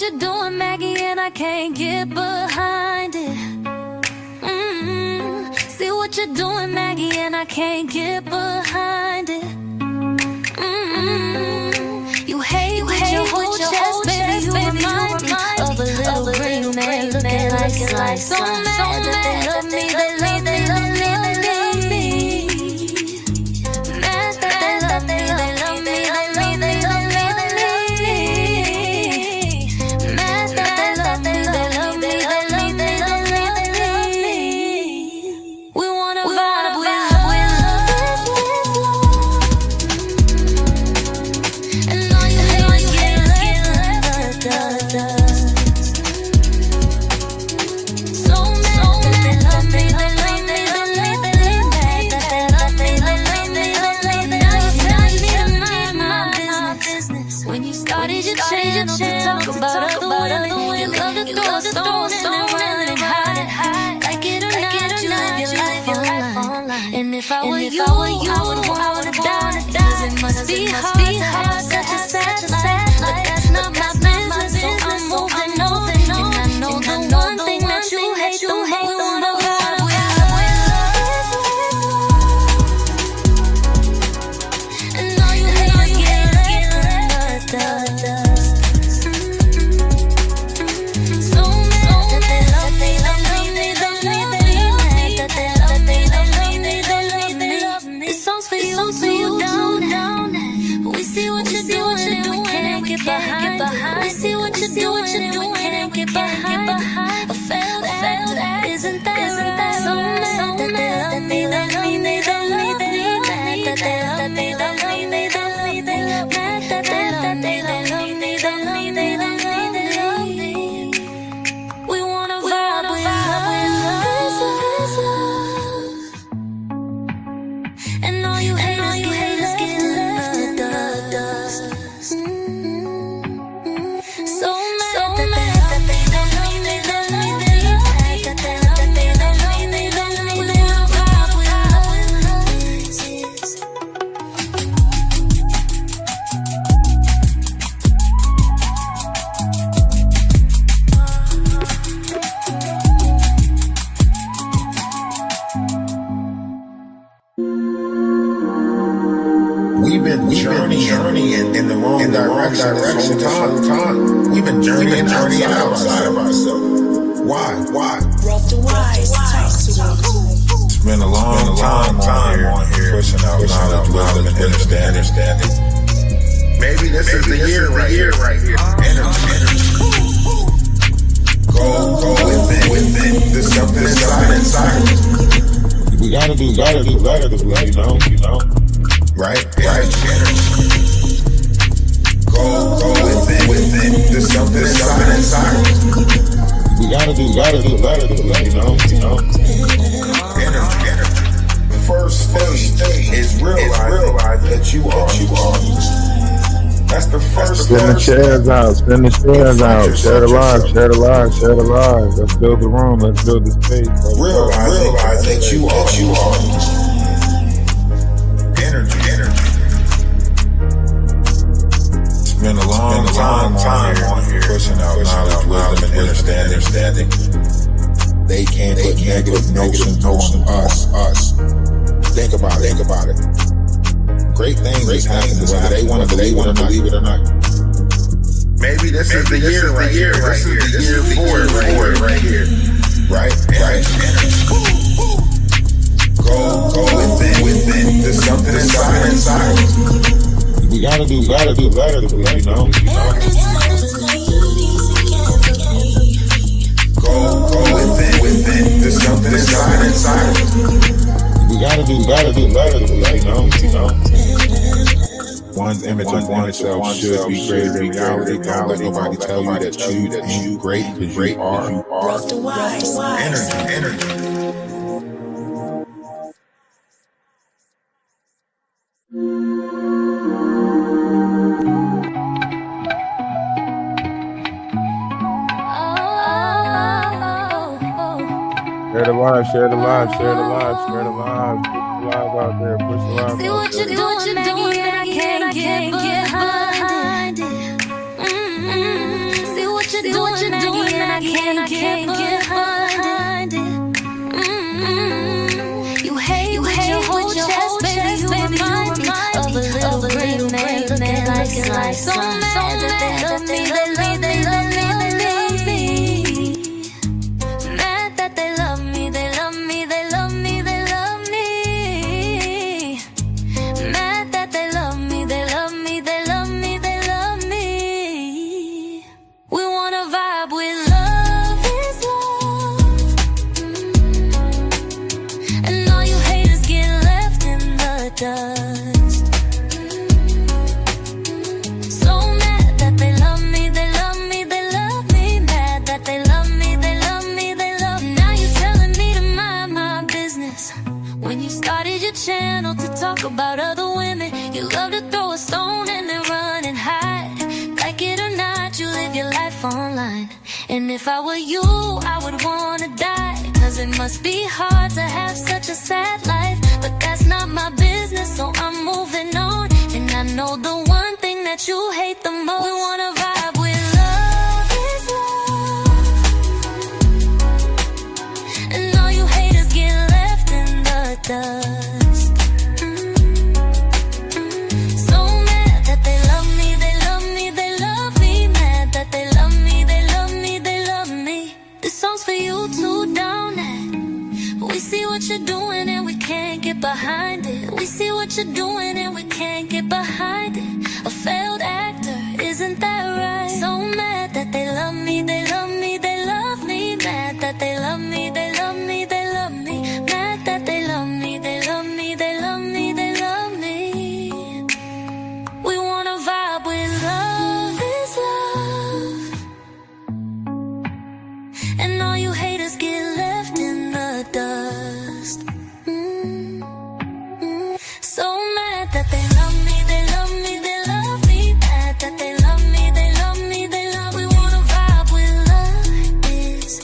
you're doing, Maggie, and I can't get behind it. See what you're doing, Maggie, and I can't get behind it. You hate with your whole chest, baby. You remind me of a little green man looking like slice. So mad that they love me, they love me, they love me. Mad that they love me, they love me, they love me, they love me. Mad that they love me, they love me, they love me, they love me. We wanna vibe with love. And all you haters get left in the dust. So mad that they love me, they love me, they love me, they mad that they love me, they love me, they love me. Now you tell me to mind my business. When you started your channel to talk about other women, you love to throw a stone and run and hide. Like it or not, you live your life online. And if I were you, I would wanna die. 'Cause it must be hard to have such a sad life. But that's not my business, so I'm moving on. And I know the one thing that you hate the most. Wanna vibe with love. And all you haters get left in the dust. So mad that they love me, they love me, they love me. Mad that they love me, they love me, they love me. This song's for you, down. We see what you're doing and we can't get behind. We see what you're doing and we can't get behind. A failed act, isn't that so mad that they love me, they love me, they love me. Mad that they love me, they love me, they love me. Mad that they love me, they love me, they love me, they love me. We wanna vibe with love. And all you haters get left in the dust. So mad that they love me, they love me, they love me. Mad that they love me, they love me, they love me. We wanna vibe with love. We've been journeying in the wrong direction this whole time. We've been journeying outside of ourselves. Why? Rough to wise, talk to them. It's been a long time on here, pushing out knowledge, wisdom, and understanding. Maybe this is the year right here. Energy. Go within. There's something inside. We gotta do better, you know. Right. Go within. There's something inside. We gotta do better, you know. Energy. First stage is realize that you are. That's the first Spin the chairs out, share the live. Let's build the room, let's build the space. Realize that you are. Energy. It's been a long time on here, pushing out knowledge, wisdom, and understanding. They can't put negative notions on us. Think about it. Great things is happening, whether they want to believe it or not. Maybe this is the year right here. This is the year for it right here. Right? Go within. There's something inside. We gotta do better, you know. Go within. There's something inside. We gotta do better, you know. One's image of oneself should be greater than reality. Don't let nobody tell you that you ain't great, because you are. Rough to wise. Energy. Share the live. Push the live out there. See what you're doing, Maggie, and I can't get behind it. See what you're like so mad that they love me, they love me, they love me, mad that they love me, they love me, they love me, they love me, mad that they love me, they love me, they love me, they love me. We wanna vibe with love is love, and all you haters get left in the dust. So mad that they love me, they love me, they love me, mad that they love me, they love me, they love me. Now you're telling me to mind my business. When you started your channel to talk about other women, you love to throw a stone and then run and hide. Like it or not, you live your life online. And if I were you, I would wanna die. Cause it must be hard to have such a sad life. But that's not my business, so I'm moving on. And I know the one thing that you hate the most. We wanna vibe with love is love, and all you haters get left in the dust. So mad that they love me, they love me, they love me, mad that they love me, they love me, they love me. This song's for you too, down at. We see what you're doing and we can't get behind it. We see what you're doing and we can't get behind it. A failed actor, isn't that right? So mad that they love me, they love me, they love me, mad that they love me, they love me, they love me, mad that they love me, they love me, they love me, they love me. We wanna vibe with love is love, and all you haters get left in the dust. So mad that they love me, they love me, they love me, mad that they love me, they love me, they love me. We wanna vibe with love is.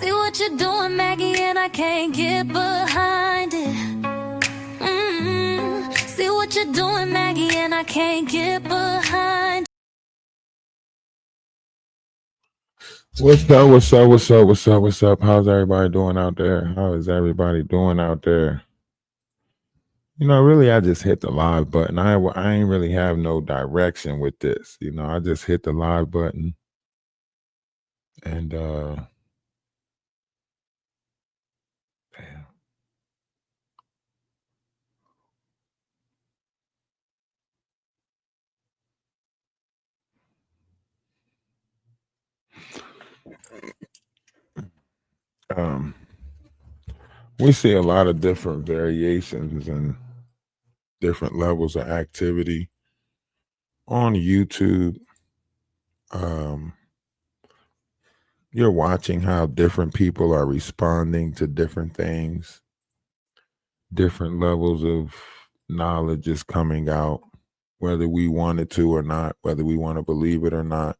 See what you're doing, Maggie, and I can't get behind it. See what you're doing, Maggie, and I can't get behind it. What's up? What's up? What's up? What's up? What's up? How's everybody doing out there? How is everybody doing out there? You know, really, I just hit the live button. I ain't really have no direction with this. You know, I just hit the live button, and damn. We see a lot of different variations and different levels of activity on YouTube. You're watching how different people are responding to different things. Different levels of knowledge is coming out, whether we want it to or not, whether we want to believe it or not.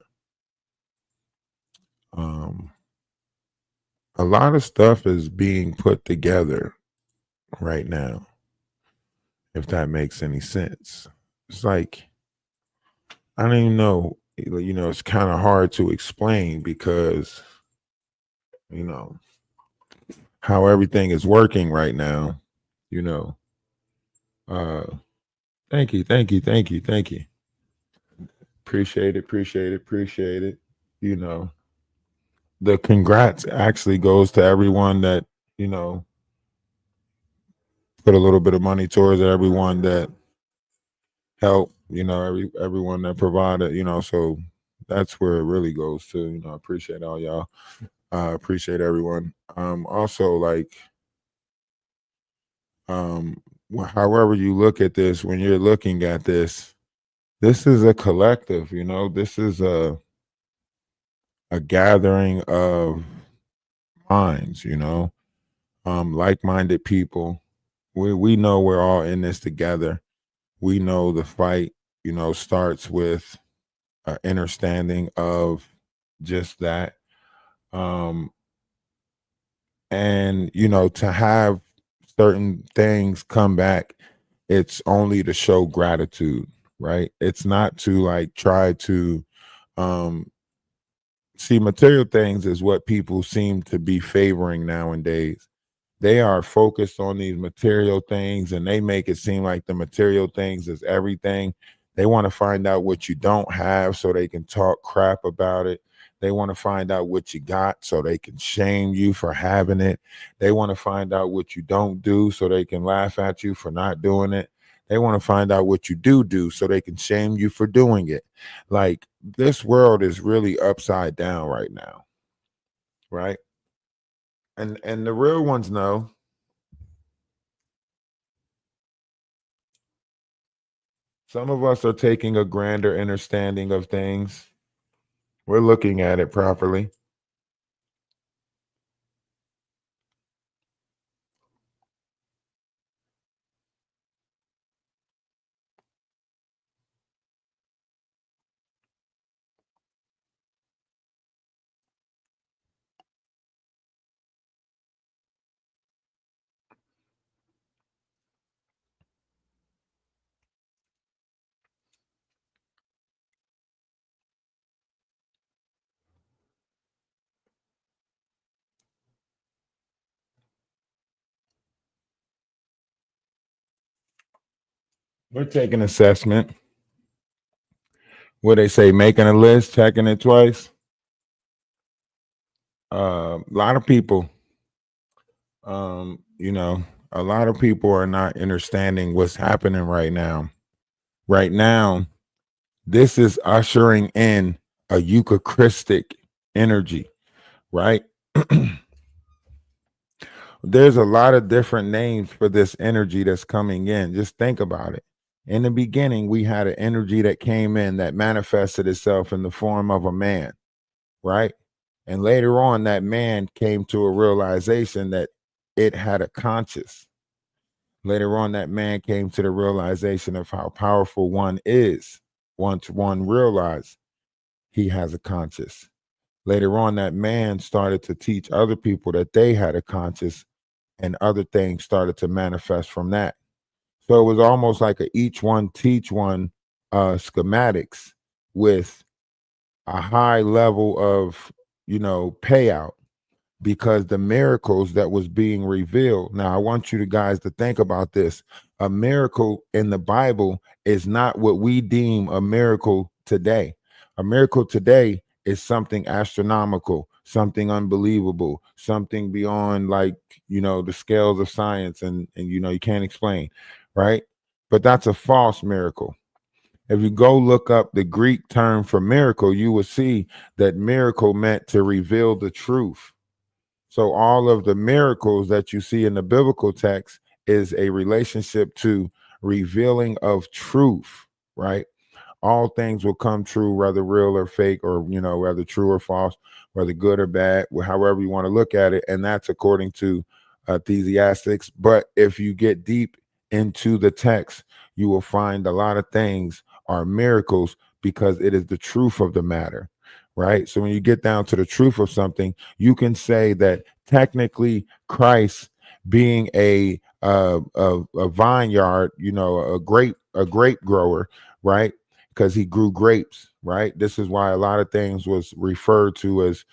A lot of stuff is being put together right now, if that makes any sense. It's like, I don't even know, you know, it's kind of hard to explain because, you know, how everything is working right now, you know. Thank you. Appreciate it. You know, the congrats actually goes to everyone that, you know, put a little bit of money towards it, everyone that helped, you know, everyone that provided, you know, so that's where it really goes to. You know, I appreciate all y'all. Appreciate everyone. Also, like, however you look at this, when you're looking at this is a collective, you know, this is a gathering of minds, you know, like-minded people. We know we're all in this together. We know the fight, you know, starts with understanding of just that. Um, and to have certain things come back, it's only to show gratitude, right? It's not to like try to um see material things is what people seem to be favoring nowadays. They are focused on these material things and they make it seem like the material things is everything. They want to find out what you don't have so they can talk crap about it. They want to find out what you got so they can shame you for having it. They want to find out what you don't do so they can laugh at you for not doing it. They want to find out what you do so they can shame you for doing it. Like this world is really upside down right now, right? And the real ones know. Some of us are taking a grander understanding of things. We're looking at it properly. We're taking assessment. What they say, making a list, checking it twice. A lot of people, a lot of people are not understanding what's happening right now. Right now, this is ushering in a Eucharistic energy, right? There's a lot of different names for this energy that's coming in. Just think about it. In the beginning, we had an energy that came in that manifested itself in the form of a man, right? And later on, that man came to a realization that it had a conscious. Later on, that man came to the realization of how powerful one is once one realized he has a conscious. Later on, that man started to teach other people that they had a conscious, and other things started to manifest from that. So it was almost like a each one teach one schematics with a high level of payout, because the miracles that was being revealed. Now I want you to guys to think about this. A miracle in the Bible is not what we deem a miracle today. A miracle today is something astronomical, something unbelievable, something beyond like the scales of science, and you can't explain, right? But that's a false miracle. If you go look up the Greek term for miracle, you will see that miracle meant to reveal the truth. So all of the miracles that you see in the biblical text is a relationship to revealing of truth, right? All things will come true, whether real or fake, or whether true or false, whether good or bad, however you want to look at it. And that's according to Ecclesiastics. But if you get deep into the text, you will find a lot of things are miracles because it is the truth of the matter, right? So when you get down to the truth of something, you can say that technically Christ being a vineyard, a grape grower, right? Because he grew grapes, right? This is why a lot of things was referred to as,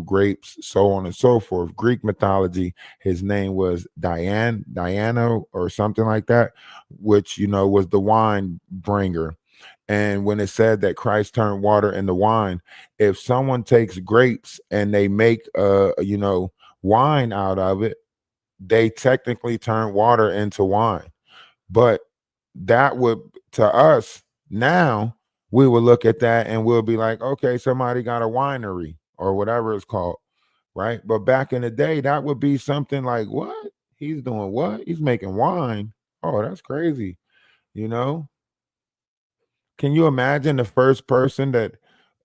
grapes, so on and so forth. Greek mythology, his name was Diana or something like that, which, was the wine bringer. And when it said that Christ turned water into wine, if someone takes grapes and they make wine out of it, they technically turn water into wine. But that would, to us now, we would look at that and we'll be like, okay, somebody got a winery or whatever it's called, right? But back in the day, that would be something like, what? He's doing what? He's making wine. Oh, that's crazy. Can you imagine the first person that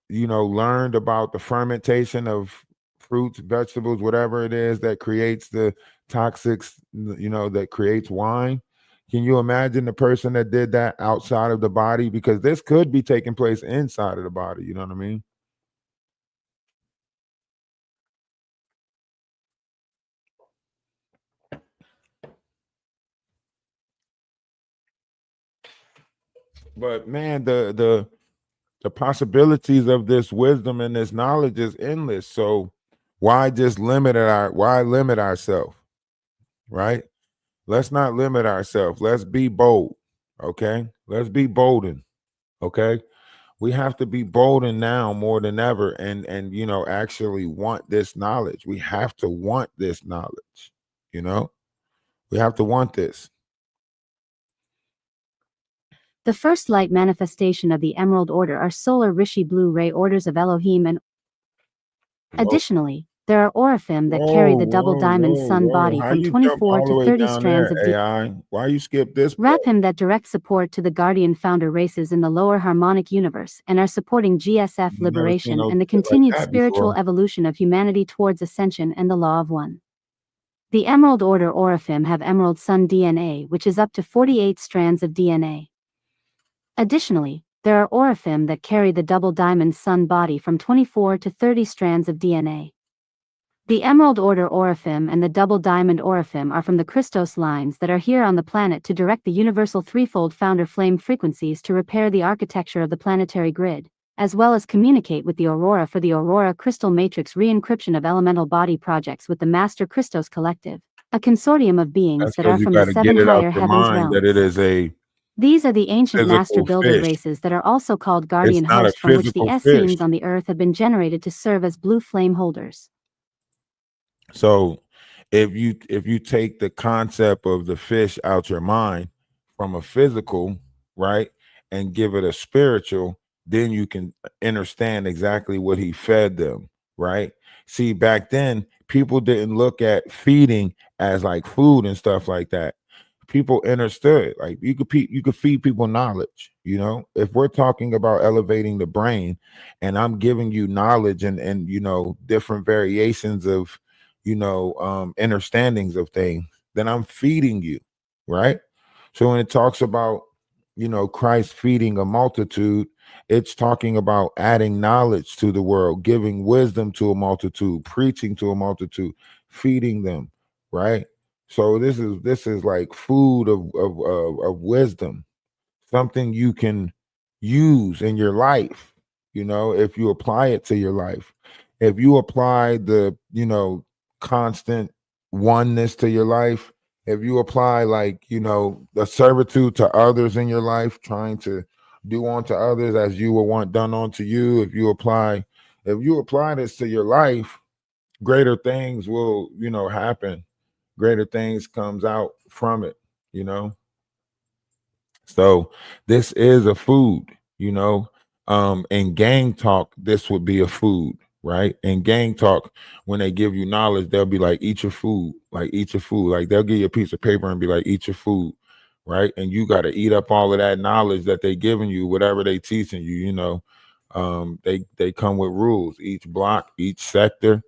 learned about the fermentation of fruits, vegetables, whatever it is that creates the toxics, that creates wine? Can you imagine the person that did that outside of the body? Because this could be taking place inside of the body. You know what I mean? But man, the possibilities of this wisdom and this knowledge is endless. So why just why limit ourselves? Right? Let's not limit ourselves. Let's be bold. Okay. Let's be bolden. Okay. We have to be bolden now more than ever and you know actually want this knowledge. We have to want this knowledge, you know? We have to want this. The first light manifestation of the Emerald Order are solar Rishi blue ray orders of Elohim, and additionally, there are Oraphim that carry the double diamond sun body How from you jump 24 all the to way 30 down strands there, of AI? Why you skip this part? Raphim that direct support to the Guardian Founder races in the lower harmonic universe and are supporting GSF You never seen liberation no and the shit like continued that spiritual before. evolution of humanity towards ascension and the law of one. The Emerald Order Oraphim have Emerald Sun DNA, which is up to 48 strands of DNA. Additionally, there are Oraphim that carry the double diamond sun body from 24 to 30 strands of DNA. The Emerald Order Oraphim and the Double Diamond Oraphim are from the Christos lines that are here on the planet to direct the universal threefold founder flame frequencies to repair the architecture of the planetary grid, as well as communicate with the Aurora for the Aurora Crystal Matrix re-encryption of elemental body projects with the Master Christos Collective, a consortium of beings That's that are because you from the got to get 7 it out higher your heavens mind that it realms. is a These are the ancient master physical builder fish. races that are also called It's guardian not a host, from which the physical fish. Essenes on the earth have been generated to serve as blue flame holders. So if you take the concept of the fish out your mind from a physical, right, and give it a spiritual, then you can understand exactly what he fed them, right? See, back then people didn't look at feeding as like food and stuff like that. People understood like you could feed people knowledge, you know. If we're talking about elevating the brain and I'm giving you knowledge and you know different variations of you know understandings of things, then I'm feeding you, right? So when it talks about you know Christ feeding a multitude, it's talking about adding knowledge to the world, giving wisdom to a multitude, preaching to a multitude, feeding them, right? So this is like food of wisdom, something you can use in your life, you know, if you apply it to your life. If you apply the, you know, constant oneness to your life, if you apply like, you know, the servitude to others in your life, trying to do unto others as you would want done unto you, if you apply this to your life, greater things will, you know, happen. Greater things comes out from it, you know. So this is a food, you know. In gang talk, this would be a food, right? In gang talk, when they give you knowledge, they'll be like, eat your food, like eat your food. Like they'll give you a piece of paper and be like, eat your food, right? And you got to eat up all of that knowledge that they giving you, whatever they teaching you, you know. They come with rules, each block, each sector,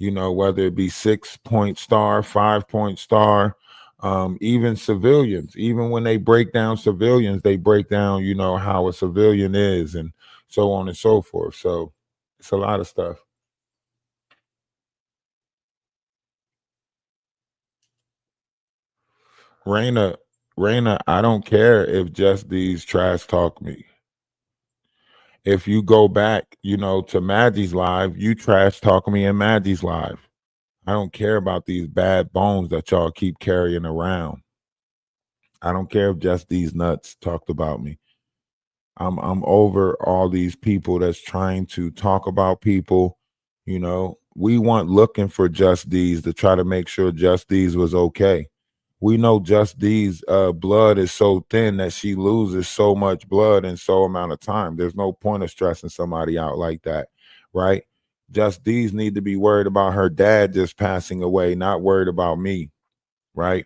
you know, whether it be 6-point star, 5-point star, even civilians, even when they break down civilians, they break down, you know, how a civilian is and so on and so forth. So it's a lot of stuff. Raina, I don't care if just these trash talk me. If you go back, you know, to Maggie's live, you trash talk me in Maggie's live. I don't care about these bad bones that y'all keep carrying around. I don't care if just these nuts talked about me. I'm over all these people that's trying to talk about people. You know, we weren't looking for Just These to try to make sure Just These was okay. We know Just These blood is so thin that she loses so much blood in so amount of time. There's no point of stressing somebody out like that, right? Just These need to be worried about her dad just passing away, not worried about me, right?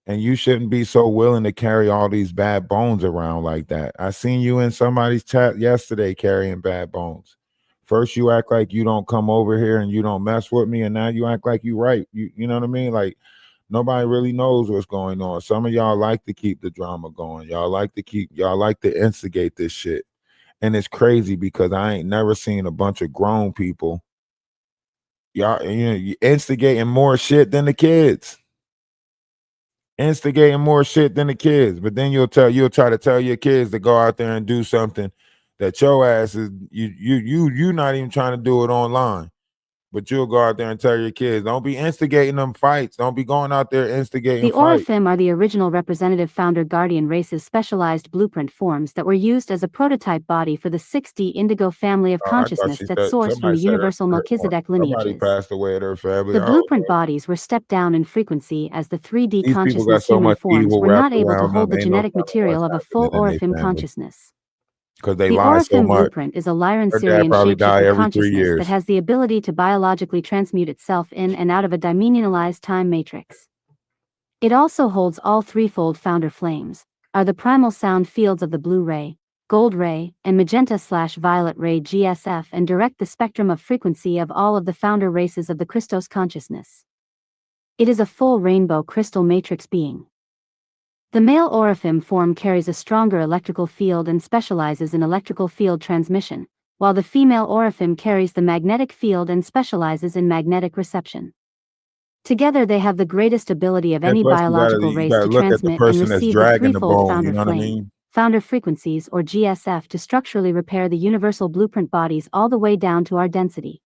And you shouldn't be so willing to carry all these bad bones around like that. I seen you in somebody's chat yesterday carrying bad bones. First you act like you don't come over here and you don't mess with me, and now you act like you right. You know what I mean? Like Nobody really knows what's going on. Some of y'all like to keep the drama going. Y'all like to instigate this shit. And it's crazy because I ain't never seen a bunch of grown people you instigating more shit than the kids. Instigating more shit than the kids. But then you'll try to tell your kids to go out there and do something that your ass is you not even trying to do it online. But you'll go out there and tell your kids, don't be instigating them fights. Don't be going out there instigating The fights. Orifim are the original representative founder guardian race's specialized blueprint forms that were used as a prototype body for the 6D indigo family of I thought consciousness she that said source from the somebody said universal Melchizedek somebody lineages. passed away at her family. The Oh, blueprint bodies were stepped down in frequency as the 3D these people got consciousness so human much forms evil were not wrapped able to around hold them. the Ain't no genetic telling material what's of a full happening in their Orifim family consciousness. because they The lie so Orifim much. blueprint is a Lyran Her dad Syrian probably die shapeshifter every 3 consciousness years. that has the ability to biologically transmute itself in and out of a dimensionalized time matrix. It also holds all threefold founder flames, are the primal sound fields of the blue ray, gold ray, and magenta/violet ray GSF, and direct the spectrum of frequency of all of the founder races of the Christos consciousness. It is a full rainbow crystal matrix being. The male Orifim form carries a stronger electrical field and specializes in electrical field transmission, while the female Orifim carries the magnetic field and specializes in magnetic reception. Together they have the greatest ability of any plus biological you race gotta to look at the transmit and person that's receive the dragging the threefold bone. founder You know what I flame, mean? founder frequencies or GSF to structurally repair the universal blueprint bodies all the way down to our density.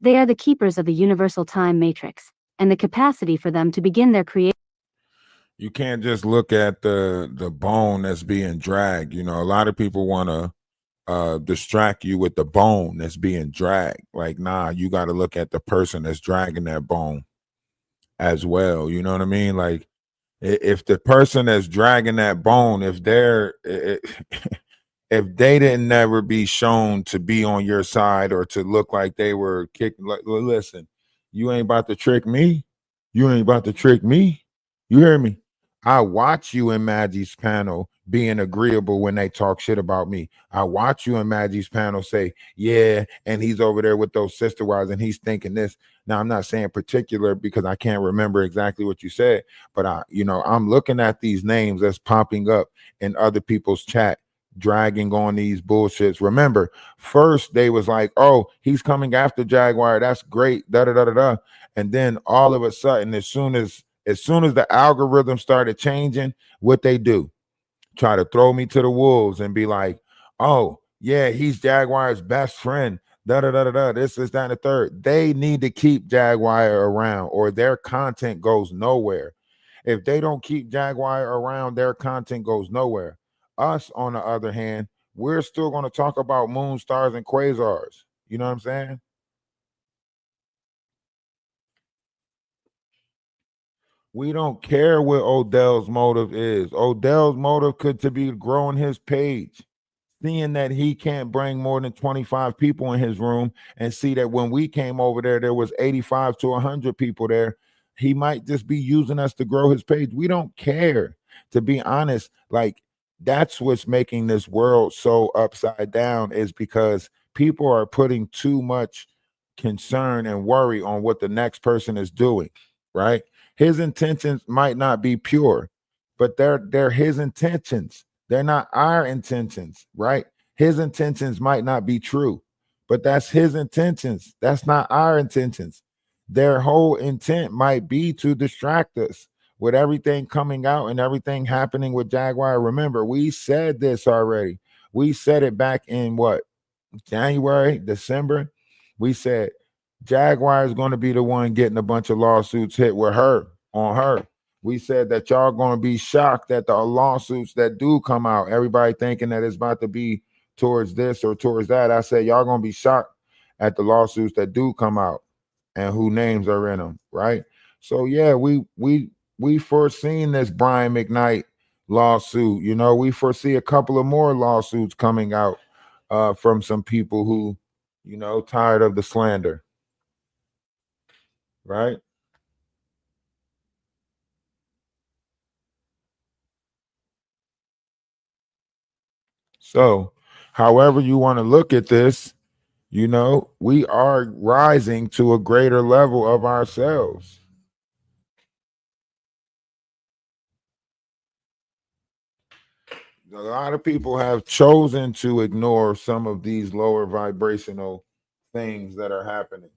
They are the keepers of the universal time matrix, and the capacity for them to begin their creation. You can't just look at the bone that's being dragged. You know, a lot of people want to distract you with the bone that's being dragged. Like, nah, you got to look at the person that's dragging that bone as well. You know what I mean? Like, if the person that's dragging that bone, if they didn't never be shown to be on your side or to look like they were kicking, like, well, listen, you ain't about to trick me. You ain't about to trick me. You hear me? I watch you in Maggie's panel being agreeable when they talk shit about me. I watch you in Maggie's panel say, yeah, and he's over there with those sister wives and he's thinking this. Now, I'm not saying particular because I can't remember exactly what you said, but I'm looking at these names that's popping up in other people's chat, dragging on these bullshits. Remember, first they was like, oh, he's coming after Jaguar. That's great. Da da da da da. And then all of a sudden, as soon as the algorithm started changing, what they do, try to throw me to the wolves and be like, oh, yeah, he's Jaguar's best friend. Da da da da da. This is that and the third. They need to keep Jaguar around, or their content goes nowhere. If they don't keep Jaguar around, their content goes nowhere. Us, on the other hand, we're still going to talk about moon stars and quasars. You know what I'm saying? We don't care what Odell's motive is. Odell's motive could to be growing his page, seeing that he can't bring more than 25 people in his room, and see that when we came over there was 85 to 100 people there. He might just be using us to grow his page. We don't care, to be honest. Like, that's what's making this world so upside down, is because people are putting too much concern and worry on what the next person is doing, right? His intentions might not be pure, but they're his intentions. They're not our intentions, right? His intentions might not be true, but that's his intentions. That's not our intentions. Their whole intent might be to distract us with everything coming out and everything happening with Jaguar. Remember, we said this already. We said it back in what? January, December. We said Jaguar is going to be the one getting a bunch of lawsuits hit with her on her. We said that y'all going to be shocked at the lawsuits that do come out. Everybody thinking that it's about to be towards this or towards that. I said y'all going to be shocked at the lawsuits that do come out and who names are in them, right? So yeah, we foreseen this Brian McKnight lawsuit. You know, we foresee a couple of more lawsuits coming out from some people who, tired of the slander, right? So, however you want to look at this, we are rising to a greater level of ourselves. a lot of people have chosen to ignore some of these lower vibrational things that are happening.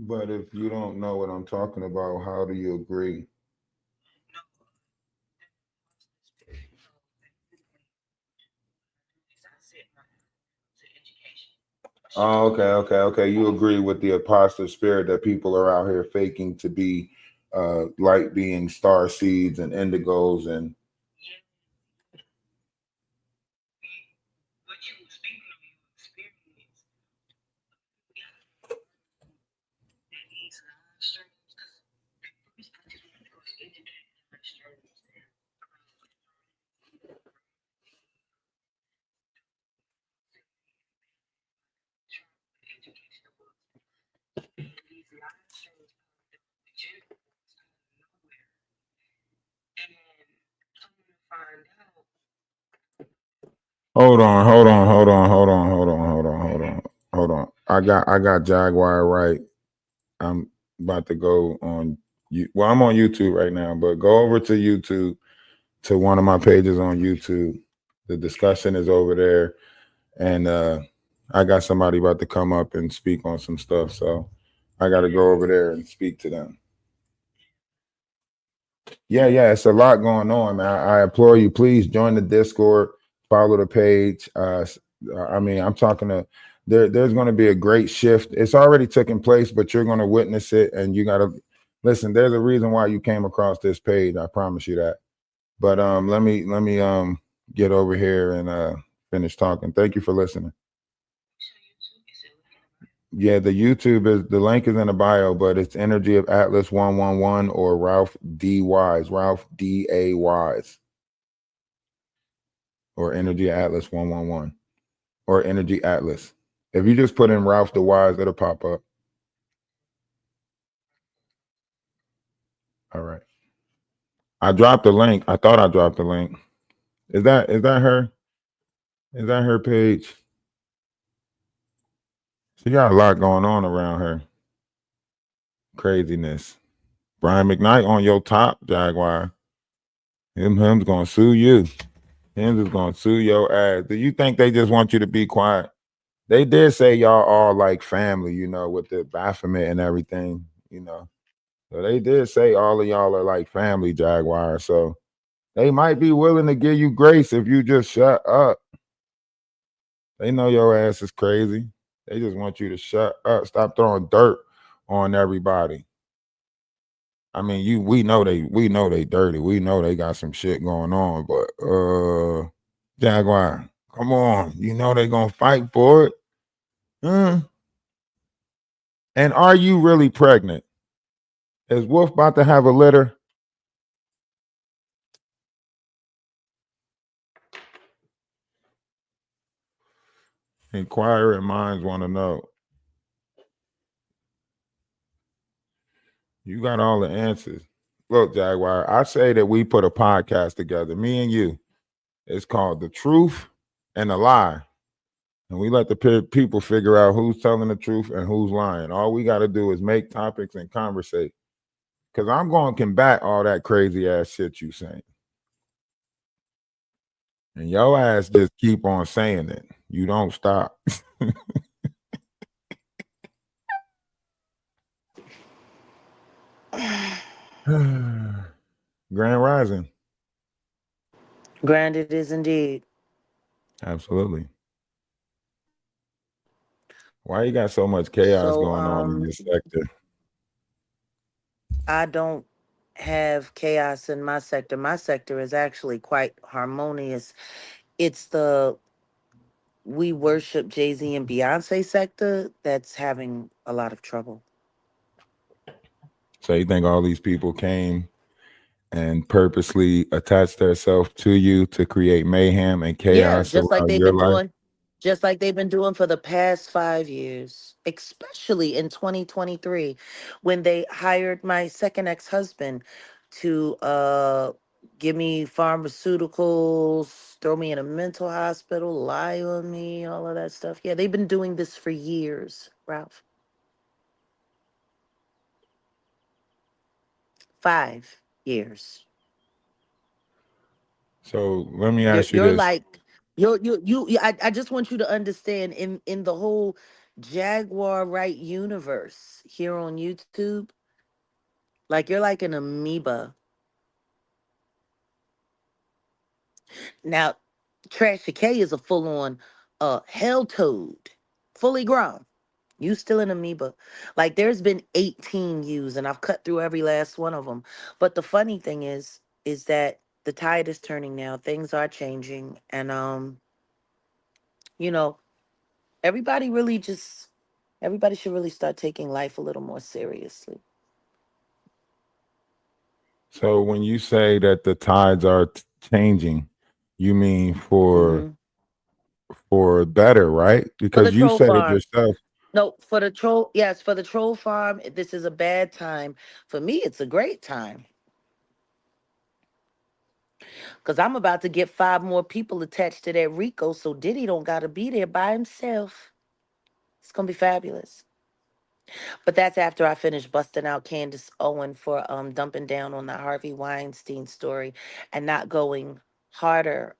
But if you don't know what I'm talking about, how do you agree? Oh, okay. You agree with the apostle spirit that people are out here faking to be light beings, star seeds, and indigos, and hold on. I got Jaguar right. I'm about to go on you. Well, I'm on YouTube right now, but go over to YouTube to one of my pages on YouTube. The discussion is over there, and I got somebody about to come up and speak on some stuff, so I got to go over there and speak to them. Yeah, it's a lot going on, man. I implore you, please join the Discord, follow the page. I mean, I'm talking to there's going to be a great shift. It's already taking place, but you're going to witness it, and you got to listen. There's a reason why you came across this page. I promise you that. But let me get over here and finish talking. Thank you for listening. Yeah, the YouTube is the link is in the bio, but it's Energy of Atlas 111 or Ralph D. Wise, Ralph D.A. Wise, or Energy Atlas 111 or Energy Atlas. If you just put in Ralph the Wise, it'll pop up. All right. I dropped the link. I thought I dropped the link. Is that her? Is that her page? She got a lot going on around her. Craziness. Brian McKnight on your top, Jaguar. Him's gonna sue you. Him's is gonna sue your ass. Do you think they just want you to be quiet? They did say y'all all like family, you know, with the Baphomet and everything, you know. So they did say all of y'all are like family, Jaguar. So they might be willing to give you grace if you just shut up. They know your ass is crazy. They just want you to shut up. Stop throwing dirt on everybody. I mean, we know they dirty. We know they got some shit going on, but Jaguar, come on. You know they gonna fight for it. And are you really pregnant? Is Wolf about to have a litter? Inquiring minds want to know. You got all the answers. Look, Jaguar, I say that we put a podcast together, me and you. It's called The Truth and the Lie. And we let the people figure out who's telling the truth and who's lying. All we got to do is make topics and conversate. Because I'm going to combat all that crazy ass shit you saying. And your ass just keep on saying it. You don't stop. Grand Rising. Grand it is indeed. Absolutely. Why you got so much chaos going on in your sector? I don't have chaos in my sector. My sector is actually quite harmonious. It's the we worship Jay-Z and Beyonce sector that's having a lot of trouble. So you think all these people came and purposely attach themselves to you to create mayhem and Yeah, chaos just like around they've your been life? doing, just like they've been doing for the past 5 years, especially in 2023, when they hired my second ex-husband to give me pharmaceuticals, throw me in a mental hospital, lie on me, all of that stuff. Yeah, they've been doing this for years, Ralph. 5 years. So let me You're ask you you're this. like I just want you to understand in the whole Jaguar Right universe here on YouTube, like you're like an amoeba. Now, Trashy K is a full-on hell toad, fully grown. You still an amoeba. Like there's been 18 views and I've cut through every last one of them. But the funny thing is that the tide is turning now. Things are changing and you know, everybody really just everybody should really start taking life a little more seriously. So when you say that the tides are changing, you mean Hmm. for better, right? For the Because you troll said it farm. yourself. No, for the troll, yes, for the troll farm, this is a bad time. For me, it's a great time. Cause I'm about to get 5 more people attached to that Rico, so Diddy don't gotta be there by himself. It's gonna be fabulous. But that's after I finish busting out Candace Owen for dumping down on the Harvey Weinstein story and not going harder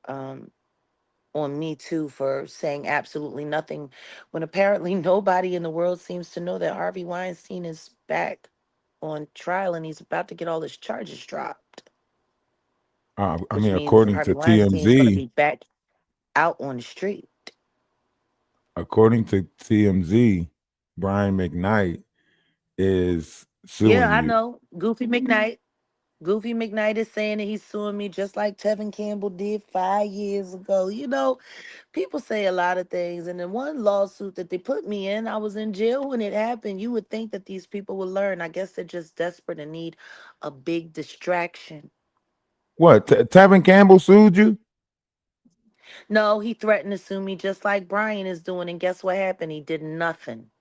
on Me Too for saying absolutely nothing when apparently nobody in the world seems to know that Harvey Weinstein is back on trial and he's about to get all his charges dropped, I which mean, means according Harvey to Weinstein is going to TMZ, be back out on the street. according to TMZ, Brian McKnight is Yeah, suing I you. know. Goofy McKnight. Goofy McKnight is saying that he's suing me just like Tevin Campbell did 5 years ago. You know, people say a lot of things. And in one lawsuit that they put me in, I was in jail when it happened. You would think that these people would learn. I guess they're just desperate and need a big distraction. What? Tevin Campbell sued you? No, he threatened to sue me just like Brian is doing. And guess what happened? He did nothing.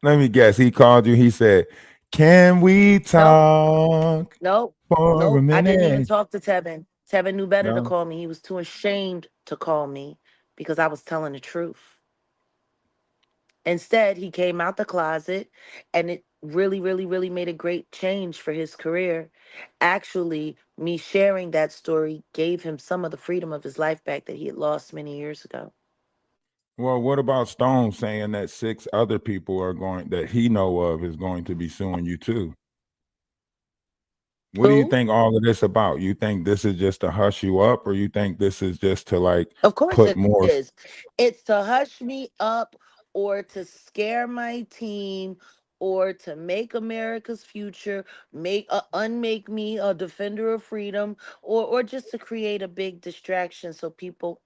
Let me guess. He called you. He said, "Can we Nope, talk nope, for a nope. I didn't even minute?" talk to Tevin. Tevin knew better to No. call me. He was too ashamed to call me because I was telling the truth. Instead, he came out the closet and it really, really, really made a great change for his career. Actually, me sharing that story gave him some of the freedom of his life back that he had lost many years ago. Well, what about Stone saying that 6 other people are going that he know of is going to be suing you too? What do you Who? think all of this about? You think this is just to hush you up, or you think this is just to like Of course put it more? is. It's to hush me up or to scare my team or to make America's future make unmake me a defender of freedom or just to create a big distraction so people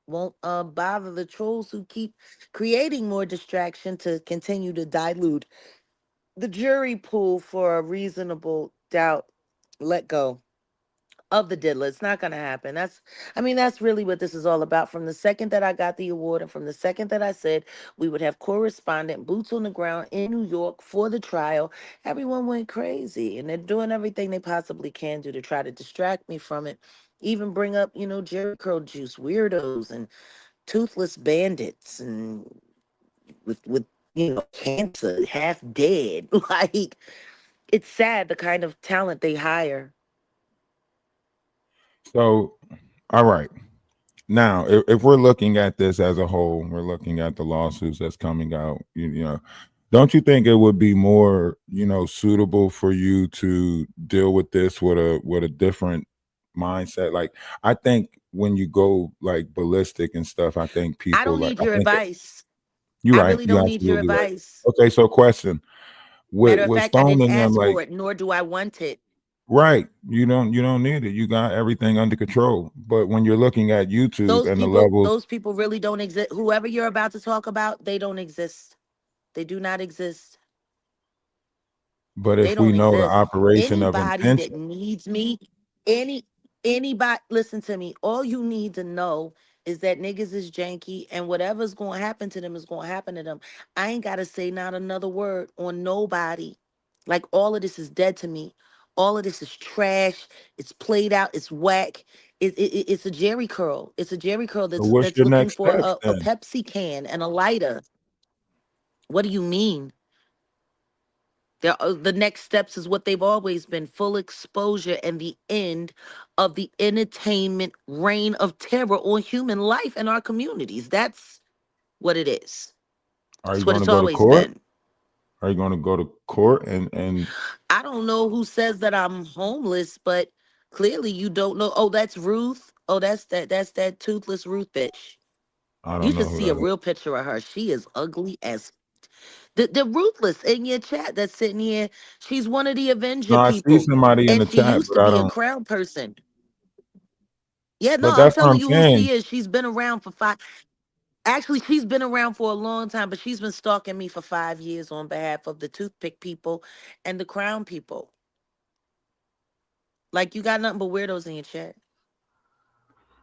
won't bother the trolls who keep creating more distraction to continue to dilute the jury pool for a reasonable doubt let go of the diddler. It's not going to happen. That's really what this is all about. From the second that I got the award and from the second that I said we would have correspondent boots on the ground in New York for the trial, everyone went crazy and they're doing everything they possibly can do to try to distract me from it. Even bring up, Jerry Curl Juice weirdos and toothless bandits and with cancer, half dead. Like it's sad the kind of talent they hire. So, all right. Now, if we're looking at this as a whole, we're looking at the lawsuits that's coming out. Don't you think it would be more, suitable for you to deal with this with a different mindset? Like, I think when you go like ballistic and stuff, I think I people don't like need I your think advice. you're I right. really You're don't need your absolutely right. advice. Okay, so question Matter of with fact, I Stone didn't and them, ask like, for it, nor do I want it. right? You don't need it. You got everything under control. But when you're looking at YouTube Those and the people, levels, those people really don't exist. Whoever you're about to talk about, they don't exist. They do not exist. But They if we don't know the exist. operation of Anybody that intention, needs me, any anybody, listen to me. All you need to know is that niggas is janky, and whatever's going to happen to them is going to happen to them. I ain't got to say not another word on nobody. Like, all of this is dead to me. All of this is trash. It's played out. It's whack. It's a Jerry curl. It's a Jerry curl so that's what's that's your looking next for steps a then? Pepsi can and a lighter. What do you mean? The next steps is what they've always been: full exposure and the end of the entertainment reign of terror on human life and our communities. That's what it is. Are you It's what going to it's go to always court? been. Are you going to go to court and I don't know who says that I'm homeless, but clearly you don't know. Oh, that's Ruth. Oh, that's that toothless Ruth bitch. I You don't know should who see a that is. real picture of her. She is ugly as the ruthless in your chat that's sitting here. She's one of the No, Avenger I see people, somebody in and the she chat, used but to I be a don't. crown person. Yeah, no, But I'm that's what telling I'm you who saying. she is. She's been around for five. Actually, she's been around for a long time, but she's been stalking me for 5 years on behalf of the toothpick people and the crown people. Like, you got nothing but weirdos in your chat.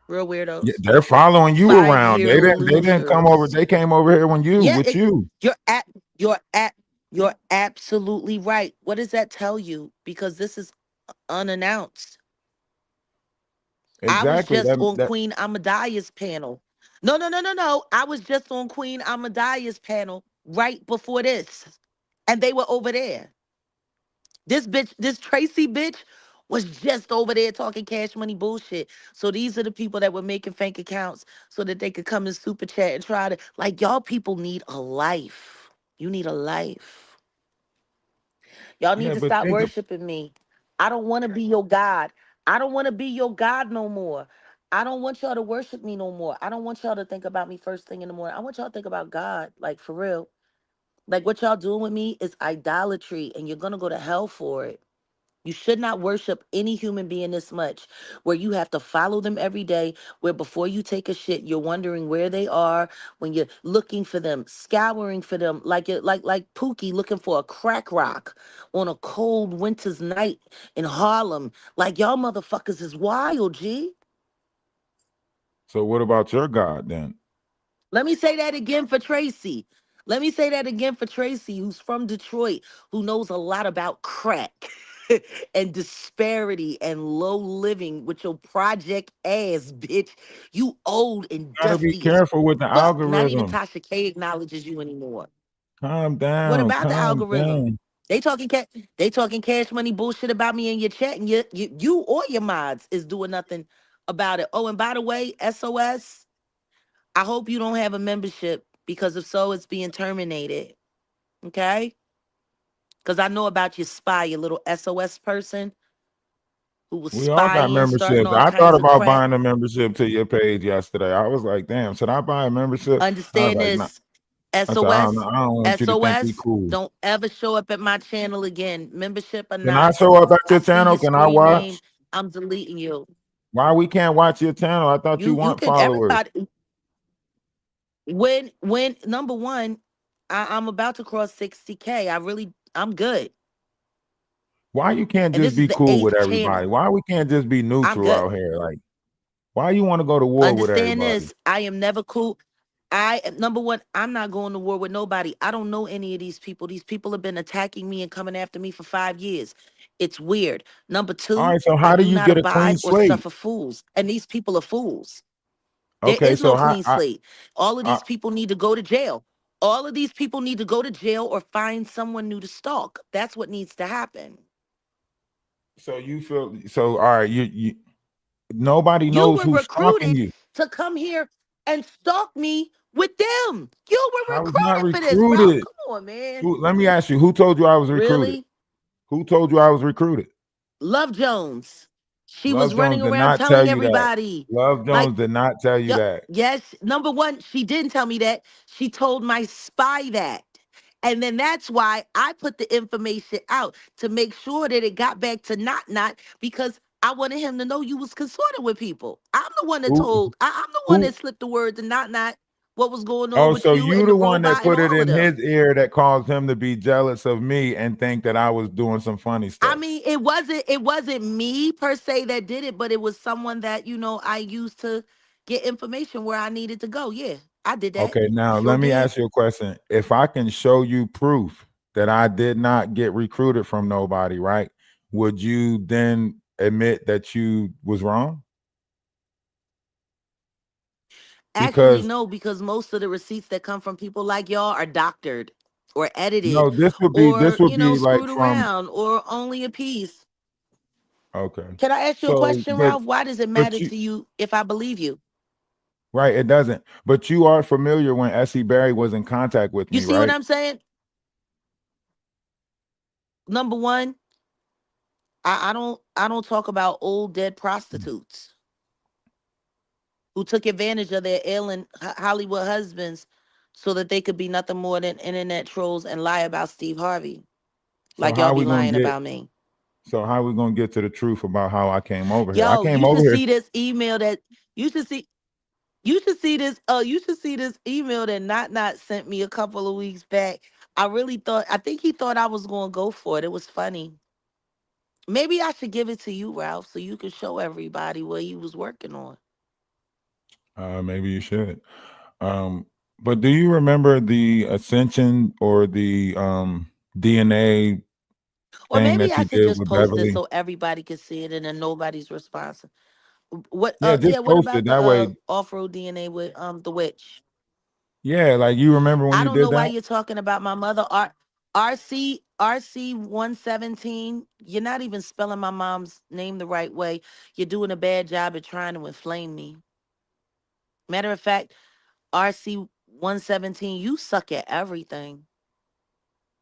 Real Yeah, weirdos. they're following you five around. year They didn't come over. losers. They came over here when you Yeah, with you. you're at you're at you're absolutely right. What does that tell you? Because this is unannounced. I was Exactly. just That on that Queen Amadiah's panel. No, no, no, no, no. I was just on Queen Amadiah's panel right before this. And they were over there. This bitch, this Tracy bitch, was just over there talking cash money bullshit. So these are the people that were making fake accounts so that they could come and super chat and try to, like, y'all people need a life. You need a life. Y'all need yeah, to but stop think of worshiping me. I don't want to be your God. I don't want to be your God no more. I don't want y'all to worship me no more. I don't want y'all to think about me first thing in the morning. I want y'all to think about God, like, for real. Like, what y'all doing with me is idolatry, and you're going to go to hell for it. You should not worship any human being this much, where you have to follow them every day, where before you take a shit, you're wondering where they are, when you're looking for them, scouring for them, like like Pookie looking for a crack rock on a cold winter's night in Harlem. Like, y'all motherfuckers is wild, G. so. What about your God then? Let me say that again for Tracy. Let me say that again for Tracy, who's from Detroit, who knows a lot about crack and disparity and low living with your project ass, bitch. You old and Gotta be dusty as careful with the fuck. Not even algorithm. Tasha K acknowledges you anymore. Calm What down. about the Calm algorithm? down. They talking cash money bullshit about me in your chat, and you or your mods is doing nothing about it. Oh, and by the way, SOS. I hope you don't have a membership, because if so, it's being terminated. Okay? Because I know about your spy, your little SOS person who was We all got spying, starting memberships. all I thought kinds of about crap. buying a membership to your page yesterday. I was like, damn, should I buy a membership? I was Understand like, nah. this. I said, I don't know. SOS, I don't want you to think we SOS, cool. don't ever show up at my channel again. Membership or Can I not. show up at I your see channel? your Can I screen name. watch? I'm deleting you. Why we can't watch your channel? I thought you You want can, followers. everybody, when number one, I'm about to cross 60K. I'm good. Why you can't And just this is be the cool with eighth everybody? channel. Why we can't just be I'm neutral good. out here? Like, why you want to go to war with Understand everybody? this. I am never cool. Number one, I'm not going to war with nobody. I don't know any of these people. These people have been attacking me and coming after me for 5 years. It's weird. Number All two, right, so I how do do you not get a clean abide or slate? suffer fools. And these people are fools. There Okay, is so no how clean slate. All of I these people need to go to jail. All of these people need to go to jail or find someone new to stalk. That's what needs to happen. so you feel so all right, you nobody You knows were who's stalking recruited you. to come here and stalk me with them. You were I was not recruited for this, bro. recruited. Come on, man. Let me ask you, who told you I was recruited? Really? Who told you I was recruited? Love Jones. She was Love Jones running did around not tell telling you that. everybody. Love Like, Jones did not tell you that. yes, number one, she didn't tell me that. She told my spy that. And then that's why I put the information out to make sure that it got back to Not, because I wanted him to know you was consorting with people. I'm the one that Who told, I'm the one who that slipped the word to Not. what was going on Oh, with so you you and the the one that robot and put it all of in his them. ear that caused him to be jealous of me and think that I was doing some funny I stuff. mean, it wasn't me per se that did it, but it was someone that, I used to get information where I needed to go. Yeah, I did that. Okay, now Sure let me did. ask you a question. If I can show you proof that I did not get recruited from nobody, right? Would you then admit that you was wrong? Actually, Because no, because most of the receipts that come from people like y'all are doctored or edited no, this or, would be like screwed from around or only a piece. okay. Can I ask you a So, question, Ralph? Why does it but matter you to you if I believe you? right, it doesn't. But you are familiar when Essie Berry was in contact with You me, see what right? I'm saying? Number one, I don't talk about old dead prostitutes who took advantage of their ailing Hollywood husbands so that they could be nothing more than internet trolls and lie about Steve Harvey, So like y'all how be we gonna lying get about me. so how we gonna get to the truth about how I came over here? I Yo, came you over should here. see this email that you should see. You should see this. You should see this email that Not sent me a couple of weeks back. I think he thought I was gonna go for it. It was funny. Maybe I should give it to you, Ralph, so you can show everybody what he was working on. Maybe you should. Um, but do you remember the ascension or the DNA Or thing maybe that I you should did just with post it Beverly? so everybody can see it and then nobody's responsive. What Yeah, just yeah, what post it about the that way. off-road DNA with the witch? Yeah, like you remember when I you don't know did why that? you're talking about my mother. RC 117. You're not even spelling my mom's name the right way. You're doing a bad job at trying to inflame me. Matter of fact, RC 117, you suck at everything.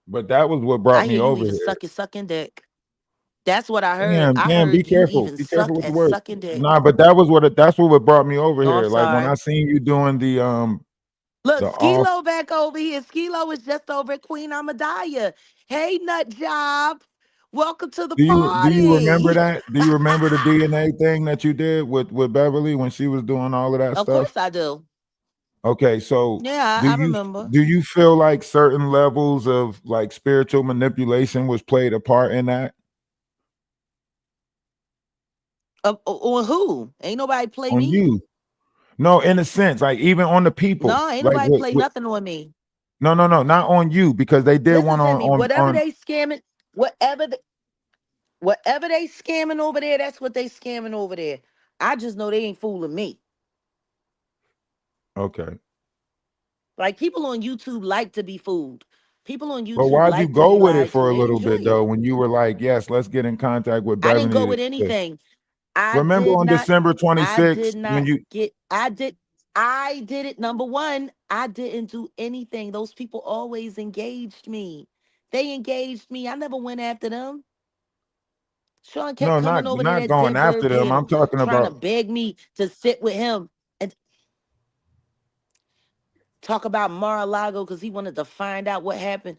But that was what brought I me hear you over even here. suck at sucking dick. That's what I heard. Damn, I damn, be heard you careful. even Be careful suck with the at word. sucking dick. Nah, but that's what brought me over No, I'm here. Like when I sorry. seen you doing Look, the off. Skilo back over here. Skilo is just over at Queen Amadaya. Hey, nut job. Welcome to the Do you remember party. that? Do you remember the DNA thing that you did with Beverly when she was doing all of that Of stuff? course I do. Okay, so Yeah, do I you remember. do you feel like certain levels of like spiritual manipulation was played a part in that On who? Ain't nobody play on me. you? No, in a sense, like even on the people, No, ain't like nobody play nothing on me. no, no, no, not on you because they did Listen one to on me. Whatever on. they scamming, whatever they, whatever they scamming over there, that's what they scamming over there. I just know they ain't fooling me. Okay, Like people on YouTube like to be fooled. People on but YouTube why'd you like to go be with it lied to. for a They little enjoy bit though? it. When you were like, yes, let's get in contact with I didn't go Beverly. with anything. I Remember did on not. December I did 26th when not you get. I did. I did it. Number one, I didn't do anything. Those people always engaged me. They engaged me. I never went after them. Sean kept no, coming over to not that going Dead after Bird them. I'm panel, talking trying to about beg me to sit with him and talk about Mar-a-Lago because he wanted to find out what happened.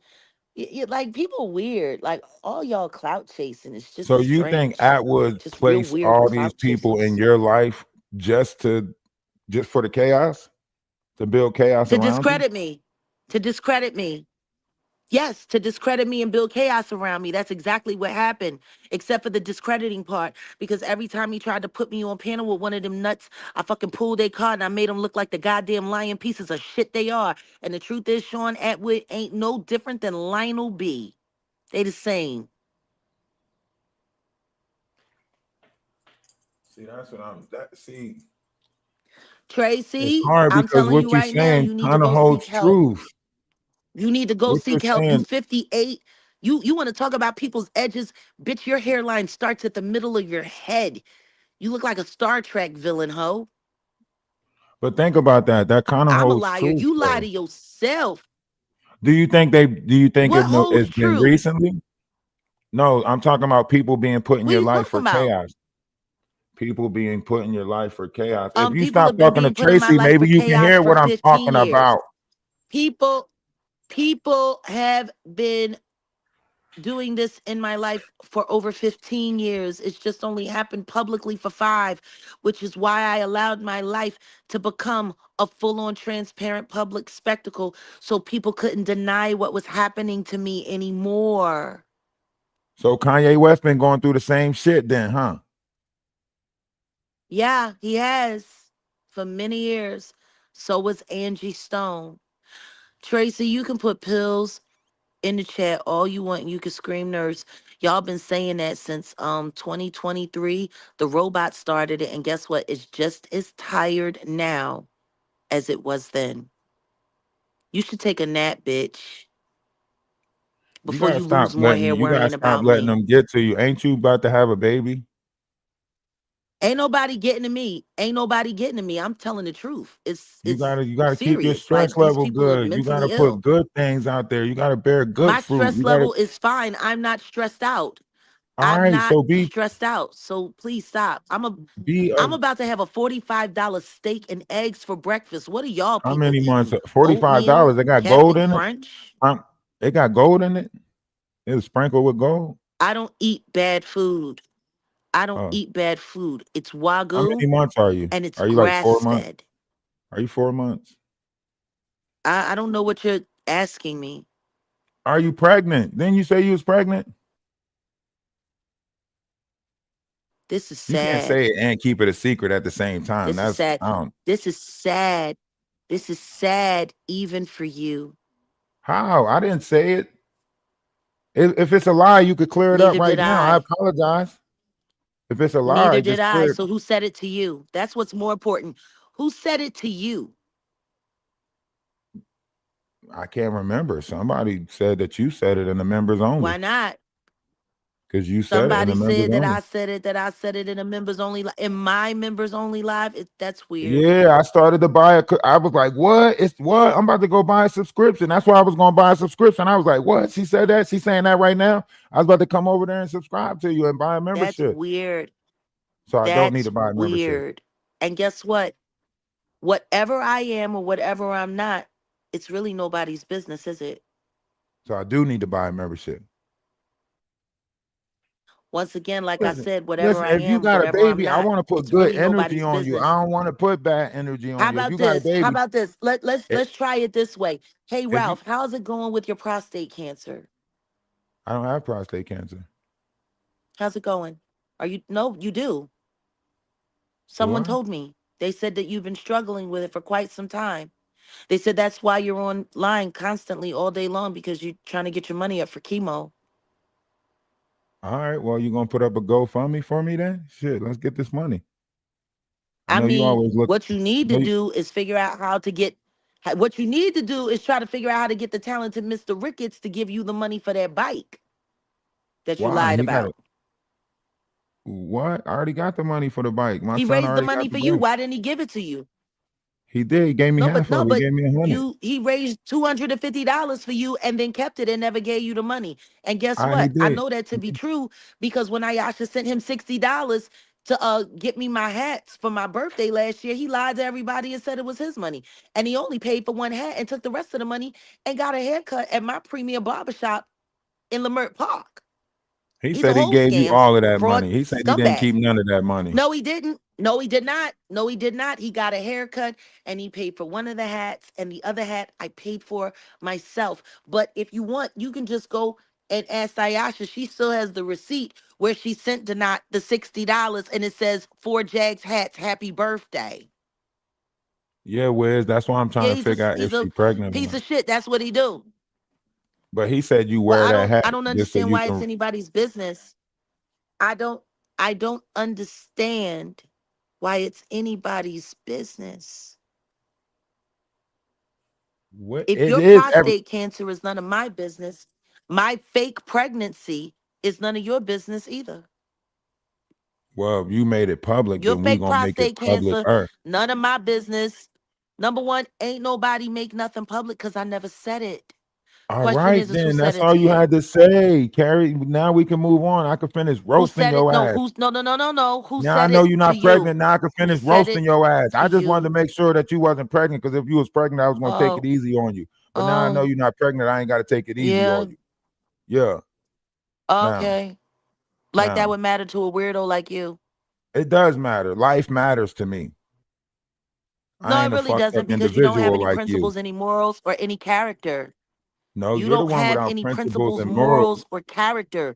Like people weird. Like all y'all clout chasing is so just you think strange. Atwood Just real placed weird all these clout people in chasers. your life just for the chaos? To build chaos To around you? discredit me. To discredit me. Yes, to discredit me and build chaos around me. That's exactly what happened, except for the discrediting part. Because every time he tried to put me on panel with one of them nuts, I fucking pulled their card and I made them look like the goddamn lying pieces of shit they are. And the truth is, Sean Atwood ain't no different than Lionel B. They the same. See, that's what I'm that see, it's Tracy, hard I'm because telling what you you're right now, saying you need to kind of go seek holds help. truth. You need to go What you're seek help. You saying, 58. You want to talk about people's edges? Bitch, your hairline starts at the middle of your head. You look like a Star Trek villain, ho. but think about that. That kind of I'm a holds liar. truth, You lie though. to yourself. Do you think What holds it's been true? recently? No, I'm talking about people being put in What are your you life talking for about? chaos. People being put in your life for chaos. If you People stop have been talking to being put in my Tracy, life for maybe you can chaos hear for what I'm 15 talking years. about. People, people have been doing this in my life for over 15 years. It's just only happened publicly for 5, which is why I allowed my life to become a full-on transparent public spectacle so people couldn't deny what was happening to me anymore. So Kanye West been going through the same shit then, huh? Yeah, he has for many years. So was Angie Stone. Tracy, you can put pills in the chat all you want. You can scream nurse. Y'all been saying that since 2023. The robot started it, and guess what? It's just as tired now as it was then. You should take a nap, bitch, before you lose more hair You gotta worrying stop about letting me. them get to you. Ain't you about to have a baby? Ain't nobody getting to me. Ain't nobody getting to me. I'm telling the truth. You It's gotta keep your serious. Like, stress these level people are good. You gotta mentally put ill. good things out there. You gotta bear good My fruit. stress You gotta level is fine. I'm not stressed out. all I'm right. not So stressed out. So please stop. be I'm about to have a $45 steak and eggs for breakfast. What are y'all how people many months? eating? $45. Oatmeal, They got gold Captain in it. Crunch. They got gold in it. It was sprinkled with gold. I don't eat bad food. I don't Oh, eat bad food. It's how Wagyu many months are you? and it's Are you like 4 grass months? fed. Are you 4 months? I don't know what you're asking me. Are you pregnant? Then you say you was pregnant. This is You can't sad. say it and keep it a secret at the same time. This is That's sad. I don't. This is sad. This is sad even for you. How? I didn't say it. If it's a lie, you could clear it up Neither right did now. I I. apologize. If it's a lie, Neither did just I. clear it. So who said it to you? That's what's more important. Who said it to you? I can't remember. Somebody said that you said it in the members Why only not? because you said it in Somebody the members said that only. I said it, that I said it in a members only, in my members only live. That's weird. Yeah, I started to buy I was like, what? It's what? I'm about to go buy a subscription. That's why I was going to buy a subscription. I was like, what? She said that? She's saying that right now? I was about to come over there and subscribe to you and buy a That's membership. weird. So I don't need That's to buy a membership. weird. And guess what? Whatever I am or whatever I'm not, it's really nobody's business, is it? So I do need to buy a membership. Once again, like I said, whatever Listen, I if you am, got a whatever I'm baby, I not, want to put it's good really energy nobody's on you. business. I don't want to put bad energy How on you. If you about got a this? How baby, about this? if, Let's try it this way. Hey if you Ralph, how's it going with your prostate cancer? I don't have prostate cancer. How's it going? You do. Do Someone I? told me. They said that you've been struggling with it for quite some time. They said that's why you're online constantly all day long because you're trying to get your money up for chemo. All right. Well, you gonna put up a GoFundMe for me then? Shit, let's get this money. I know you mean, always look. what you need I to know you- do is figure out how to get. What you need to do is try to figure out how to get the talented Mr. Ricketts to give you the money for that bike that you Why lied he got it? about. What? I already got the money for the bike. My He son raised the already money got for the you. bike. Why didn't he give it to you? He did. He gave me half of it. He But gave me 100. he raised $250 for you and then kept it and never gave you the money. And guess He what? I did. know that to be true because when Ayasha sent him $60 to get me my hats for my birthday last year, he lied to everybody and said it was his money. And he only paid for one hat and took the rest of the money and got a haircut at my premier barbershop in Lamert Park. He He's a said he whole gave you scam all of that fraud money. He said he didn't scumbag. keep none of that money. No, he didn't. No, he did not. No, he did not. He got a haircut and he paid for one of the hats, and the other hat I paid for myself. But if you want, you can just go and ask Ayasha. She still has the receipt where she sent Donat the $60 and it says 4 Jags hats, happy birthday. Yeah, Wiz. That's why I'm trying Yeah, to figure out if he's a she pregnant or piece not. of shit. That's what he do. But he said you Well, wear that hat I don't just so understand you why it's can. anybody's business. I don't understand why it's anybody's business. What If it your is? prostate cancer is none of my business, my fake pregnancy is none of your business either. Well, you made it public, Your then we fake gonna make it prostate public. cancer, none of my business. Number one, ain't nobody make nothing public because I never said it. All Question right, is who then said that's it all to you you? had to say, Carrie. Now we can move on. I can finish Who roasting said it? your No, ass. no. Who Now I said know it you're to not you? pregnant. Now I can Who finish said roasting it your ass. to I just wanted to you? make sure that you wasn't pregnant because if you was pregnant, I was gonna take it Oh, easy on you. But now I know oh, you're not pregnant. I ain't got to take it easy yeah. on you. Yeah. Now, Okay. Like that now, would matter to a weirdo like you. it does matter. Life matters to me. I No, it ain't a really fucked up doesn't because you don't have individual any like you. principles, any morals, or any character. No, You you're the don't one have without any principles principles, and morals. morals, or character.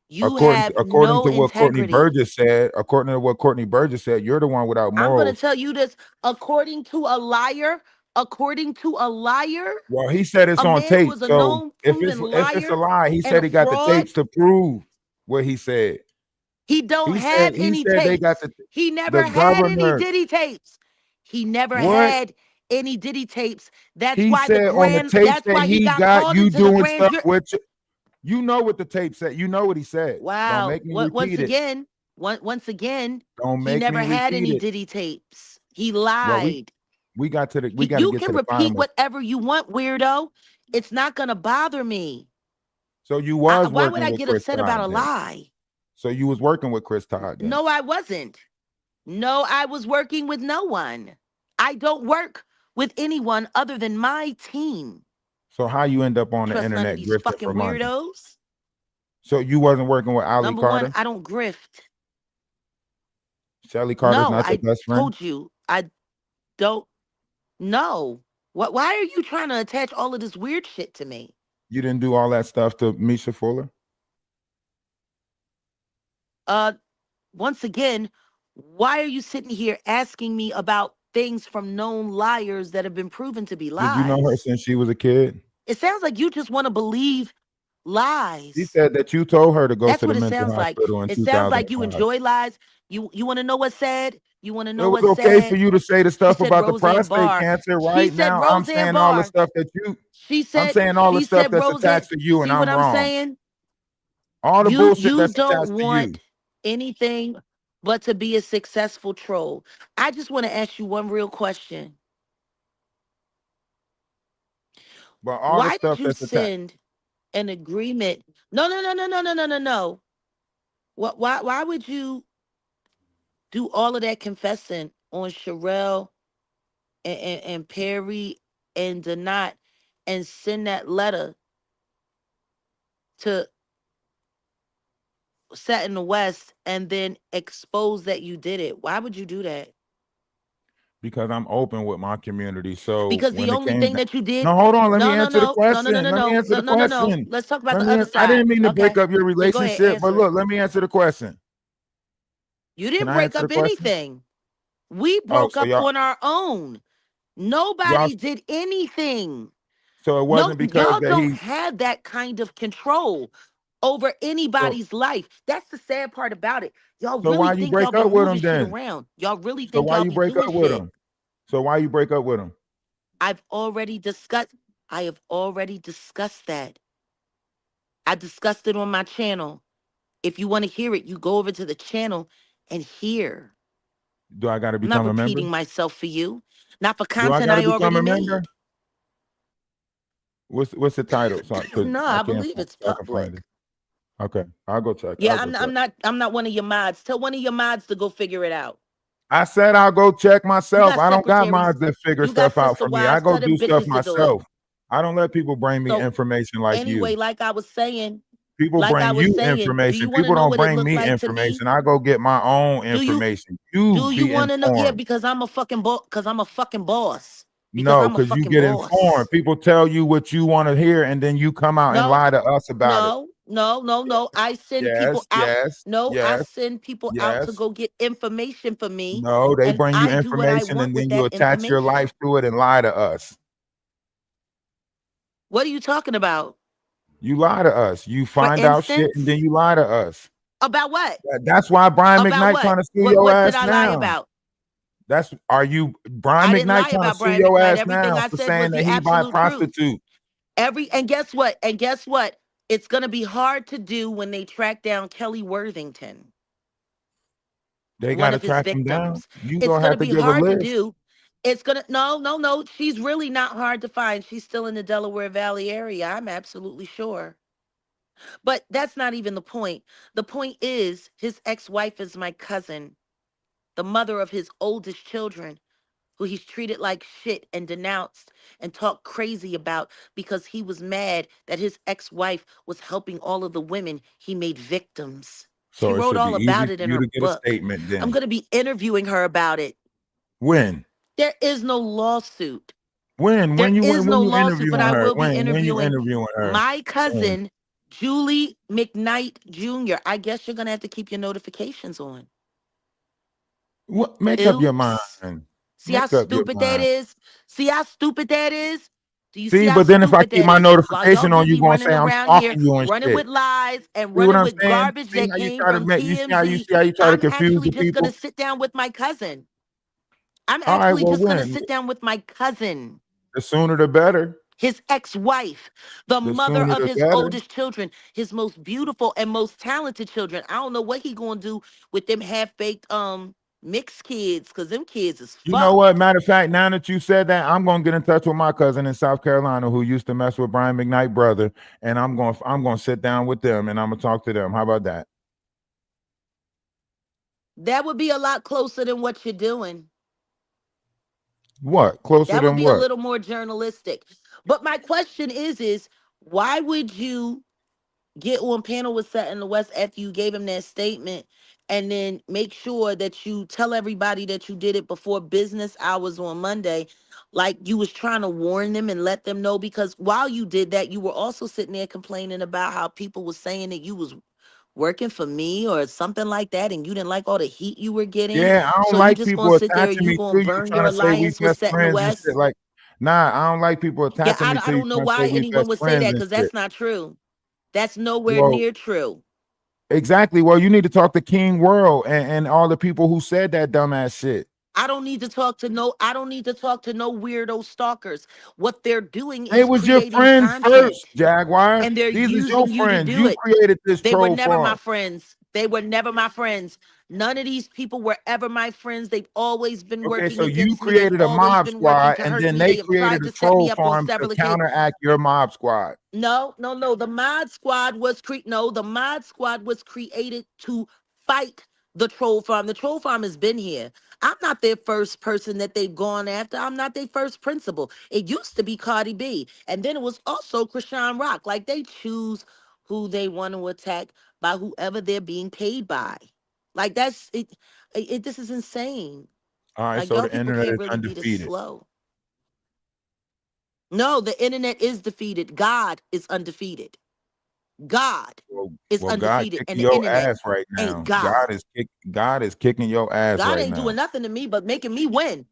You According to, have according no to what Courtney integrity. Burgess said, according to what Courtney Burgess said, you're the one without I'm going to morals. tell you this according to a liar, Well, he said it's a on man who tape. is a So known if proven it's a liar lie, he and said a he got the fraud, tapes to prove what he said. he don't He have said any they got tapes. He the never had any governor. Diddy tapes. He never What? had any Diddy tapes. That's He why said on the tapes that's that why he he got got called you into the doing grand stuff jury. with you know what the tape said. You know what he said. Don't Wow. make me Once repeat it. again, once again, Don't he make never me had repeat any it. Diddy tapes. He Well, lied. we got to You get to can the repeat bottom of. whatever you want, weirdo. It's not gonna bother me. So you was Why would working I with get Chris upset about Todd a then. lie? So you was working with Chris Todd then. No, I wasn't. No, I was working with no one. I don't work with anyone other than my team. So how you end up on the Trust none of internet these grifting fucking for money? weirdos. So you wasn't working with Ali Number one, Carter? I don't grift. Shelly Carter's No, not your I best friend? told you I don't know. Why are you trying to attach all of this weird shit to me? You didn't do all that stuff to Misha Fuller? Once again, why are you sitting here asking me about things from known liars that have been proven to be Did you know her lies? since she was a kid? It sounds like you just want to believe lies. She said that you told her to go That's to the what it mental sounds like. hospital in It sounds like you 2005. enjoy lies. You want to know what's sad? You want to It know was what's okay for sad? you to say the She stuff said about the Roseanne prostate Barr. cancer. She Right said now, I'm Roseanne saying all the Barr. stuff that you. She I'm said saying all the she stuff said that's Roseanne. attached to you, and See what I'm I'm wrong. saying? All the bullshit You that's don't attached to you. want anything but to be a successful troll. I just want to ask you one real question. But all the Why did stuff you that's attached. send an agreement? No. Why would you do all of that confessing on Sherelle and Perry and Donat and send that letter to Set in the West and then expose that you did it? Why would you do that? Because I'm open with my community. So Because the when it only came thing down, that you did, no, hold on. Let me no, no, answer the no, no, no, no, question. no, Let me no, answer no, the no, no, no. question. Let's talk about Let the me. other I didn't side. mean to break Okay. up your Yeah, go ahead, relationship, but answer it. look, let me answer the question. You Can didn't I break answer the up question? anything. We Oh, broke so up y'all, on our own. y'all. Nobody did anything. So it No, wasn't because y'all that don't he. have that kind of control over So, anybody's life. That's the sad part about it. Y'all so really why you think y'all break be up with moving him shit then? around. Y'all really So think why y'all you be break doing up with shit. him? So why you break up with him? I have already discussed that. I discussed it on my channel. If you want to hear it, you go over to the channel and hear. Do I got to I'm not become a member? repeating myself for you. Not for Do I content got to I become already a member? made. What's the title? So, cause No, I I can't. believe it's So I can find public. it. Okay, I'll go check. Yeah, I'll go check. I'm not one of your mods. Tell one of your mods to go figure it out. I said I'll go check You myself. got I don't got secretaries. mods that figure You got stuff out sister for me. I wives. go Tell do them stuff bitches to do it. myself. I don't let people bring me So information like you. anyway, like I was saying, People bring you do you information. want to People know don't what it bring looked me like to me? information. I go get my own Do you information. You do you be want to know? Yeah, informed. because I'm a fucking because I'm a fucking boss. Because No, I'm a because you fucking get informed. boss. People tell you what you want to hear, and then you come out and No, lie to us about it. no. I send people Yes, out. yes, No, I yes, send people out to yes. go get information for me, No, they and bring you I do what I information want and with then you that attach your information. life to it and lie to us. What are you talking about? You lie to us. You For find out shit and instance, then you lie to us. about what? That's why Brian About McKnight what? trying to sue your What did ass I lie now. about? That's Brian I didn't McKnight lie trying to about sue Brian your McKnight. ass Everything now I for said was saying the that he buy absolute truth. prostitutes. And guess what? And guess what? It's gonna be hard to do when they track down Kelly Worthington, They one gotta of his track him down. victims. You It's gonna gonna have to be give a hard to list. do. It's gonna no. She's really not hard to find. She's still in the Delaware Valley area. I'm absolutely sure. But that's not even the point. The point is his ex-wife is my cousin, the mother of his oldest children, who he's treated like shit and denounced and talked crazy about because he was mad that his ex-wife was helping all of the women he made victims. She So it wrote should be all easy about for it in you her to get a book. statement I'm then. going to be interviewing her about it. When? There is no lawsuit. When There you is no when you lawsuit, but interviewing I her? will be When you interviewing interviewing her? my When? cousin, Julie McKnight Jr. I guess you're going to have to keep your notifications on. What? Make up your Oops. mind. See how Make up your stupid that mind. is? See how stupid that is? Do you see See, how but then if I stupid keep that my is? While y'all notification on, you busy gonna running say I'm around here, stalking you and running shit. with lies and See what running I'm with saying? garbage See that how you came try to from make you TMZ, see how you try to I'm confuse actually the just going to people. sit down with my cousin. I'm All right, actually well just going to when? sit down with my cousin, The sooner the better. his ex-wife, the The mother sooner of the his better. oldest children, his most beautiful and most talented children. I don't know what he going to do with them half-baked mixed kids, cuz them kids is You know what? fucked. Matter of fact, now that you said that, I'm gonna get in touch with my cousin in South Carolina who used to mess with Brian McKnight brother, and I'm gonna sit down with them and I'm gonna talk to them. How about that? That would be a lot closer than what you're doing. What? Closer That would than be a what? little more journalistic. But my question is why would you get on panel with Sutton West after you gave him that statement and then make sure that you tell everybody that you did it before business hours on Monday, like you was trying to warn them and let them know? Because while you did that, you were also sitting there complaining about how people was saying that you was working for me or something like that, and you didn't like all the heat you were getting. Yeah, I don't So you like just gonna people sit there and attaching you me gonna to you burn trying your to say we alliance with best Sutton friends and shit. West? Like, nah, I don't like people Yeah, attaching me I to you don't know trying to say why we anyone best would say friends that, and because shit. that's not true. That's nowhere Well, near true. exactly. Well, you need to talk to King World and all the people who said that dumbass shit. I don't need to talk to no weirdo stalkers. What they're doing They is was your creating friends first, content Jaguar. and they're These is your using you to friends. do You it. created this They were troll never my farm. friends. They were never my friends. None of these people were ever my friends. They've always been Okay, working so you against me. They've created a always mob been working squad, to and hurt then me. they They have created tried a to set me troll up on farm to several occasions. counteract your mob squad. No. The Mod Squad was the Mod Squad was created to fight the Troll Farm. The Troll Farm has been here. I'm not their first person that they've gone after. I'm not their first principal. It used to be Cardi B, and then it was also Krishan Rock. Like, they choose who they want to attack by whoever they're being paid by. Like, that's it. This is insane. All right, Like, so y'all the people internet can't is really be this undefeated. slow. No, the internet is defeated. God is undefeated. God is Well, God undefeated, kicking and the your internet ass right ain't now. God. God is kicking your ass God right ain't doing now. nothing to me but making me win.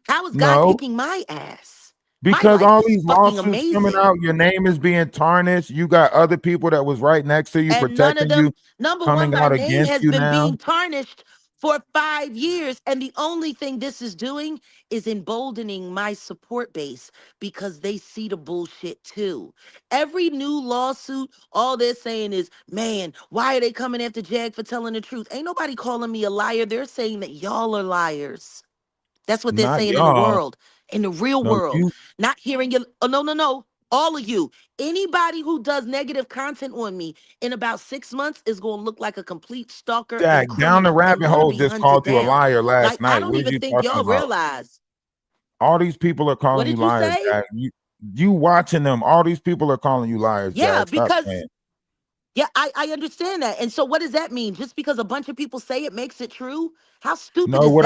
How is God No, kicking my ass? My because life all is these fucking lawsuits coming amazing. out, your name is being tarnished. You got other people that was right next to you And none of protecting you them, number one, coming my out name against has you been now. being tarnished for 5 years. And the only thing this is doing is emboldening my support base because they see the bullshit too. Every new lawsuit, all they're saying is, man, why are they coming after Jag for telling the truth? Ain't nobody calling me a liar. They're saying that y'all are liars. That's what they're Not saying in the y'all. world, in the real No, world. you, Not hearing you. Oh, no. All of you. Anybody who does negative content on me in about 6 months is going to look like a complete stalker and Jack, down the criminal and rabbit going to hole be just hunted called you a down. liar last Like, I night. don't What are even you think talking y'all about? realize. All these people are What calling you did you liars, say? Jack. You watching them. All these people are calling you liars, Yeah, Jack. Stop because, playing. yeah, I understand that. And so what does that mean? Just because a bunch of people say it makes it true? How stupid No, is that?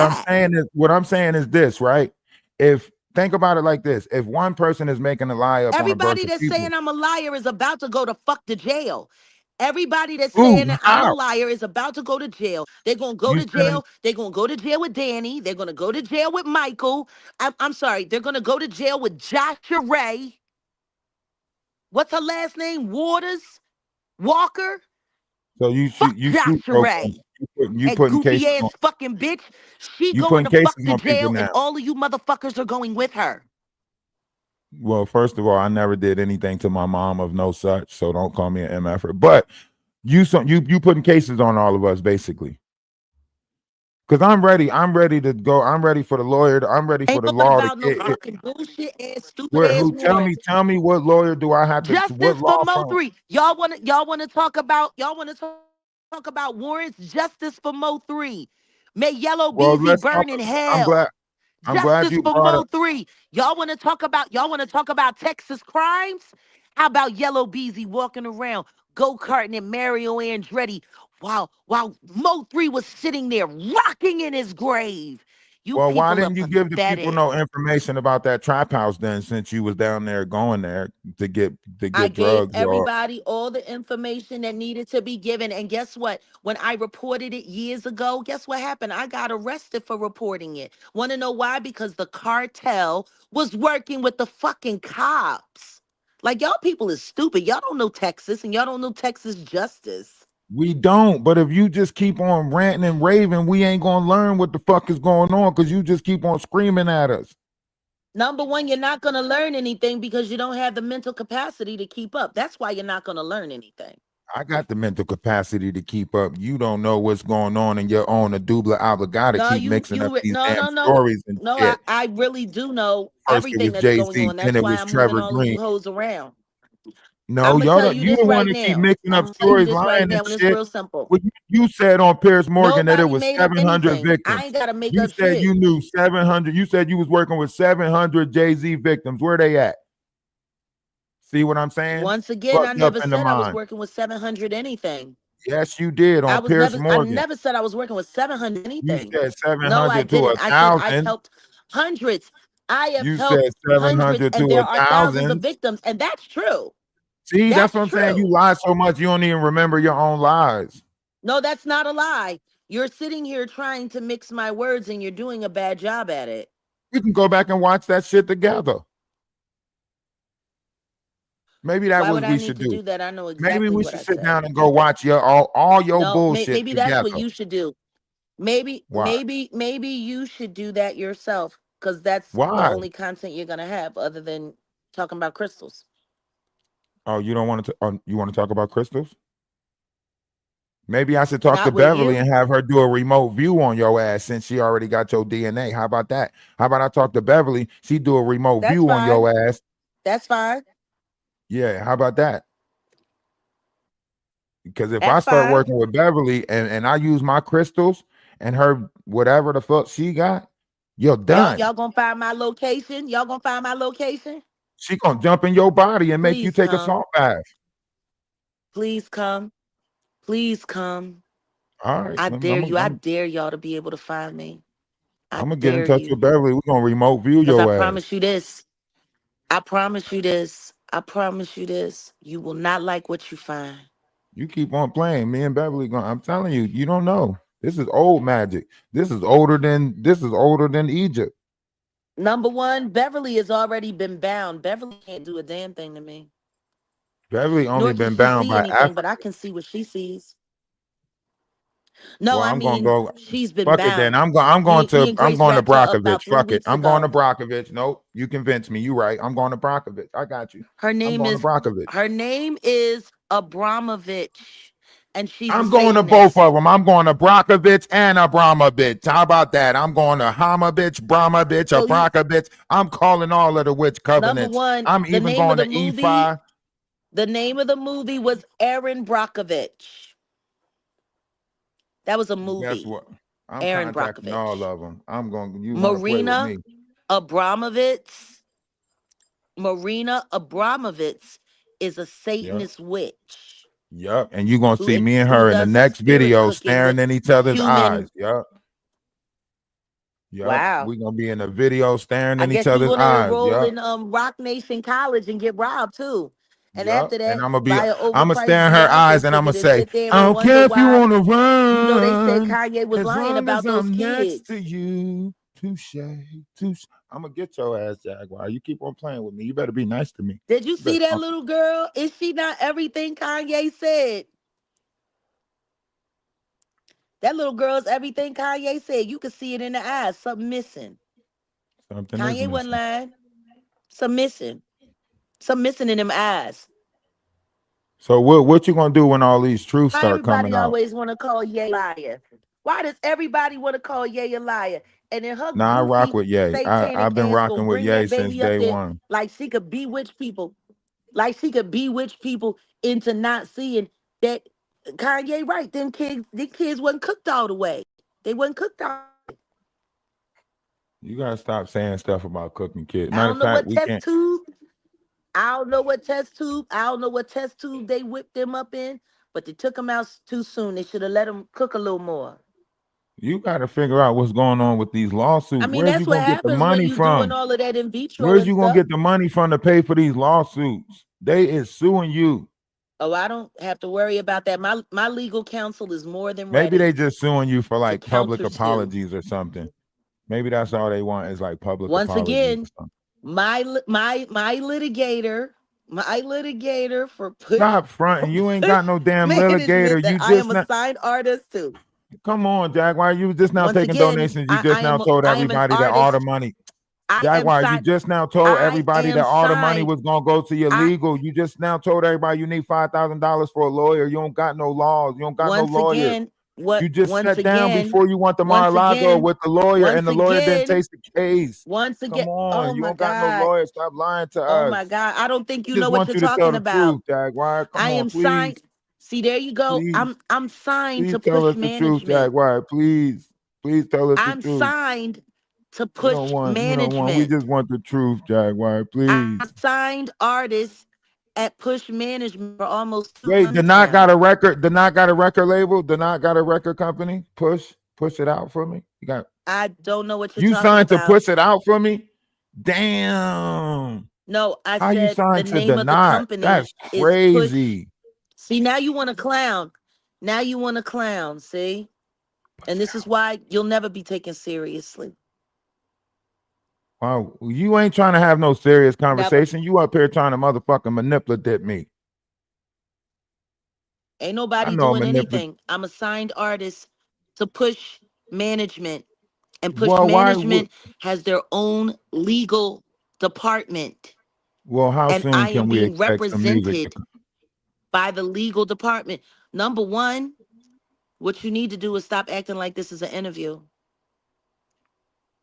what I'm saying is this, right? If think about it like this, if one person is making a lie up on a bunch Everybody of that's people, saying I'm a liar is about to go to fuck the jail. Everybody that's who saying that I'm a how? liar is about to go to jail. They're going to go You to sending jail. They're going to go to jail with Danny. They're going to go to jail with Michael. I'm sorry. They're going to go to jail with Joshua Ray. What's her last name? Walker? so Fuck you shoot Joshua folks Ray. on you That putting goofy cases on ass fucking bitch. She you going putting to fuck cases the on people jail, and now. all of you motherfuckers are going with her. Well, first of all, I never did anything to my mom of no such, so don't call me an MFer. But you putting cases on all of us basically. Because I'm ready. I'm ready to go. I'm ready for the lawyer. I'm ready for Ain't the nobody law to about no get it. fucking bullshit ass, stupid Where ass who warrants. tell me what lawyer do I have to what Justice for law Mo firm? 3. Y'all wanna talk about warrants? Justice for Mo 3. May Yellow Well, Beezy let's talk. burn in I'm glad. hell. I'm glad Justice you for brought up. Mo3. Y'all want to talk about Texas crimes? How about Yellow Beezy walking around go-karting and Mario Andretti while Mo3 was sitting there rocking in his grave? You Well, why people are didn't you give the people pathetic. no information about that trap house then, since you was down there going there to get I gave drugs? Or everybody all the information that needed to be given. And guess what? When I reported it years ago, guess what happened? I got arrested for reporting it. Want to know why? Because the cartel was working with the fucking cops. Like, y'all people is stupid. Y'all don't know Texas and y'all don't know Texas justice. we don't. But if you just keep on ranting and raving, we ain't gonna learn what the fuck is going on because you just keep on screaming at us. Number one, you're not going to learn anything because you don't have the mental capacity to keep up. That's why you're not going to learn anything. I got the mental capacity to keep up. You don't know what's going on in your own dubla obligata. No, Keep mixing up these no, damn no, no, stories and no. shit. I really do know First it everything was that's going Jay-Z, on. then That's it why was I'm moving Trevor all of you Green. hoes around. No, I'm gonna y'all tell don't. you You this don't right want to keep now. mixing I'm up gonna tell you stories, this right lying now, and and it's shit. real simple. Well, you said on Piers Morgan that it Nobody was made up 700 anything. victims. I ain't gotta make You up said shit. you knew 700. You said you was working with 700 Jay-Z victims. Where they at? See what I'm saying? Once again, I Fucked up never in the said I was mind. working with 700 anything. Yes, you did on Piers I Morgan. never said I was working with 700 You anything. said No, I 700 to didn't. I said I've 1,000. helped hundreds. I have You said helped hundreds, 700 to and there are thousands of 1,000. victims, and that's true. See, that's That's what I'm saying. You true. lie so much you don't even remember your own lies. No, that's not a lie. You're sitting here trying to mix my words, and you're doing a bad job at it. We can go back and watch that shit together. Maybe that Why was would I we need should to do. do that? I know Maybe exactly we what should I sit said. down and go watch your all your No, bullshit maybe that's together. what you should do. Why? Maybe you should do that yourself, because that's the Why? only content you're gonna have other than talking about crystals. Oh, you don't want to? You want to talk about crystals? Maybe I should talk to Not with Beverly you. and have her do a remote view on your ass since she already got your DNA. How about that? How about I talk to Beverly? She do a remote That's view on fine. your ass. That's fine. Yeah, how about that? Because if I That's start fine. working with Beverly and I use my crystals and her whatever the fuck she got, you're done. Y'all gonna find my location. Y'all gonna find my location. She gonna jump in your body and make you Please take a come. salt bath. Please come. Please come. All right, I dare you. I I'm dare y'all to be able to find me. I gonna get in dare touch with you. Beverly. We're gonna remote view Because I your ass. promise you this. I promise you this. I promise you this. You will not like what you find. You keep on playing. Me and Beverly going. I'm telling you, you don't know. This is old magic. This is older than Egypt. Number one, Beverly has already been bound. Beverly can't do a damn thing to me. Beverly only Nor can been she bound see by anything, Africa. but I can see what she sees. No, Well, I I'm gonna mean, go. she's been Fuck it then. bound. I'm going Me to and I'm Grace going to wrapped her up Brockovich. about 3 Fuck it. weeks I'm going to ago. Brockovich. Nope, you convinced me. You right. I'm going to Brockovich. I got you. Her I'm name going to is Brockovich. Abramovich, and she's a I'm going to both Satanist. of them. I'm going to Brockovich and Abramovich. How about that? I'm going to Hamovich, Bramovich, So you, Brockovich. I'm calling all of the witch number covenants. one, I'm the even name of going the to movie, E5. the name of the movie was Aaron Brockovich. That was a Guess movie. what? I'm Aaron contacting all Brockovich. of them. I'm going. You want to play with Marina me? Abramovich. Marina Abramovich is a Yep. Satanist witch Yep. And you're gonna see me and who her in the does next spirit video cooking with staring in each other's human. eyes. Yep. Yep. Wow. We're gonna be in a video staring I in each guess you're other's gonna eyes. enroll Yep. in Rock Nation College and get robbed too. And Yep. after And that, buy an I'm gonna overpriced stare in her eyes Beyonce and I'm gonna ticket and say, sit there I and don't wonder care if you why. wanna You know they said run, Kanye was as lying long about as those I'm next kids. to you. Touche. I'm gonna get your ass, Jaguar. You keep on playing with me. You better be nice to me. Did you better see that talk- little girl? Is she not everything Kanye said? That little girl's everything Kanye said. You could see it in the eyes. Something missing. Something is Kanye wasn't missing. lying. Some missing. Some missing in them eyes. So what you gonna do when all these truths Why start coming everybody out? always want to call Ye a liar? Why does everybody want to call Ye a liar? And then her Nah, I rock goofy with Ye. I've satanic been ass gonna rocking with bring Ye that since baby up day there one. like she could bewitch people. Like she could bewitch people into not seeing that Kanye right. The kids wasn't cooked all the way. They wasn't cooked all. You gotta stop saying stuff about cooking kids. I Matter don't of know fact, what we test can't. tube. I don't know what test tube. I don't know what test tube they whipped them up in, but they took them out too soon. They should have let them cook a little more. You got to figure out what's going on with these lawsuits. I mean, Where's you that's what gonna get the happens when money you doing from? all of that in vitro Where's and you gonna stuff. get the money from to pay for these lawsuits? They is suing you. Oh, I don't have to worry about that. My legal counsel is more than Maybe ready they just suing you for to like public countersue. apologies or something. Maybe that's all they want is like public Once apologies again, or something. my litigator for push Stop fronting. You ain't got no damn litigator. management that You I just am a not. signed artist to. Come on, Jaguar. You just now Once taking again, donations. You I just now am told I am an everybody that all the artist. money. I am Jaguar, you signed. just now told I everybody am that all the money signed. was gonna go to your I- legal. You just now told everybody you need $5,000 for a lawyer. You don't got no laws. You don't got no Once lawyer. again, You just once sat down again, before you went to once Mar-a-Lago again, with the lawyer, once and the lawyer didn't again, taste the case. once again. Come on, Oh you my don't got no God. lawyer. Stop lying to Oh us. my God. I don't think We you just know what want you're you to tell talking the about. truth, Jaguar. Come I on, am please. signed. See, there you go. Please. I'm signed Please to tell push us the truth, management. Jaguar. Please tell us I'm the truth. signed to We push don't want. We management. just want the truth, Jaguar. Please. I'm a signed artist at Push Management for almost 2 Wait, months Denot now. got a record. Denot got a record label. Denot got a record company. Push it out for me. You got. I don't know what you're You talking signed about. to push it out for me. Damn. No, I How you said the signed to name of the Denot? company That's is Push. crazy. See, now you want to clown. Now you want to clown, see? And this is why you'll never be taken seriously. Wow, you ain't trying to have no serious conversation. You up here trying to motherfucking manipulate me. Ain't nobody know doing anything. I'm a signed artist to Push Management. And Push Well, why Management has their own legal department. Well, how And soon I can am we being expect some music? represented by the legal department. Number one, what you need to do is stop acting like this is an interview.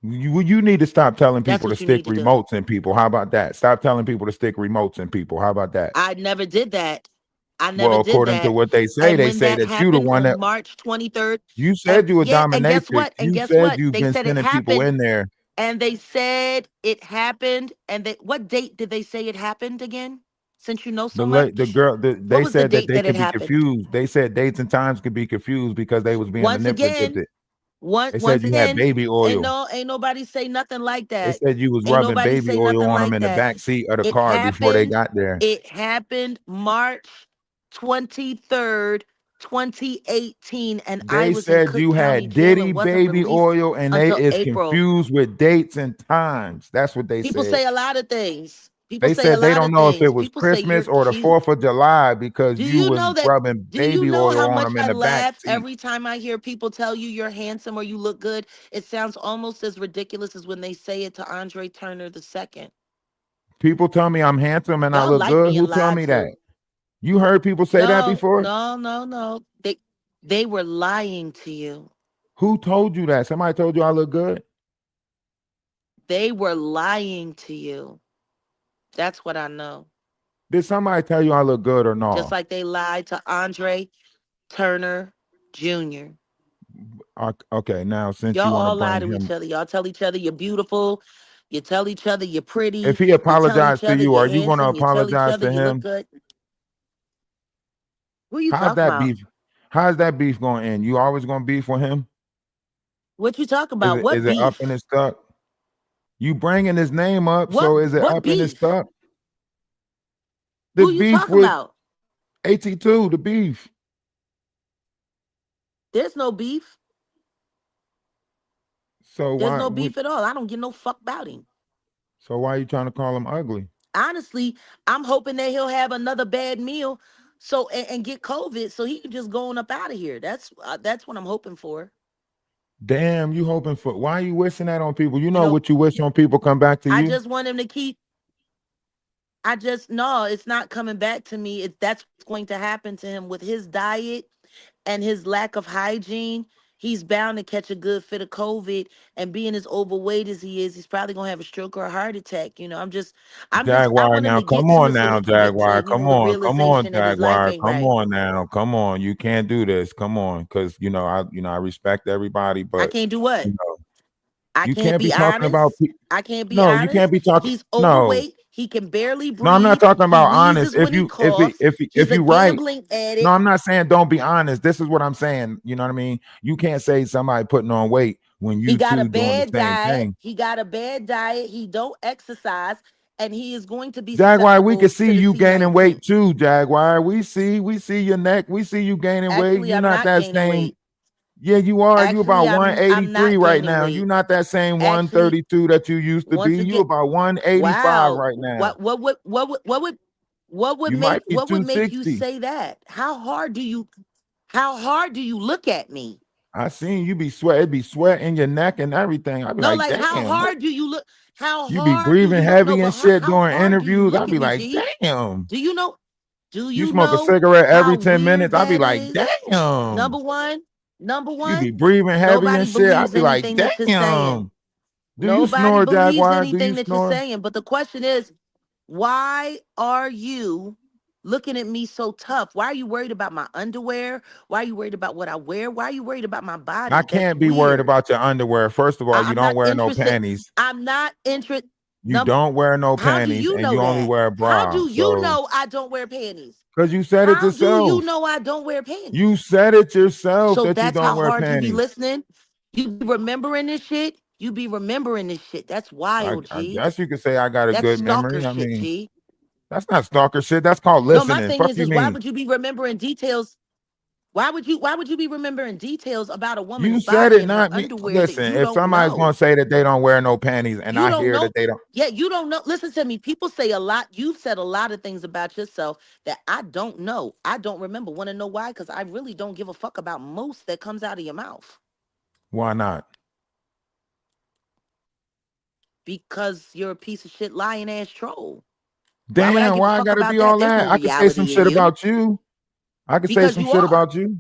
You need to stop telling That's people to what you stick need to do. remotes in people. How about that? Stop telling people to stick remotes in people. How about that? I never did that. I never Well, did according that. to what they say, And they when say that that you the happened one on that March 23rd, you said you were yeah, and guess dominatrix. what? And You guess said what? you've They been said it sending people happened. in there. And they said it happened. And they, what date did they say it happened again? Since you know so much. The girl, What they was the said that date they that it could be happened? confused. They said dates and times could be confused because they was being Once manipulative. again, They once said you had again, baby oil. ain't nobody say nothing like They that. said you was Ain't rubbing nobody baby say oil nothing on them like in the that. back seat of the It car before they happened. got there. It happened March 23rd, 2018, and I They was in said Cook you County had Jail Diddy and wasn't baby released oil, and they until is April. confused with dates and times. That's what they People said. say a lot of things. People They say a said they lot don't of know if things. it was People say you're Christmas or the cute. 4th of July because Do you you was know that? rubbing Do you baby know oil how on much them in I the back laugh seat. every time I hear people tell you you're handsome or you look good? It sounds almost as ridiculous as when they say it to Andre Turner II. People tell me I'm handsome and I Y'all look like good. being Who tell lied me to. that? You heard people say that before? No. They were lying to you. Who told you that? Somebody told you I look good? They were lying to you. That's what I know. Did somebody tell you I look good or not? Just like they lied to Andre Turner Jr. Okay, now since Y'all you want all to lie bring to him, each other. Y'all tell each other you're beautiful. You tell each other you're pretty. if he You tell apologized each to other you, you're are you going to handsome. You tell each apologize other to you look him? good. Who you How's talking that about? beef? How's that beef going to end? You always going to beef with him? What you talking about? What Is it up beef? and it's stuck? You bringing his name up, What, so is it what up and it's beef? stuck? The Who you beef talking with about? AT2, the beef. There's no beef. So There's why? no beef at all. I don't give no fuck about him. So why are you trying to call him ugly? Honestly, I'm hoping that he'll have another bad meal, so and get COVID, so he can just go on up out of here. That's what I'm hoping for. Damn, you hoping for? Why are you wishing that on people? You know, know, what you wish on people come back to I you. just want him to keep. No, it's not coming back to me. That's what's going to happen to him with his diet and his lack of hygiene. He's bound to catch a good fit of COVID, and being as overweight as he is, he's probably gonna have a stroke or a heart attack. You know, I Jaguar, want him now to get come to on a now, to Jaguar. the Come on, realization that his life Jaguar. ain't Come right. on now. Come on. You can't do this. Come on, because I respect everybody, but I can't do what? I You can't can't be be talking about. honest. I can't be No, you honest. can't be talking. He's No, overweight. He can barely no, I'm not breathe. talking He about honest. wheezes when he coughs. If He's a you right. gambling No, addict. I'm not saying don't be honest. This is what I'm saying. You know what I mean? You can't say somebody putting on weight when He you got a two doing the bad same diet. thing. He got a bad diet. He don't exercise, and he is going to be Jaguar, we can susceptible see to the you gaining C-19. weight too, Jaguar. We see your neck. We see you gaining weight. Actually, You're I'm not not that gaining same. weight. Yeah, you are. You Actually, about I'm 183 not right gaining now. weight. You're not that same Actually, 132 that you used to be. once You again, about 185 wow. right now. What would You might make be what would make you 260. say that? How hard do you look at me? I seen you be sweat. It be sweat in your neck and everything. I'd be No, like, like how damn, what? hard do you look? How You be hard do breathing you look? No, heavy but and shit how during hard do you interviews. look I'd at be me, like, G? damn. Do you know? Do You you smoke a know cigarette every how 10 weird minutes. I'd be that like, is? damn. Number one, You be breathing heavy nobody and shit. I'd believes be like, anything that you're saying. damn. Do you Nobody snore, believes Jaguar? Do anything you that you're snore? saying. But the question is, why are you looking at me so tough? Why are you worried about my underwear? Why are you worried about what I wear? Why are you worried about my body? I That's can't be worried weird. about your underwear. First of all, you I'm don't not wear no interested. panties. I'm not interested. You don't wear no How do panties you and know you only that? wear a How bra. do you So, know I don't wear panties? because you said it How do you yourself. know I don't wear You panties? said it yourself So that you that's don't how wear hard you be panties. listening. You be remembering this shit. You be remembering this shit. That's wild, I G. guess you could say I got a That's good stalker memory. I shit, mean, G. that's not stalker shit. That's called No, my listening. thing Fuck you is why mean? would you be remembering details? Why would you be remembering details about a You woman's said body it, and her not me. underwear that Listen, you if don't somebody's gonna know? say that they don't wear no panties and You I don't hear know. that they don't, Yeah, you don't know. Listen to me. People say a lot. You've said a lot of things about yourself that I don't know. I don't remember. Want to know why? Because I really don't give a fuck about most that comes out of your mouth. why not? Because you're a piece of shit, lying ass troll. Why would I Damn, give a why I fuck gotta about be that? all There's that? no I could say some reality in shit you about you. I could say because some you shit are. about you.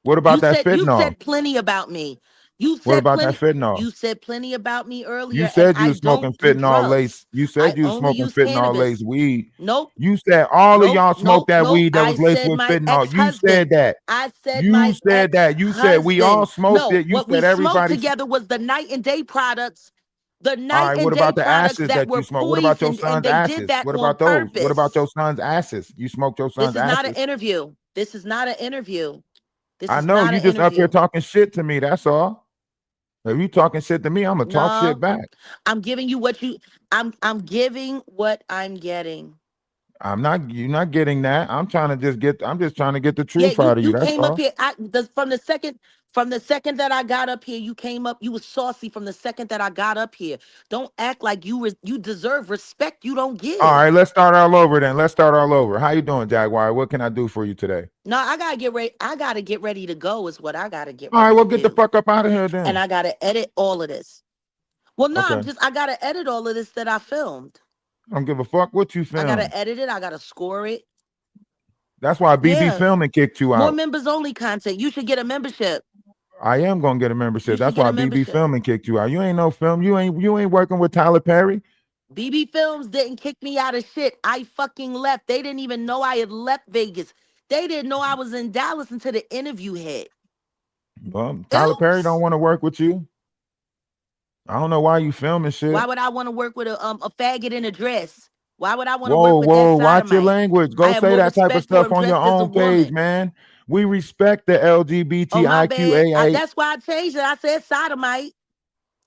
What about that You've fentanyl? said plenty about me. You What said about that plenty. fentanyl? You said plenty about me You earlier, and said you I was smoking don't do fentanyl lace. drugs. You I said you was only smoking use fentanyl laced cannabis. weed. Nope, You said all of nope, y'all smoked nope, that nope. weed that I was laced said with my fentanyl. You said ex-husband. that. I said You my said that. You said we all ex-husband. smoked No, it. You what we said smoked everybody. together was the night and day products. The All night right. and What day about the products ashes that that were you smoked? What about your poisoned, and son's they did ashes? that What on about those? What about your purpose. son's ashes? You smoked your This son's is not an ashes. interview. This is not an interview. This I is know not you an just up here interview. talking shit to me. That's all. If you talking shit to me, I'm gonna talk shit No, back. I'm giving you what you. I'm giving what I'm getting. I'm not. You're not getting that. I'm trying to just get. I'm just trying to get the Yeah, truth out of you. you That's came up all. here. From the second that I got up here, you came up. You was saucy from the second that I got up here. Don't act like you deserve respect you don't All right. give. Let's start all over then. Let's start all over. How you doing, Jaguar? What can I do for you today? No, I gotta get ready. I gotta get ready to go. Is what I gotta get All right. ready Well, to get the do, fuck up out of here and then. I gotta edit all of this. Well, no, Okay. I gotta edit all of this that I filmed. I don't give a fuck what you I film. gotta edit it. I gotta score it. That's why BB Yeah, Filming kicked you more out. members only content. You should get a membership. I am gonna get a You membership. should That's get why a BB membership. Filming kicked you out. You ain't no film. You ain't working with Tyler Perry. BB Films didn't kick me out of shit. I fucking left. They didn't even know I had left Vegas. They didn't know I was in Dallas until the interview hit. Well, Tyler Perry Oops. don't want to work with you. I don't know why you filming shit. Why would I want to work with a faggot in a dress? Why would I want to Whoa, work with that whoa, watch your sodomite? language. I Go have say more that type of respect for stuff him on your dressed as a own page, woman. man. We respect the Oh, my bad. LGBTIQAA. That's why I changed it. I said sodomite.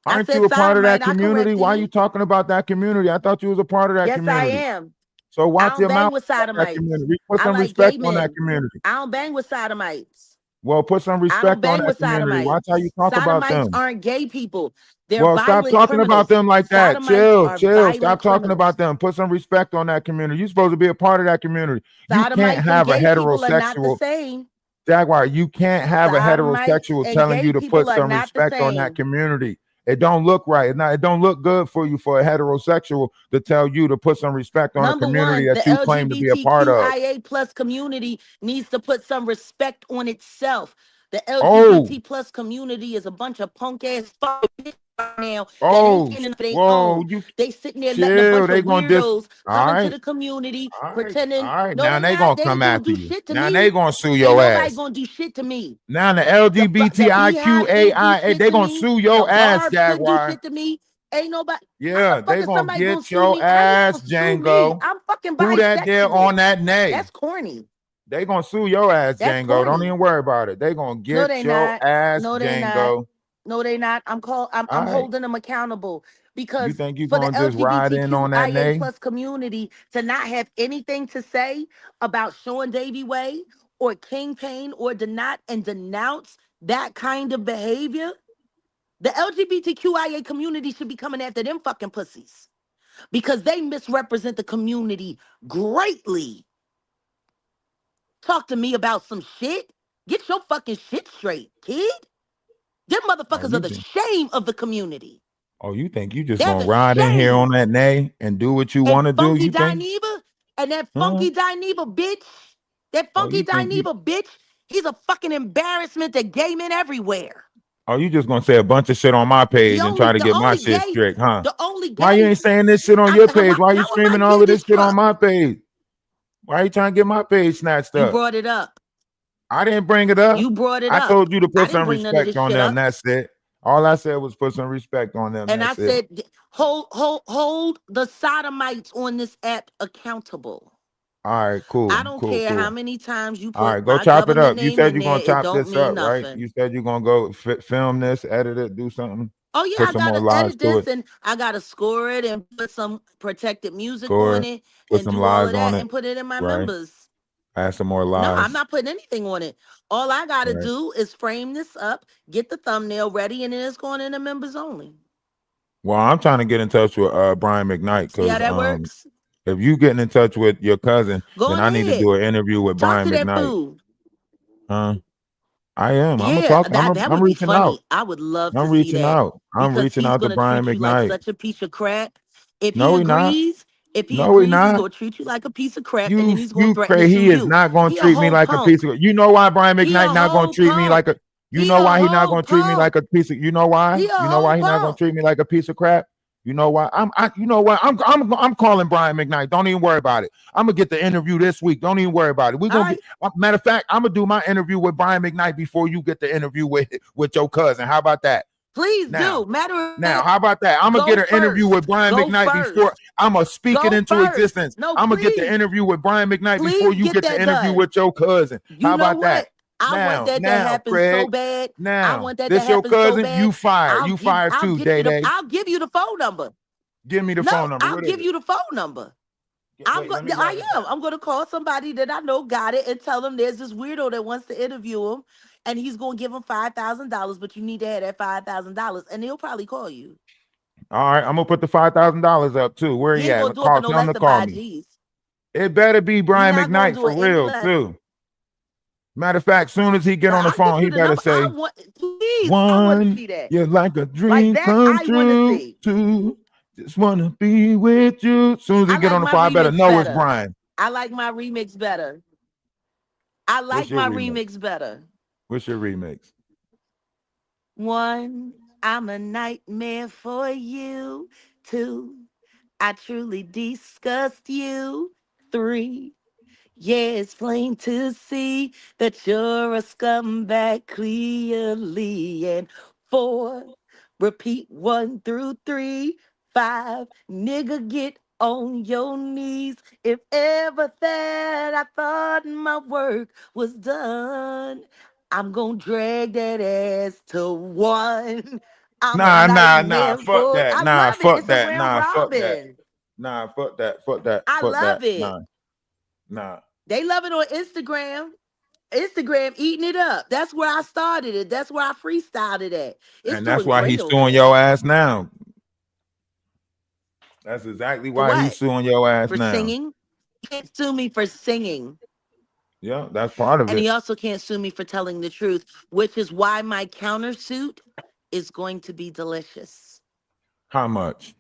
I Aren't said you a part of that sodomite. I community? corrected Why are you it. talking about that community? I thought you was a part of that Yes, I community. am. So I watch don't your bang mouth with about that sodomites. community. Put I some like gay respect on that men. community. I don't bang with sodomites. Well, put some I don't respect on bang that with community. Watch how you sodomites. talk about Sodomites them. aren't gay people. They're Well, stop violent talking about criminals. them like that. Sodomites Chill, are chill. violent Stop talking about criminals. them. Put some respect on that community. You're supposed to be a part of that community. You can't Sodomites and have a gay people are not the heterosexual same. Jaguar. You can't have a Sodomites heterosexual and telling gay you to put people are some not the respect on that same. community. It don't look right. It don't look good for you for a heterosexual to tell you to put some respect on a Number community one, the that you claim to be a part of. LGBTQIA plus community needs to put some respect on itself. The Oh. LGBT plus community is a bunch of punk ass fucking bitches right now that ain't Oh, standing for their whoa, own. you They sitting there letting a chill. bunch They of gonna dis. weirdos All come into right, the community all right, pretending. all right. No, Now they they not. gonna They come ain't gonna after do you. shit to Now me. they gonna sue Ain't your nobody ass. gonna do shit to me. Now the The Beehive LGBTIQAIA, ain't do they shit to gonna me. sue The your ass, Barbs couldn't do Jaguar. shit to me. Ain't nobody. How Yeah, the fuck they is gonna somebody gonna get sue your me? How you ass, gonna sue me? Django. I'm fucking Who that there on bisexual. that nay? That's corny. They gonna sue your ass, That's Django. Don't corny. even worry about it. They gonna No, get they your not. ass, No, they not. Django. No, they not. I'm All right. holding them accountable You because think you for the gonna just ride in on that LGBTQIA nay? plus community to not have anything to say about Sean Davy Way or King Payne or denounce that kind of behavior, the LGBTQIA community should be coming after them fucking pussies because they misrepresent the community greatly. Talk to me about some shit. Get your fucking shit straight, kid. Them Oh, motherfuckers you are the think? shame of the community. Oh, you think you just They're gonna the ride in here on shame. that nay and do what you And want to do? Funky You think? Dineva and that Huh? Funky Dineva bitch, that Oh, Funky you think you? Dineva bitch, he's a fucking embarrassment to gay men everywhere. Oh, you just gonna say a bunch of shit on my The page and only, try to the get my only shit gay, strict, huh? the only Why you gay. ain't saying this shit on your page? Why you How am I screaming all getting of this this shit on truck? my page? Why you trying to get my page snatched You up? brought it up. I didn't bring it up. You brought it I up. told you to I put didn't some bring none of respect this on shit them. up. That's it. All I said was put some respect on them. And I That's it. said, hold the sodomites on this app accountable. All right, cool, I don't cool, care how cool. many times you All put right, go my chop it government up. You name said in you're there. gonna It chop don't this mean up, right? You nothing. said you're gonna go film this, edit it, do something, Oh yeah, put I some more gotta lives edit to this it, and I gotta score it and put some protected music score on it, it put and some do all lives of on that it, and put it in my right? members. Add some more No, I'm lives, not putting anything on it. All I gotta right? do is frame this up, get the thumbnail ready, and then it's going in the members only. Well, I'm trying to get in touch with Brian McKnight See how because that works? if you getting in touch with your cousin, Go then on I need to ahead. do an interview with Talk Brian to that McKnight. fool. Huh? I am. I'm gonna Yeah, talk. that I'm would be reaching out. funny. I would love to I'm see reaching that out. I'm because reaching he's out to gonna Brian treat you like McKnight. such a piece of crap. If he No, he not. agrees, No, he he's not. gonna treat you like a piece of crap, and You then he's gonna you threaten to crazy. sue He is you. not gonna He a treat me whole like a punk. piece of. You know why Brian He a McKnight not gonna whole treat me like punk. a. You He know a why he not whole gonna treat me like punk. a piece of. You know why? He a You know why whole he not gonna punk. treat me like a piece of crap? You know why? You know what? I'm calling Brian McKnight. Don't even worry about it. I'm gonna get the interview this week. Don't even worry about it. We're All gonna right, get. Matter of fact, I'm gonna do my interview with Brian McKnight before you get the interview with your cousin. How about that? please Now, do. Matter of now, fact, how about that? I'm gonna go get an interview with first. Brian Go McKnight before first. I'm gonna speak it Go into first. existence. No, I'm gonna get the please, interview with Brian McKnight before please you get get the that interview done. with your cousin. You How know about that? what? I want that to Now, happen so Craig. bad. I Now, want that to this your happen so cousin? bad. You fired. You fired I'll too, give Day you the Day. I'll give you the phone number. Give me the No, phone number. I'll What is give it? you the phone number. Wait, let me write it down. I'm gonna call somebody that I know got it and tell them there's this weirdo that wants to interview him, and he's gonna give him $5,000, but you need to have that $5,000, and he'll probably call you. All right, I'm gonna put the $5,000 up too. Where He he ain't at? gonna do it for no Tell him less to than call five me. G's. It better be He Brian not gonna McKnight do for it any real less. too. Matter of fact, soon as he get But on the I'll give phone, you he the better number. say, Please, I want to "One, see that. you're like a Like dream that, come I want to true. see. Two, just wanna be with you." Soon as he I get like on the my phone, I better remix know it's better. Brian. I like my remix better. I What's like your my remix? remix better. What's your remix? One, I'm a nightmare for you. Two, I truly disgust you. Three, yeah, it's plain to see that you're a scumbag clearly. And four, repeat 1 through 3. 5, nigga, get on your knees. If ever that I thought my work was done, I'm gonna drag that ass to 1. I'm a Nah. nightmare Fuck for. that. I Nah, love it. fuck It's a that. round Nah, fuck that. robin. Nah, fuck that. Fuck that. I Fuck that. love it. Nah. They love it on Instagram. Instagram eating it up. That's where I started it. That's where I freestyled it at. It's And that's doing why great he's over suing there. your ass now. That's exactly For why he's what? suing your ass For now. singing? He can't sue me for singing. Yeah, that's part of And he it. also can't sue me for telling the truth, which is why my countersuit is going to be delicious. How much?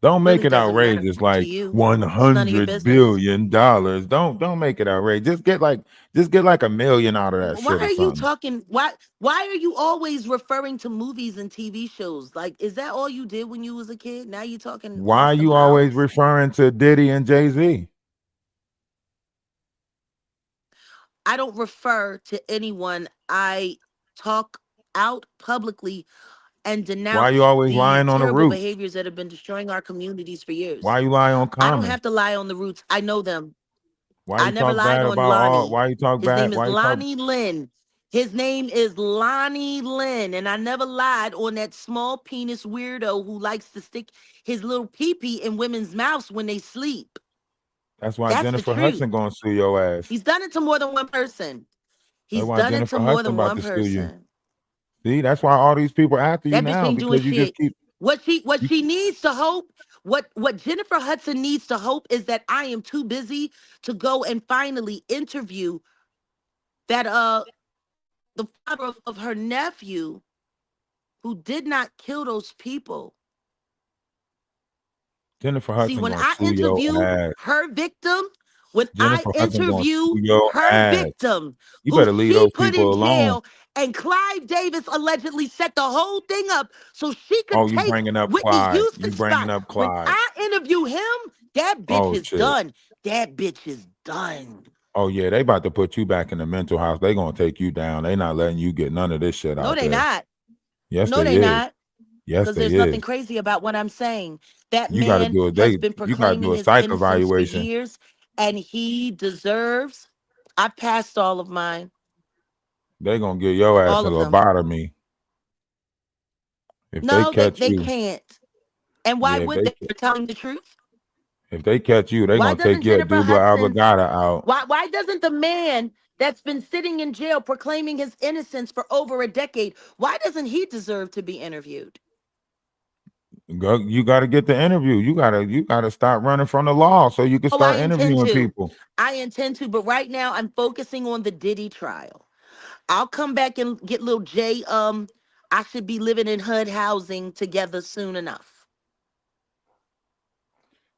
Don't make Really it doesn't matter outrageous to like you. It's none of your $100 business. billion. Don't make it outrageous. Just get like $1 million out of that Why shit or are you something. talking? Why are you always referring to movies and TV shows? Like, is that all you did when you was a kid? Now you talking Why are Austin you always Powers? referring to Diddy and Jay-Z? I don't refer to anyone. I talk out publicly and Why you denounce always the lying on the terrible roots? behaviors that have been destroying our communities for years. Why you lie on I don't Common? have to lie on the roots. I know them. Why I you never talk lied bad on about all? Lonnie. Why you talk His bad? name is Why you talk? Lonnie Lynn. His name is Lonnie Lynn. And I never lied on that small penis weirdo who likes to stick his little pee-pee in women's mouths when they sleep. That's why That's the Jennifer truth. Hudson gonna sue your ass. He's done it to more than one person. That's He's why done it to Jennifer more Hudson than about one to sue you. person. See, that's why all these people after you That bitch now ain't doing because you just shit. keep. What You, she needs to hope, what Jennifer Hudson needs to hope is that I am too busy to go and finally interview that the father of her nephew who did not kill those people. Jennifer See, Hudson when gonna I sue your interview ass. her victim, when I Jennifer Hudson gonna interview sue your her ass. victim, You who better leave she those put people in alone. jail, and Clive Davis allegedly set the whole thing up so she could Oh, you take bringing up Whitney Clyde? You Houston's bringing spot. up When Clyde? I interview him, that bitch Oh is shit. done. That bitch is done. Oh yeah, they about to put you back in the mental house. They gonna take you down. They not letting you get none of this shit No, out they there. not. Yes, No, they they is. not. Yes, Because they there's is. nothing crazy about what I'm saying. That You got to man do a has been you got to do proclaiming a his psych innocence for evaluation. years, and he deserves. I passed all of mine, They gonna get your ass all a of them. lobotomy if they No, catch they you. can't. And why Yeah, would they? For telling the truth. if they catch you, they Why gonna take doesn't your Jennifer dubla Hudson? allegata out. Why doesn't the man that's been sitting in jail proclaiming his innocence for over a decade? Why doesn't he deserve to be interviewed? You got to get the interview. You gotta stop running from the law so you can Oh, I start intend interviewing to. people. I intend to, but right now I'm focusing on the Diddy trial. I'll come back and get little Jay. I should be living in HUD housing together soon enough.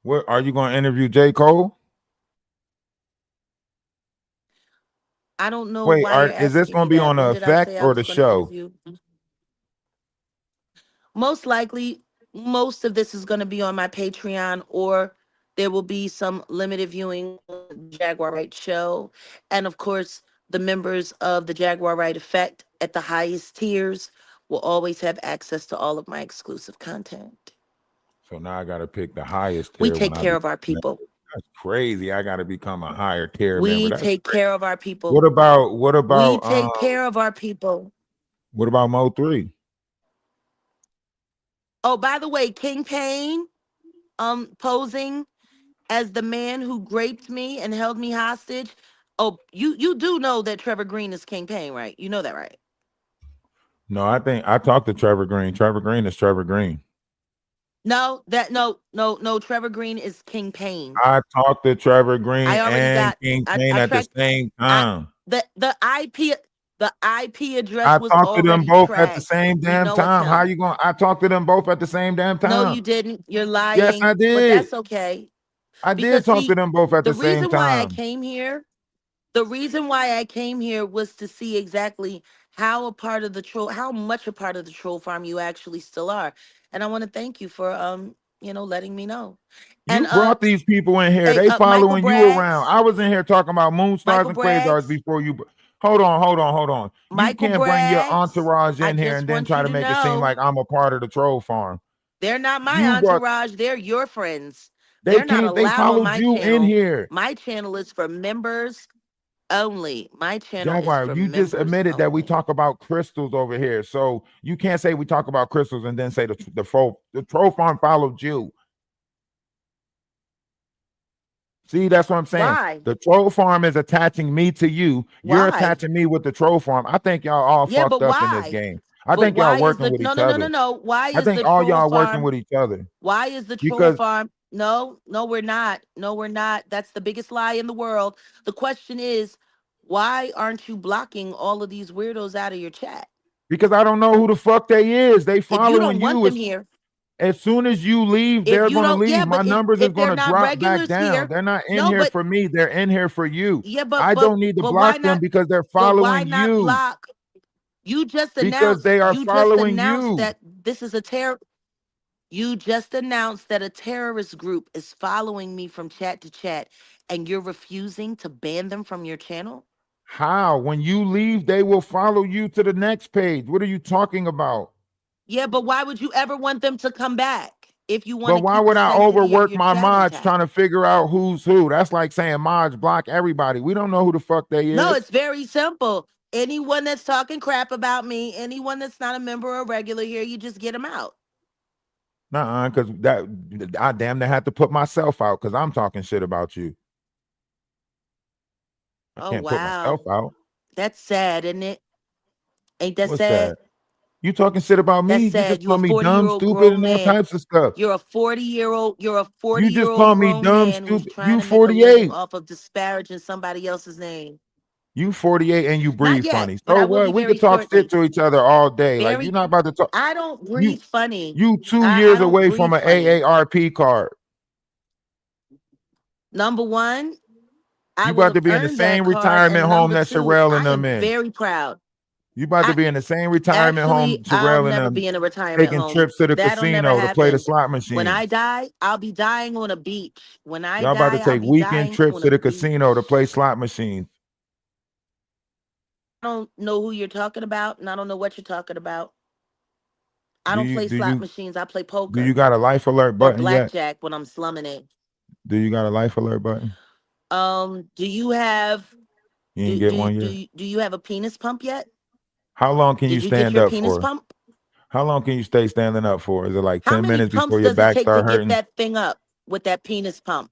What are you gonna interview J. Cole? I don't know Wait, why you're is this asking gonna me be that. on the When did I effect say I or the was going to show? interview? Most likely, most of this is going to be on my Patreon, or there will be some limited viewing on the Jaguar Right show. And of course, the members of the Jaguar Right Effect at the highest tiers will always have access to all of my exclusive content. So now I gotta pick the highest We tier take when I care be. of our people. That's crazy. I gotta become a higher tier member. We That's take crazy. care of our people. What about We take care of our people. what about Mo 3? Oh, by the way, King Payne, posing as the man who raped me and held me hostage. Oh, you do know that Trevor Green is King Payne, right? You know that, right? No, I think I talked to Trevor Green. Trevor Green is Trevor Green. No, Trevor Green is King Payne. I talked to Trevor Green I already and got King I Payne at the tracked same time. the IP address I was talked to them already both at the tracked. same We damn know it's time. How him. you going? I talked to them both at the same damn time. No, you didn't. You're Yes, I lying. did. But that's okay. I did Because talk see, to them both at the the same reason why I time. came here, the reason why I came here was to see exactly how much a part of the troll farm you actually still are. And I want to thank you for letting me know. You And brought these people in here. hey, They Michael following you around. Braggs, I was in here talking about moonstars Michael and quasars Braggs, before you. Hold on. You Michael can't bring your Braggs, entourage I in here and just then want try you to to make it seem know like I'm a part of the troll farm. they're not my You brought. entourage. They're your friends. They They're not can't. They allowed on followed my you in channel. here. My channel is for members only. My channel is Jaguar, for you just members admitted that we only. talk about crystals over here. So you can't say we talk about crystals and then say the troll farm followed you. See, that's what I'm saying. Why? The troll farm is attaching me to you. You're Why? attaching me with the troll farm. I think y'all all Yeah, fucked but up in this why? game. I But think y'all why is working the with no each no no other. no no? Why I is the think all troll y'all working farm? with each other Why is the troll because farm? No, we're not. No, we're not. That's the biggest lie in the world. The question is, why aren't you blocking all of these weirdos out of your chat? I don't know who the fuck they is. They If you following don't want you. them here, As soon as you leave, If they're you going to don't, yeah, leave. My but numbers is if going they're to not drop back regulars down. here, They're not in no, here but for me. They're in here for you. yeah, I don't need to why block them not? because they're But why following not you. block? You just Because announced. they are You just following announced you. that this is a terror. You just announced that a terrorist group is following me from chat to chat, and you're refusing to ban them from your channel? How? When you leave, they will follow you to the next page. What are you talking about? Yeah, but why would you ever want them to come back if you want But to why keep would the I sanctity of overwork your my chat mods intact? trying to figure out who's who? That's like saying mods block everybody. We don't know who the fuck they No, is. it's very simple. Anyone that's talking crap about me, anyone that's not a member or regular here, you just get them out. Nuh-uh, because that I damn near had to put myself out because I'm talking shit about you. I Oh, can't put myself wow. out. That's sad, isn't it? Ain't that What's sad? that? You talking shit about me? That's You sad. just You're a call me dumb, 40-year-old stupid, grown and all man. types of stuff. You're a 40-year-old You just call me grown dumb, man who's stupid. trying You to make a living 48. off of disparaging somebody else's name. You 48 and you Not breathe yet, funny. but So I will be what? We very could talk shortly. shit to each other all day. Like you're Very, not about to talk. I don't You breathe funny. you 2 I years don't away breathe from an funny. AARP card. Number one, I You will about to have be in the earned that same card. retirement And home number that two, Sherelle and I them am in. very proud. You about to be in the same retirement home Actually, I'll Sherelle and never them be in a retirement taking home. trips to the That'll never casino to play the happen. slot When I machines. die, I'll be dying on a beach. When I Y'all about to die, I'll take be weekend dying trips on to a the casino to beach. play slot machines. I don't know who you're talking about, and I don't know what you're talking about. I Do don't you play do slot you machines. I play do poker you got a life alert or button yet? blackjack when I'm slumming it. Do you got a life alert button? Do you have You didn't get one yet? do you have a penis pump yet? How long can you Did you get stand your up penis for? pump? How long can you stay standing up for? Is it like How 10 many minutes pumps before your does it back take to start get hurting? that thing up with that penis pump?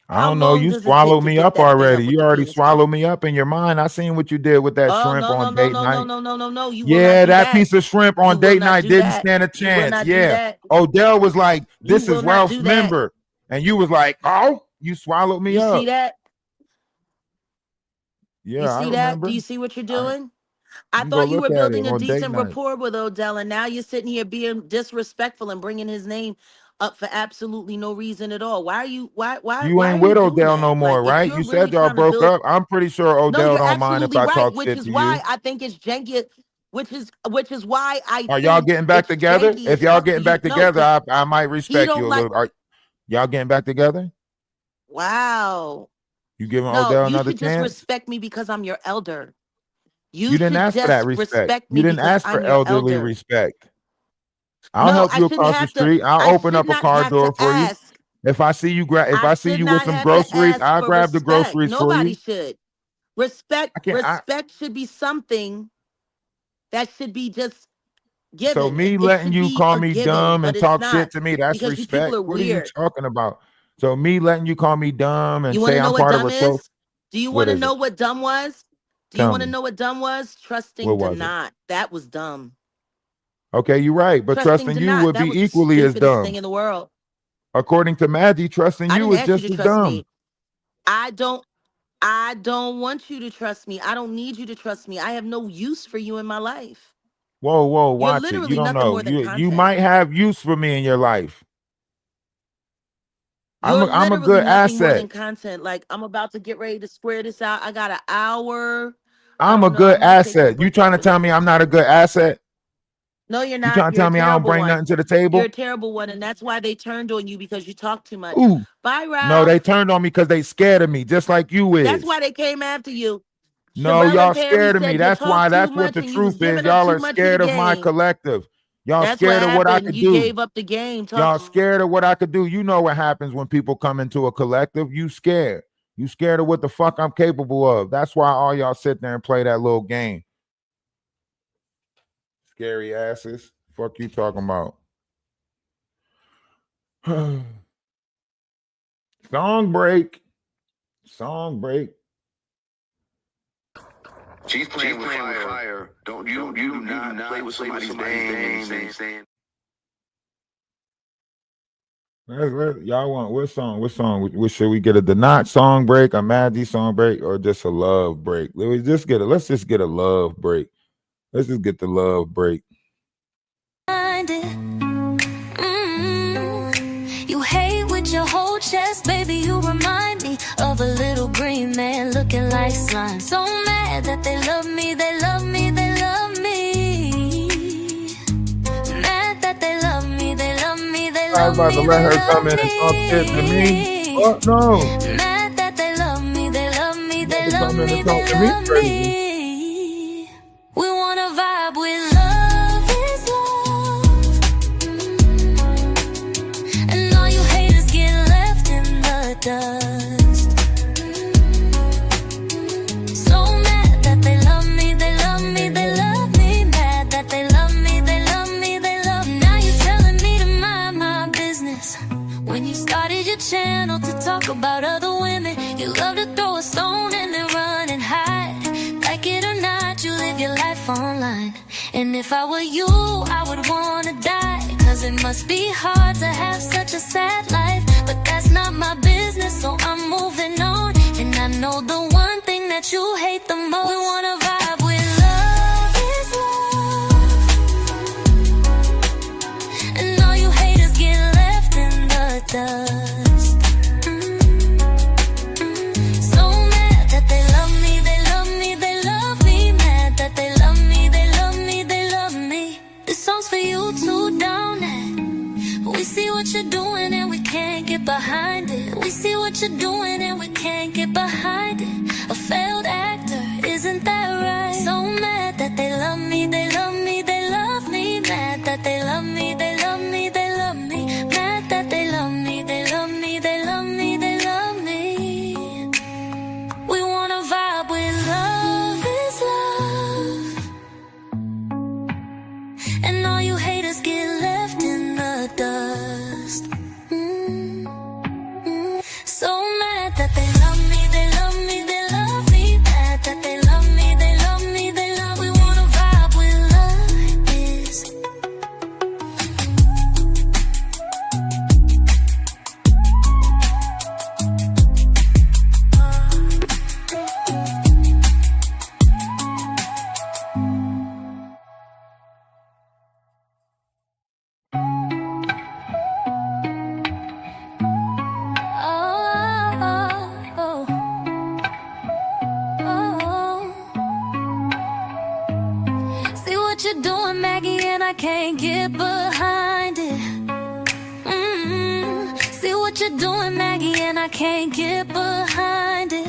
I How don't know. long You does it take swallowed to me get up that thing already. up with You the already penis pump? swallowed me up in your mind. I seen what you did with that Oh, shrimp no, no, on no, date no, no, night. no, no, no, no. You will not Yeah, do that that. piece of shrimp You on will date not night do didn't that. stand a You will chance. not do Yeah. that. Odell was like, You this will is not Ralph's do that. member. And you was like, oh, you swallowed me You up. see that? Yeah, You I see that? remember. Do you see what you're I, doing? you I can go thought you look were at it building a on date decent night. rapport with Odell, and now you're sitting here being disrespectful and bringing his name up for absolutely no reason at all. Why are you? Why You are ain't you with doing Odell no that? more, Like, if right? you're You really said y'all trying to broke build, up. I'm pretty sure no, Odell you're don't mind if absolutely I right. talk Which shit is to you. why I think it's janky. Which is why I Are y'all think getting back it's together? janky If as y'all fuck for getting you. back No, together, because I might he respect don't you a like. little. Y'all getting back together? Wow. You giving No, Odell you another should just chance? respect me because I'm your elder. You You didn't should ask for that just respect. respect You me didn't because ask for I'm your elderly elder. respect. I'll No, help you across the street. I'll I open should up a not car have to door for you. ask. If I see you if I I see should you with not some have to groceries, ask I'll for grab the respect. groceries for Nobody you. should. I can't. Respect should be something that should be just So given. me It letting should you be call a me given, dumb but and it's talk not shit to me, that's because you people respect. are What are you weird. talking about? So me letting you call me dumb and You want say to know I'm what part of dumb a show. is? Do you What want to is it? know what dumb was? Do you Tell want to me. know what dumb was? What Trusting was it? Denot. That was dumb. Okay, you're right. But Trusting trusting you Denot. would That be was the equally as stupidest thing dumb. in the world. According to Maggie, trusting I you didn't is ask you just to as trust dumb. me. I don't want you to trust me. I don't need you to trust me. I have no use for you in my life. Whoa, You're watch it. You literally don't nothing know. more than You content. might have use for me in your life. You're I'm a literally good nothing more asset. than content. Like, I'm about to get ready to square this out. I got an hour. I I'm a don't know. I good might take my asset. You break trying to after tell this me one. I'm not a good asset? No, you're You not. trying to You're tell a me I don't terrible bring one. nothing to the You're table? a terrible one, and that's why they turned on you, because you talk too much. Ooh. Bye, No, they Ralph. turned on me because they scared of me, just like you That's is. why they came after you. No, Sherelle y'all and Perry scared of me. said you That's talk why. too That's what much the and you was truth is. giving up Y'all too are much of the scared of my game. collective. Y'all That's what scared of what I happened. could You do. gave up the game. Y'all scared of what I could do. You know what happens when people come into a collective. You scared. You scared of what the fuck I'm capable of. That's why all y'all sit there and play that little game. Scary asses. Fuck you talking about. Song break. Song break. She's playing with fire. Don't you do not play with somebody's name. Y'all want what song? What song? What should we get? A Denot song break, a Maggie song break, or just a love break? Let's just get a love break. Let's just get the love break. Find it. like slime. So mad that they love me, they love me, they love me. Mad that they love me, they love me, they I love was about me. to let her they come love in and talk shit to me. me. Oh no. Mad that they love me, they love me, they Let her love come in me, and talk they to me love crazy. me. We wanna vibe with love is love. And all you haters get left in the dust. So mad that they love me, they love me, they love me. Mad that they love me, they love me, they love me. Now you're telling me to mind my business. When you started your channel to talk about other women, you love to throw a stone and then run and hide. Like it or not, you live your life online. And if I were you, I would wanna die. Cause it must be hard to have such a sad life. But that's not my business, so I'm moving on. And I know the one thing that you hate the most. We wanna vibe with love is love. And all you haters get left in the dust. So mad that they love me, they love me, they love me. Mad that they love me, they love me, they love me. This song's for you too, down it. We see what you're doing and we can't get behind it. We see what you're doing and we can't get behind it. A failed actor, isn't that right? So mad that they love me, they love me, they love me. Mad that they love me, they love me, they love me. Mad that they love me, they love me, they love me, they love me. We wanna vibe with love is love. And all you haters get left in the dust. So mad that they love me, they love me, they love me. Mad that they love me, they love me, they love me. We wanna vibe with love is. See what you're doing, Maggie, and I can't get behind it. See what you're doing, Maggie, and I can't get behind it.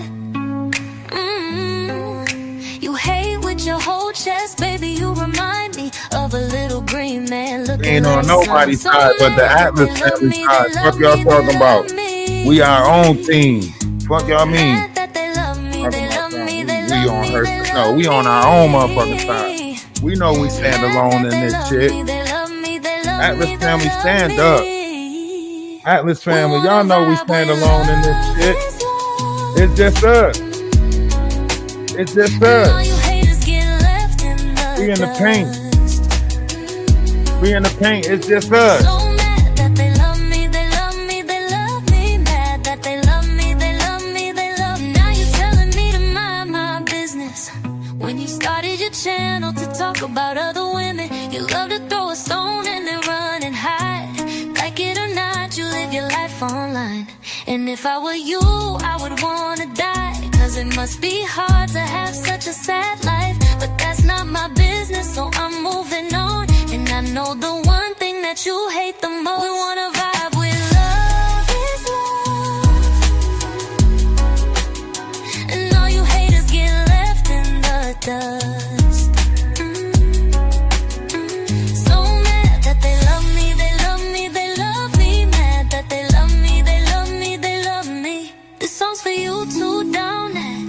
You hate with your whole chest, baby. You remind me of a little green man looking Ain't on like nobody's sun. side but the So mad Atlas that they love family me, side. they Fuck love y'all me, talking they about. love me. We our own team. Fuck y'all mean. Mad that they love me, Talking they about love me, something. they We love on me, her. they No, love we on our own motherfucking side. me. We know we stand alone in this shit. Atlas family, stand up. Atlas family, y'all know we stand alone in this shit. It's just us. It's just us. We in the paint. We in the paint. It's just us. So mad that they love me, they love me, they love me. Mad that they love me, they love me, they love me. Now you're telling me to mind my business. When you started your channel to talk about other women, you love to throw a stone and then run and hide. Like it or not, you live your life online. And if I were you, I would wanna die. Cause it must be hard to have such a sad life. But that's not my business, so I'm moving on. And I know the one thing that you hate the most. We wanna vibe with love is love. And all you haters get left in the dust. So mad that they love me, they love me, they love me. Mad that they love me, they love me, they love me. This song's for you too, down it.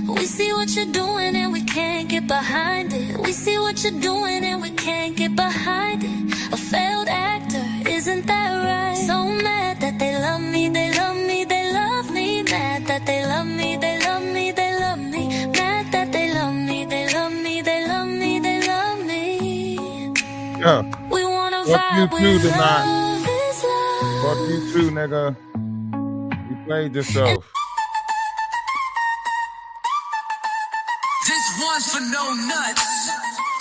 We see what you're doing and we can't get behind it. We see what you're doing and we can't get behind it. A failed actor, isn't that right? So mad that they love me, they love me, they love me. Mad that they love me, they love me, they love me. Mad that they love me, they love me, they love me, they love me. Yeah. We wanna Fuck you vibe too with tonight. love is love. Fuck you too, nigga. You played yourself. This one's for no nuts.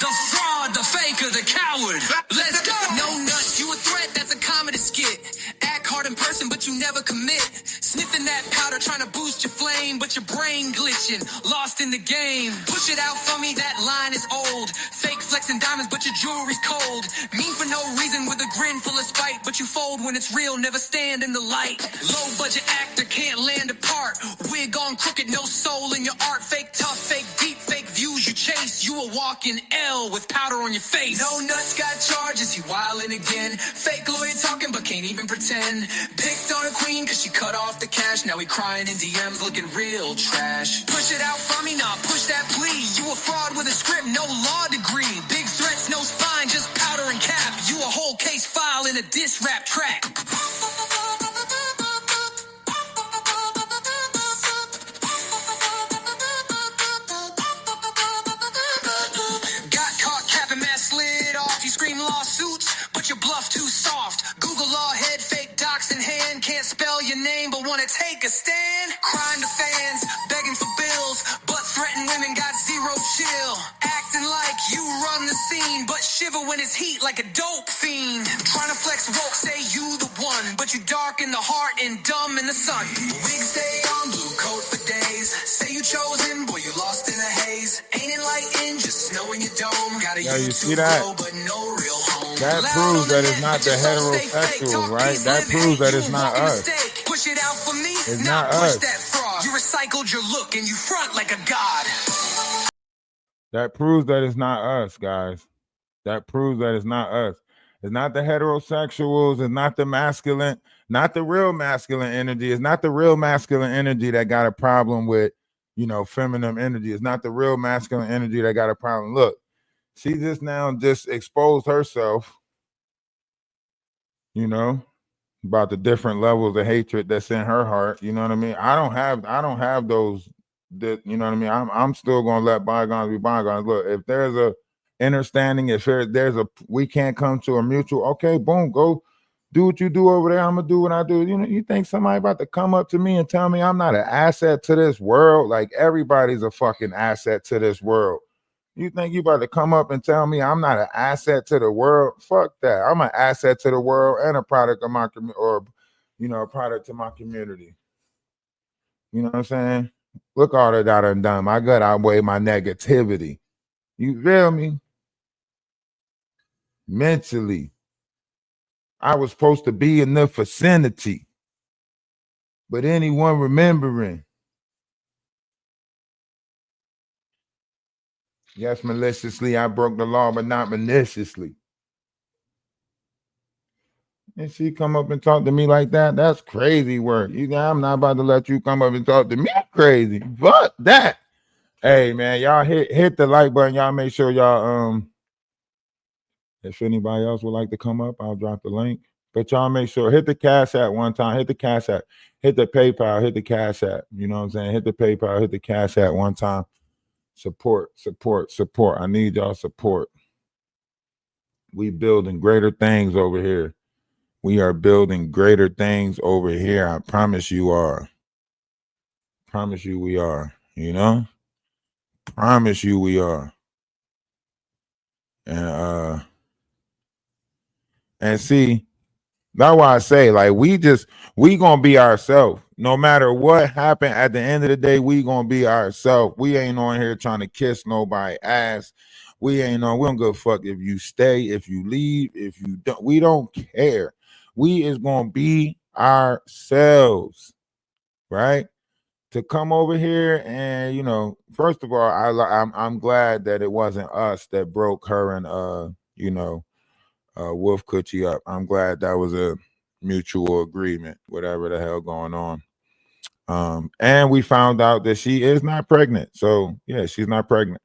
The fraud, the faker, the coward. Let's go. No nuts, you a threat, that's a comedy skit. Act hard to in person, but you never commit. Sniffing that powder, trying to boost your flame, but your brain glitching, lost in the game. Push it out for me, that line is old. Fake flexing diamonds, but your jewelry's cold. Mean for no reason with a grin full of spite, but you fold when it's real, never stand in the light. Low budget actor, can't land a part. Wig on crooked, no soul in your art. Fake tough, fake deep, fake views you chase. You a walking L with powder on your face. No nuts got charges, you wildin' again. Fake lawyer talking, but can't even pretend. Picked on a queen, cause she cut off the cash. Now he crying in DMs, looking real trash. Push it out from me, nah, push that plea. You a fraud with a script, no law degree. Big threats, no spine, just powder and cap. You a whole case file in a diss rap track. Got caught capping, mask slid off. You scream lawsuits, but your bluff too soft. Google law head, fake docs in hand. Can't spell your name, but wanna take a stand. Crying to fans, begging for bills, but threaten women got zero chill. Acting like you run the scene, but shiver when it's heat like a dope fiend. Trying to flex woke, say you the one, but you dark in the heart and dumb in the sun. Wig stay on, blue coat for days. Say you chosen, boy, you lost in the haze. Ain't enlightened, just snow in your dome. Got a Yeah, you see YouTube that? flow, but no real home. That Loud proves on the that it's net, not but the your soul stay fake. heterosexuals, Talk right? peace, That live proves hate. that You it's a not walking us. mistake. Push it out for me, It's now not push us. that fraud. You recycled your look and you front like a god. That proves that it's not us, guys. That proves that it's not us. It's not the heterosexuals. It's not the masculine, not the real masculine energy. It's not the real masculine energy that got a problem with, feminine energy. It's not the real masculine energy that got a problem. Look, she just now just exposed herself, about the different levels of hatred that's in her heart. You know what I mean? I don't have those. That, you know what I mean? I'm still gonna let bygones be bygones. Look, if there's a understanding, if we can't come to a mutual, okay, boom, go do what you do over there. I'm gonna do what I do. You think somebody about to come up to me and tell me I'm not an asset to this world? Like, everybody's a fucking asset to this world. You think you about to come up and tell me I'm not an asset to the world? Fuck that. I'm an asset to the world and a product of my community, or a product to my community. You know what I'm saying? Look all that I done done. I got outweigh my negativity. You feel me? Mentally, I was supposed to be in the vicinity. But anyone remembering? Yes, maliciously, I broke the law, but not maliciously. And she come up and talk to me like that? That's crazy work. I'm not about to let you come up and talk to me crazy. Fuck that. Hey, man, y'all hit the like button. Y'all make sure y'all, if anybody else would like to come up, I'll drop the link. But y'all make sure, hit the Cash App one time. Hit the Cash App. Hit the PayPal. Hit the Cash App. You know what I'm saying? Hit the PayPal. Hit the Cash App one time. Support. I need y'all support. We building greater things over here. We are building greater things over here. I promise you are. Promise you we are. Promise you we are. And see, that's why I say, like, we gonna be ourselves. No matter what happened, at the end of the day, we gonna be ourselves. We ain't on here trying to kiss nobody's ass. We don't give a fuck if you stay, if you leave, if you don't. We don't care. We is gonna be ourselves, right? To come over here and first of all, I'm glad that it wasn't us that broke her and Wolf Coochie up. I'm glad that was a mutual agreement, whatever the hell going on. And we found out that she is not pregnant. So yeah, she's not pregnant.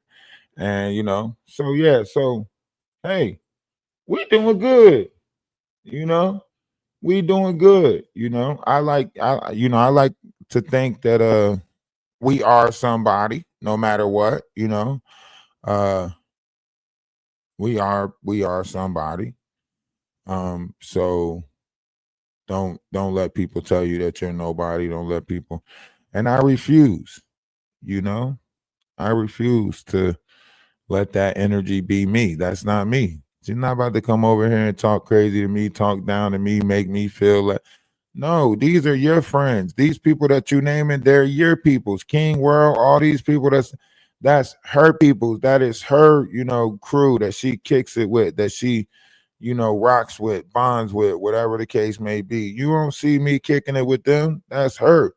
And so hey, we doing good. We doing good. I like to think that we are somebody, no matter what. We are somebody. So don't let people tell you that you're nobody. Don't let people. And I refuse. I refuse to let that energy be me. That's not me. She's not about to come over here and talk crazy to me, talk down to me, make me feel like. No, these are your friends. These people that you naming, they're your peoples. King World, all these people. That's her peoples. That is her, crew that she kicks it with. That she, rocks with, bonds with, whatever the case may be. You don't see me kicking it with them. That's her.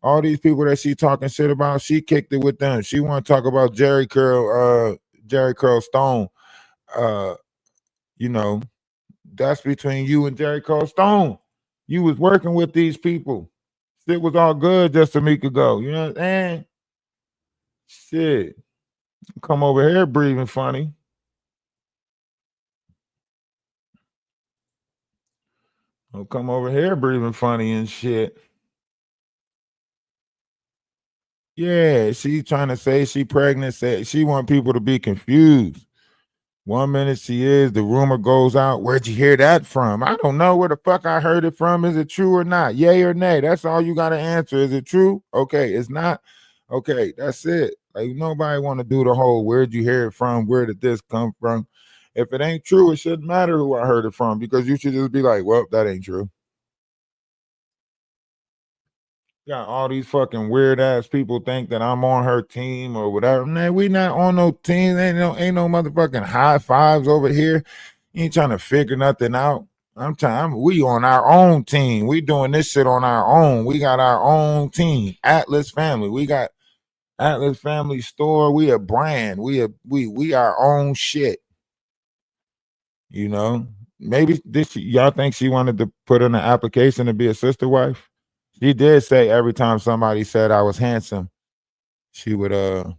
All these people that she talking shit about, she kicked it with them. She want to talk about Jerry Curl Stone. That's between you and Jerry Curl Stone. You was working with these people. Shit was all good just a week ago. You know what I'm saying? Shit. Come over here breathing funny. Don't come over here breathing funny and shit. Yeah, she trying to say she pregnant. She want people to be confused. 1 minute she is, the rumor goes out. Where'd you hear that from? I don't know where the fuck I heard it from. Is it true or not? Yay or nay? That's all you got to answer. Is it true? Okay, it's not. Okay, that's it. Like nobody want to do the whole where'd you hear it from? Where did this come from? If it ain't true, it shouldn't matter who I heard it from because you should just be like, well, that ain't true. Got all these fucking weird ass people think that I'm on her team or whatever. Man, we not on no team. Ain't no motherfucking high fives over here. You ain't trying to figure nothing out. We on our own team. We doing this shit on our own. We got our own team. Atlas Family. We got Atlas Family Store. We a brand. We our own shit. Maybe y'all think she wanted to put in an application to be a sister wife? She did say every time somebody said I was handsome, she would have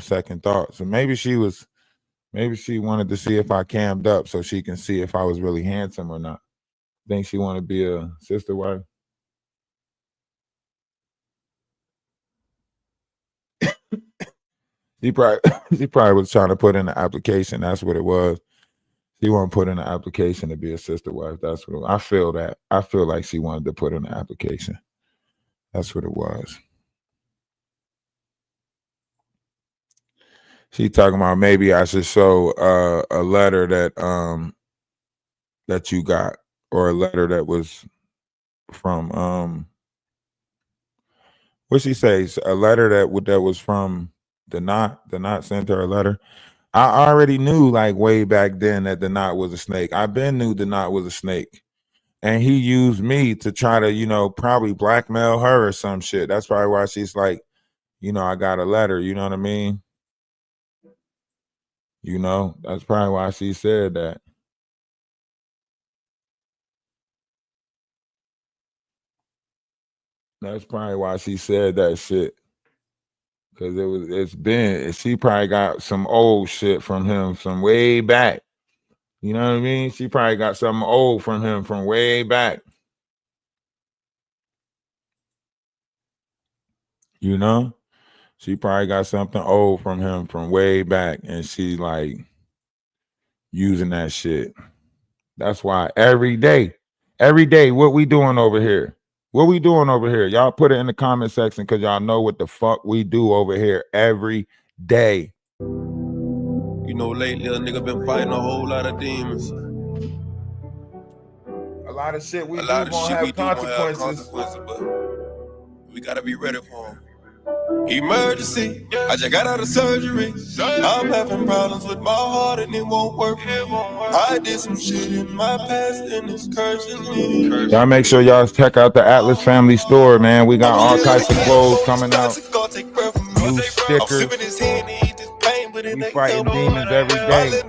second thoughts. So maybe she wanted to see if I cammed up so she can see if I was really handsome or not. Think she want to be a sister wife? She probably was trying to put in an application. That's what it was. She wanted to put in an application to be a sister wife. That's what I feel. I feel like she wanted to put in an application. That's what it was. She talking about maybe I should show a letter that you got, or a letter that was from what she says, a letter that was from the Knot sent her a letter. I already knew like way back then that the Knot was a snake. I been knew the Knot was a snake. And he used me to try to, probably blackmail her or some shit. That's probably why she's like, I got a letter, you know what I mean? That's probably why she said that. That's probably why she said that shit. Because she probably got some old shit from him from way back. You know what I mean? She probably got something old from him from way back. She probably got something old from him from way back, and she like using that shit. That's why every day, what we doing over here? What we doing over here? Y'all put it in the comment section because y'all know what the fuck we do over here every day. Lately a nigga been fighting a whole lot of demons. A lot of shit we do gonna have consequences, but we gotta be ready for them. Emergency, I just got out of surgery. I'm having problems with my heart and it won't work. I did some shit in my past and it's cursing me. Y'all make sure y'all check out the Atlas Family Store, man. We got all types of clothes coming out. New stickers. We fighting demons every day.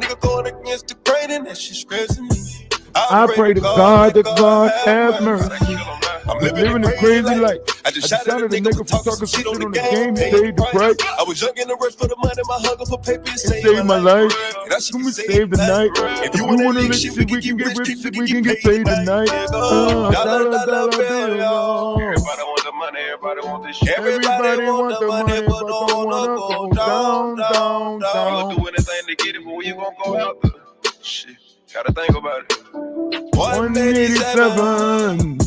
I pray to God that God have mercy. I'm living a crazy life. I just shot at a nigga for talking shit on the game. He paid the price. I was young in the rush for the money, my hunger for paper and saved my life. Come and save the night. If you wanna lick shit, we can get rich, we can get paid tonight. Dollar bill. Everybody want the money, everybody want this shit. Everybody want the money, but don't wanna go down. You'll do anything to get it, but where you gonna go after? Shit, gotta think about it. 187.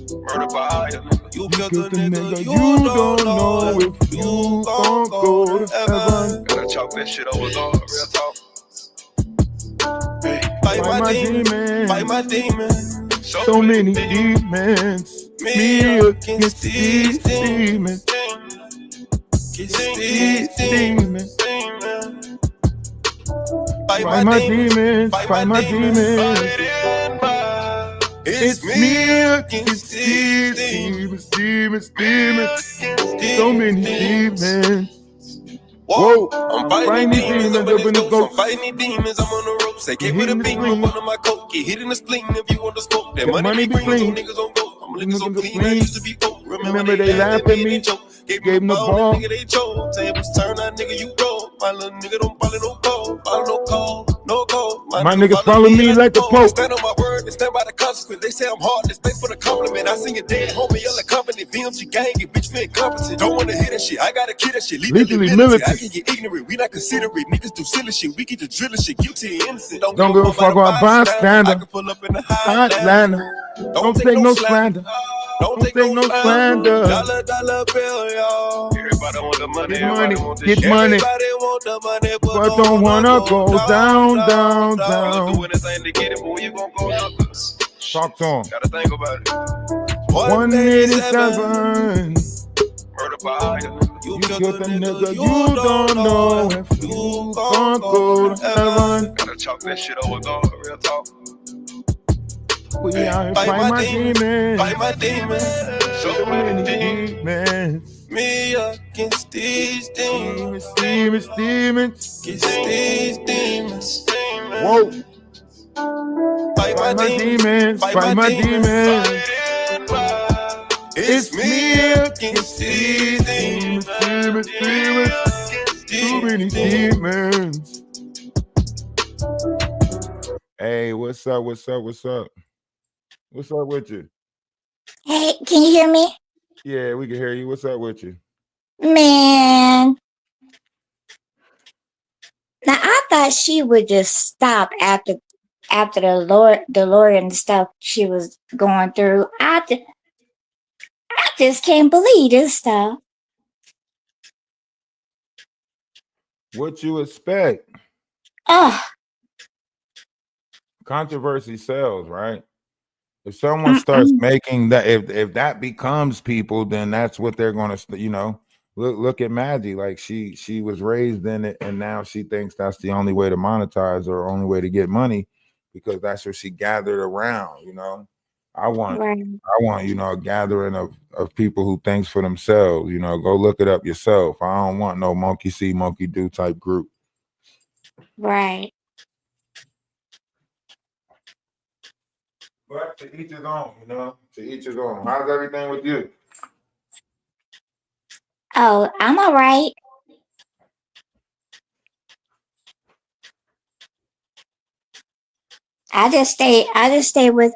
Murder by you killed the nigga. You don't know if you gon' go to heaven. Gotta chalk that shit over, dog. Real talk. Fight my demon. Fight my demon. So many demons. Me against these demons. These demons. Fight my demons. Fight my demons. It's me against these demons. Demons. Demons. So many demons. Whoa, I'm fighting these demons up in the ghost. I'm fighting these demons, I'm on the ropes. They get with a beam up under my coat. Get hit in the spleen if you want to smoke. That money be clean, niggas on go. I'm looking so clean, I used to be broke. Remember they laughed at me, gave them the ball. Nigga, they choke. Tables turn, that nigga, you roll. My little nigga don't follow no call. Follow no call, no call. My niggas follow me like the Pope. Stand on my word and stand by the consequence. They say I'm heartless, thanks for the compliment. I seen your dead homie yelling company. BMG gang, get bitch feel incompetent. Don't wanna hear that shit, I gotta kill that shit. Legally militant. I can get ignorant, we not considerate. Niggas do silly shit, we get the drilling shit. Guilty and innocent. Don't give a fuck about bystander. I can pull up in the Highlander. Don't take no slander. Don't take no slander. Dollar bill, y'all. Everybody want the money. Get money. Everybody want the money, but don't wanna go down. Do anything to get it, boy. You gon' go down. Talk to him. Gotta think about it. 187. Heard about it. You killed the nigga. You don't know if you gon' go to heaven. Gotta chalk that shit over, dog. Real talk. We out here fight my demons. Fight my demons. So many demons. Me against these demons. Demons. Against these demons. Whoa. Fight my demons. Fight my demons. It's me against these demons. Demons. Too many demons. Hey, what's up? What's up with you? Hey, can you hear me? Yeah, we can hear you. What's up with you? Man. Now I thought she would just stop after the lawyer and stuff she was going through. I just can't believe this stuff. What you expect? Oh. Controversy sells, right? If someone starts making that, if that becomes people, then that's what they're going to, look at Maggie. Like she was raised in it, and now she thinks that's the only way to monetize or only way to get money, because that's what she gathered around. I want, a gathering of people who thinks for themselves. Go look it up yourself. I don't want no monkey see, monkey do type group. Right. But to each his own, to each his own. How's everything with you? Oh, I'm all right. I just stay with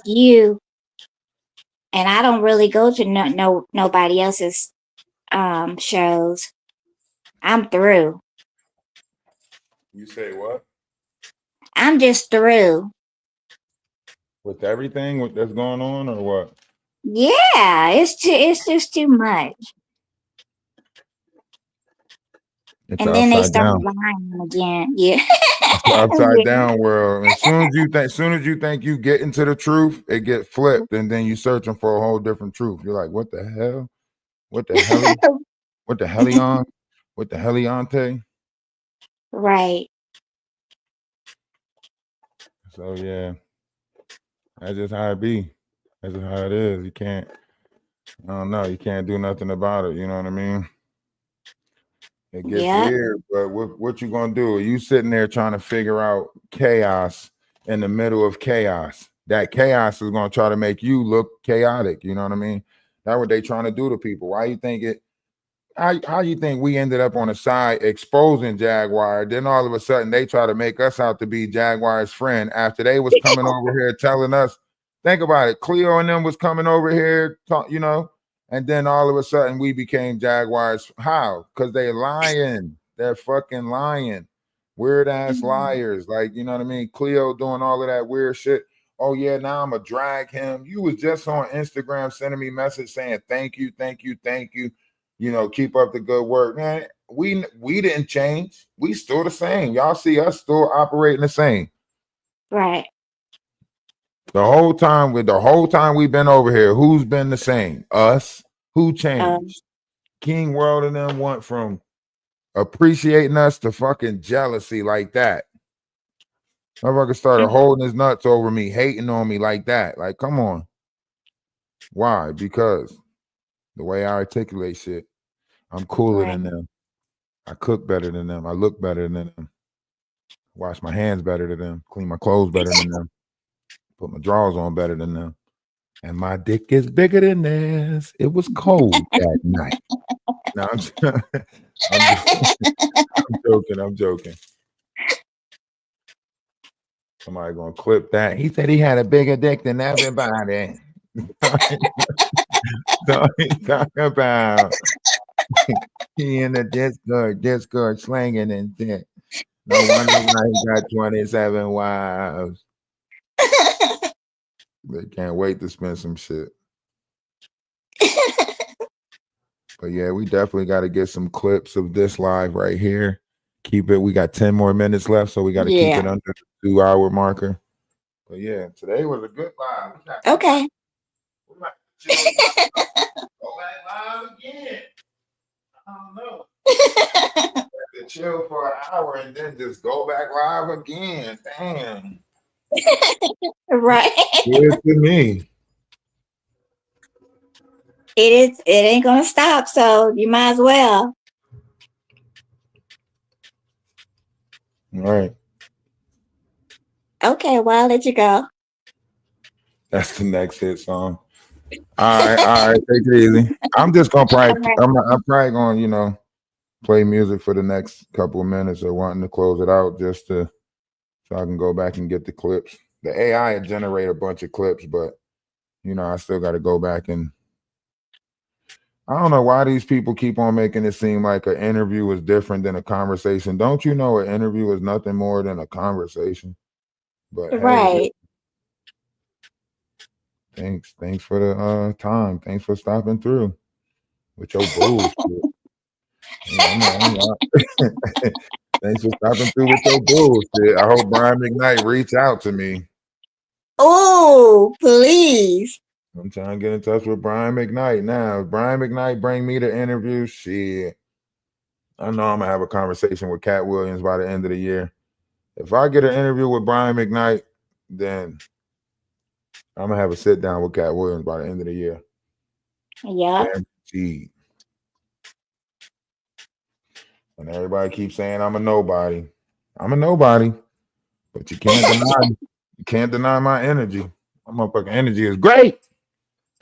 you, and I don't really go to nobody else's shows. I'm through. You say what? I'm just through. With everything that's going on, or what? Yeah, it's just too much. It's and then they start lying again. Yeah. It's the upside down world. As soon as you think you get into the truth, it gets flipped, and then you searching for a whole different truth. You're like, what the hell? What the hell? What the hellion? What the heliante? Right. So yeah. That's just how it be. That's just how it is. You can't do nothing about it. You know what I mean? It gets weird, but what you gonna do? Are you sitting there trying to figure out chaos in the middle of chaos? That chaos is gonna try to make you look chaotic. You know what I mean? That's what they trying to do to people. Why you think it? How you think we ended up on the side exposing Jaguar? Then all of a sudden they try to make us out to be Jaguar's friend after they was coming over here telling us. Think about it. Cleo and them was coming over here, and then all of a sudden we became Jaguars. How? Because they lying. They're fucking lying. Weird ass liars. Like, you know what I mean? Cleo doing all of that weird shit. Oh yeah, now I'm gonna drag him. You was just on Instagram sending me message saying thank you. Keep up the good work, man. We didn't change. We still the same. Y'all see us still operating the same. Right. The whole time we've been over here, who's been the same? Us. Who changed? King World and them went from appreciating us to fucking jealousy like that. Motherfucker started holding his nuts over me, hating on me like that. Like, come on. Why? Because the way I articulate shit, I'm cooler than them. I cook better than them. I look better than them. Wash my hands better than them. Clean my clothes better than them. Put my drawers on better than them. And my dick is bigger than theirs. It was cold that night. No, I'm joking. I'm joking. Somebody gonna clip that. He said he had a bigger dick than everybody. So he's talking about he in the Discord slanging and shit. No wonder why he got 27 wives. They can't wait to spend some shit. But yeah, we definitely got to get some clips of this live right here. Keep it. We got 10 more minutes left, so we got to keep it under the 2-hour marker. But yeah, today was a good live. Okay. We might go back live again. I don't know. To chill for an hour and then just go back live again. Damn. Right. Good to me. It ain't gonna stop, so you might as well. All right. Okay, well, I'll let you go. That's the next hit song. All right, take it easy. I'm just gonna probably I'm probably gonna, play music for the next couple of minutes or wanting to close it out just so I can go back and get the clips. The AI will generate a bunch of clips, but I still got to go back and I don't know why these people keep on making it seem like an interview is different than a conversation. Don't you know an interview is nothing more than a conversation? But right. Hey, thanks for the time. Thanks for stopping through with your bullshit. Thanks for stopping through with your bullshit. I hope Brian McKnight reach out to me. Oh, please. I'm trying to get in touch with Brian McKnight now. If Brian McKnight bring me the interview, shit. I know I'm gonna have a conversation with Cat Williams by the end of the year. If I get an interview with Brian McKnight, then I'm gonna have a sit down with Cat Williams by the end of the year. Yeah. Guaranteed. And everybody keeps saying I'm a nobody. I'm a nobody, but you can't deny my energy. My motherfucking energy is great.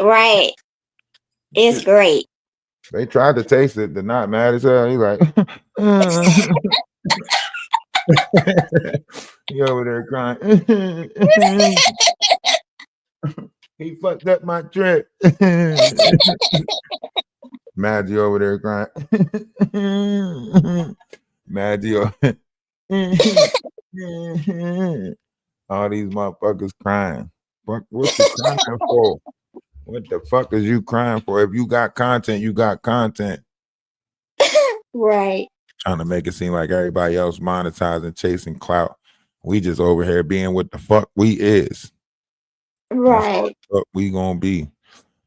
Right. It's great. They tried to taste it. They're not mad as hell. He's like, he over there crying. He fucked up my trip. Maggie over there crying. Maggie. All these motherfuckers crying. What you crying for? What the fuck is you crying for? If you got content, you got content. Right. Trying to make it seem like everybody else monetizing, chasing clout. We just over here being what the fuck we is. Right. What we gonna be.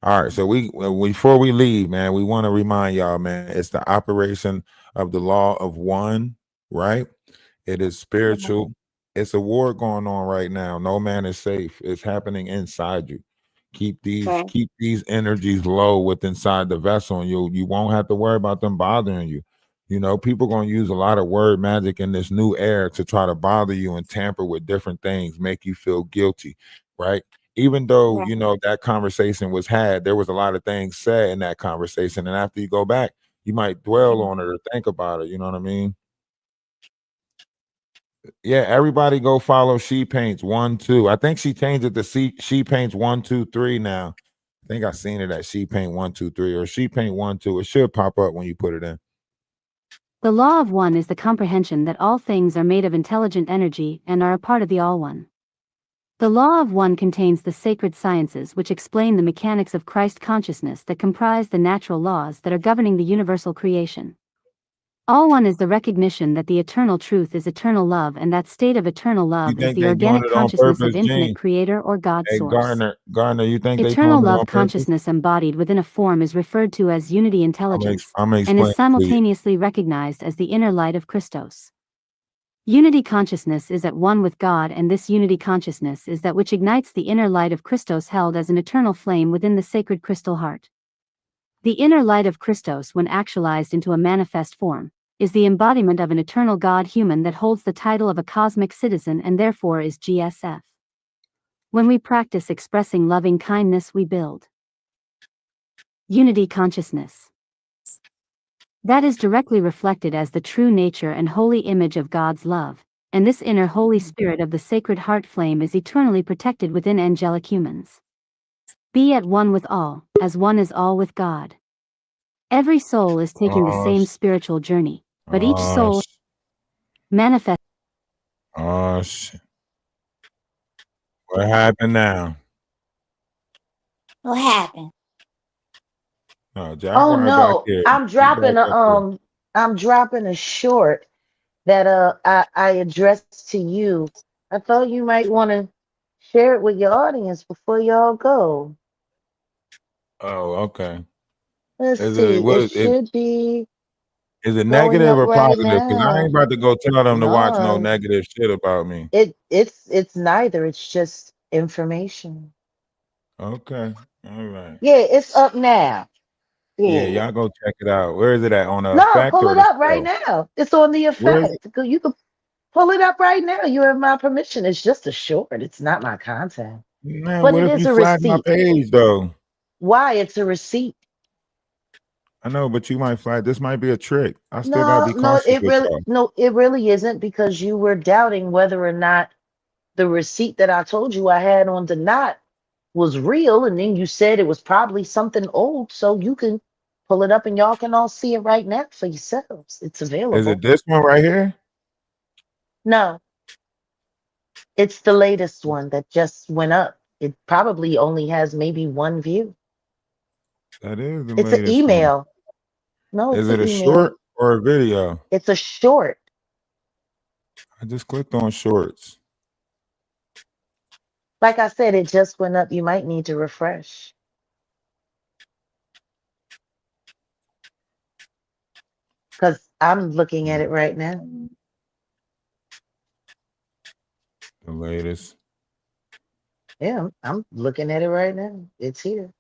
All right. So before we leave, man, we want to remind y'all, man, it's the operation of the law of one, right? It is spiritual. It's a war going on right now. No man is safe. It's happening inside you. Keep these energies low with inside the vessel, and you won't have to worry about them bothering you. People gonna use a lot of word magic in this new era to try to bother you and tamper with different things, make you feel guilty, right? Even though that conversation was had, there was a lot of things said in that conversation, and after you go back, you might dwell on it or think about it. You know what I mean? Yeah, everybody go follow She Paints 1 2. I think she changed it to She Paints 1 2 3 now. I think I seen it at She Paint 1 2 3 or She Paint 1 2. It should pop up when you put it in. The law of one is the comprehension that all things are made of intelligent energy and are a part of the all one. The law of one contains the sacred sciences which explain the mechanics of Christ consciousness that comprise the natural laws that are governing the universal creation. All one is the recognition that the eternal truth is eternal love, and that state of eternal You love is think the they doing organic it on consciousness purpose, of infinite Gene? creator or God Hey, source. Gardner, you think they Eternal doing it love on purpose? consciousness embodied within a form is referred to as unity intelligence, I'm gonna and is explain it to you. simultaneously recognized as the inner light of Christos. Unity consciousness is at one with God, and this unity consciousness is that which ignites the inner light of Christos held as an eternal flame within the sacred crystal heart. The inner light of Christos, when actualized into a manifest form, is the embodiment of an eternal God human that holds the title of a cosmic citizen and therefore is GSF. When we practice expressing loving kindness, we build unity consciousness. That is directly reflected as the true nature and holy image of God's love, and this inner Holy Spirit of the Sacred Heart flame is eternally protected within angelic humans. Be at one with all, as one is all with God. Every soul is taking the same spiritual journey, but each soul manifests. Oh shit! What happened now? What happened? No, Oh Jaguar back no, here. I'm He back dropping up here. I'm dropping a short that I addressed to you. I thought you might want to share it with your audience before y'all go. Oh, okay. Let's Is see. it what It is it? should be Is it going negative up or right positive? Because I now. ain't about to go tell them to watch no No, negative shit about me. it's neither. It's just information. Okay, all right. Yeah, it's up now. Yeah, Yeah. y'all go check it out. Where is it at? On the No, effect pull or it the up right show? now. It's on the Where is it? effect. You can pull it up right now. You have my permission. It's just a short. It's not my content. Man, But what it if is you a flag my receipt. page though? Why? It's a receipt. I know, but you might flag. This might be a trick. I still gotta No, be cautious with y'all. it really isn't, because you were doubting whether or not the receipt that I told you I had on the knot was real, and then you said it was probably something old, so you can pull it up and y'all can all see it right now for yourselves. It's Is available. it this one right here? No, it's the latest one that just went up. It probably only has maybe one view. That is the It's an latest one. email. No, Is it's it an a email. short or a video? It's a short. I just clicked on shorts. Like I said, it just went up. You might need to refresh. Because I'm looking at it right now. The latest. Yeah, I'm looking at it right now. It's here.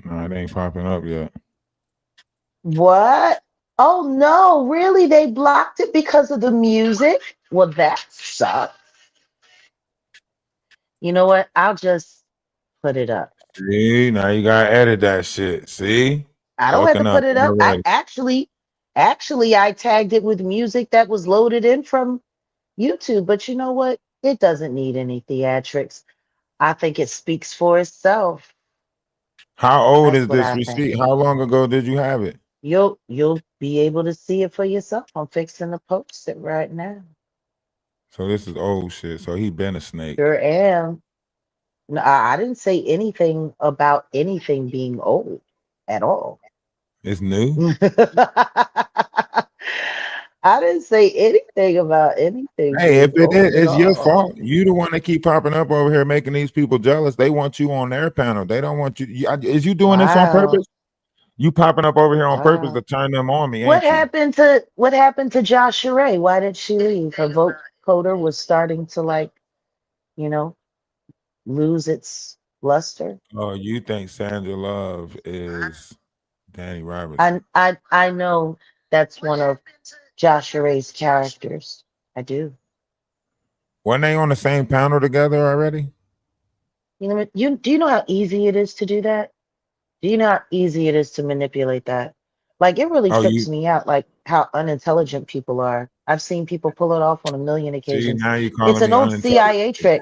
No, it ain't popping up yet. What? Oh no, really? They blocked it because of the music? Well, that sucks. You know what? I'll just put it up. See, now you gotta edit that shit. See? I don't have to Fucking up put it up. I already. actually I tagged it with music that was loaded in from YouTube, but you know what? It doesn't need any theatrics. I think it speaks for itself. How old That's is what this I think. receipt? How long ago did you have it? You'll be able to see it for yourself. I'm fixing to post it right now. So this is old shit. So he been a snake. Sure am. No, I didn't say anything about anything being old at all. It's new. I didn't say anything about anything Hey, if being it is, old at it's your all. fault. You the one that keep popping up over here making these people jealous. They want you on their panel. They don't want you. Is you doing this on Wow. purpose? You popping up over here on purpose Wow. to turn them on me, What ain't you? happened to Josh Ray? Why did she leave? Her vote coder was starting to, like, you know, lose its luster. Oh, you think Sandra Love is Danny Robertson? I know that's one of Josh Ray's characters. I do. Weren't they on the same panel together already? You know, do you know how easy it is to do that? Do you know how easy it is to manipulate that? Like, it really Oh, trips you me out, like how unintelligent people are. I've seen people pull it off on a million see occasions. now you It's calling an me old unintelligent. CIA trick.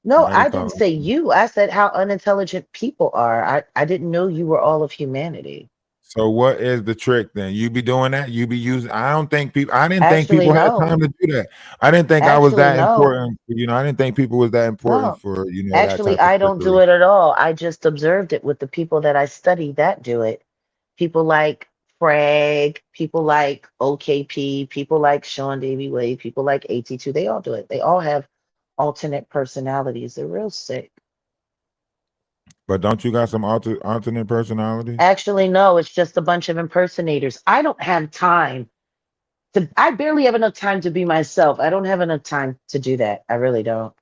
No, Now you I didn't calling say me. you. I said how unintelligent people are. I didn't know you were all of humanity. So what is the trick then? You be doing that? You be using? I don't think people. I didn't think Actually, people had no. time to do that. I didn't think I was Actually, that no. important. I didn't think people was that important No. for that Actually, type of I don't do trickery. it at all. I just observed it with the people that I study that do it. People like Frag, people like OKP, people like Sean Davy Wade, people like AT2. They all do it. They all have alternate personalities. They're real sick. But don't you got some alternate personalities? Actually, no, it's just a bunch of impersonators. I don't have time I barely have enough time to be myself. I don't have enough time to do that. I really don't.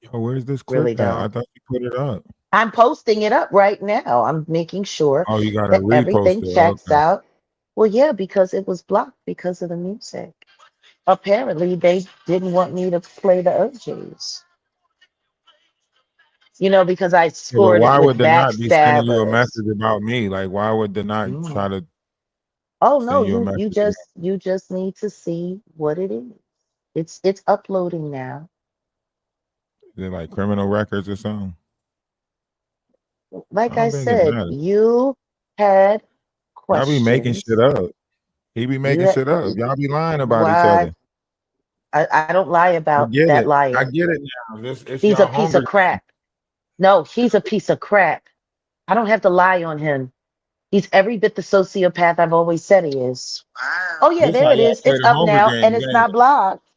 Yo, where's this Really clip at? I don't. thought you put it up. I'm posting it up right now. I'm making sure Oh, you gotta that repost everything it. checks Okay. out. Well, yeah, because it was blocked because of the music. Apparently, they didn't want me to play the OJs. Because I Yeah, but scored it why would with they not be sending you a backstabbers. message about me? Like, why would they not try Mm. to Oh no, send you a you message about? just need to see what it is. It's uploading now. Is it like criminal records or something? I Like I don't think it said, matters. you had Y'all be making questions. shit up. He be You making had, shit up. Y'all be lying about each why? other. I don't lie I about get that it. I liar. get it now. It's He's a y'all piece hunger. of crap. No, he's a piece of crap. I don't have to lie on him. He's every bit the sociopath I've always said he is. Oh yeah, This there how it y'all is. play It's the up Hunger now and Games, it's ain't not it? blocked.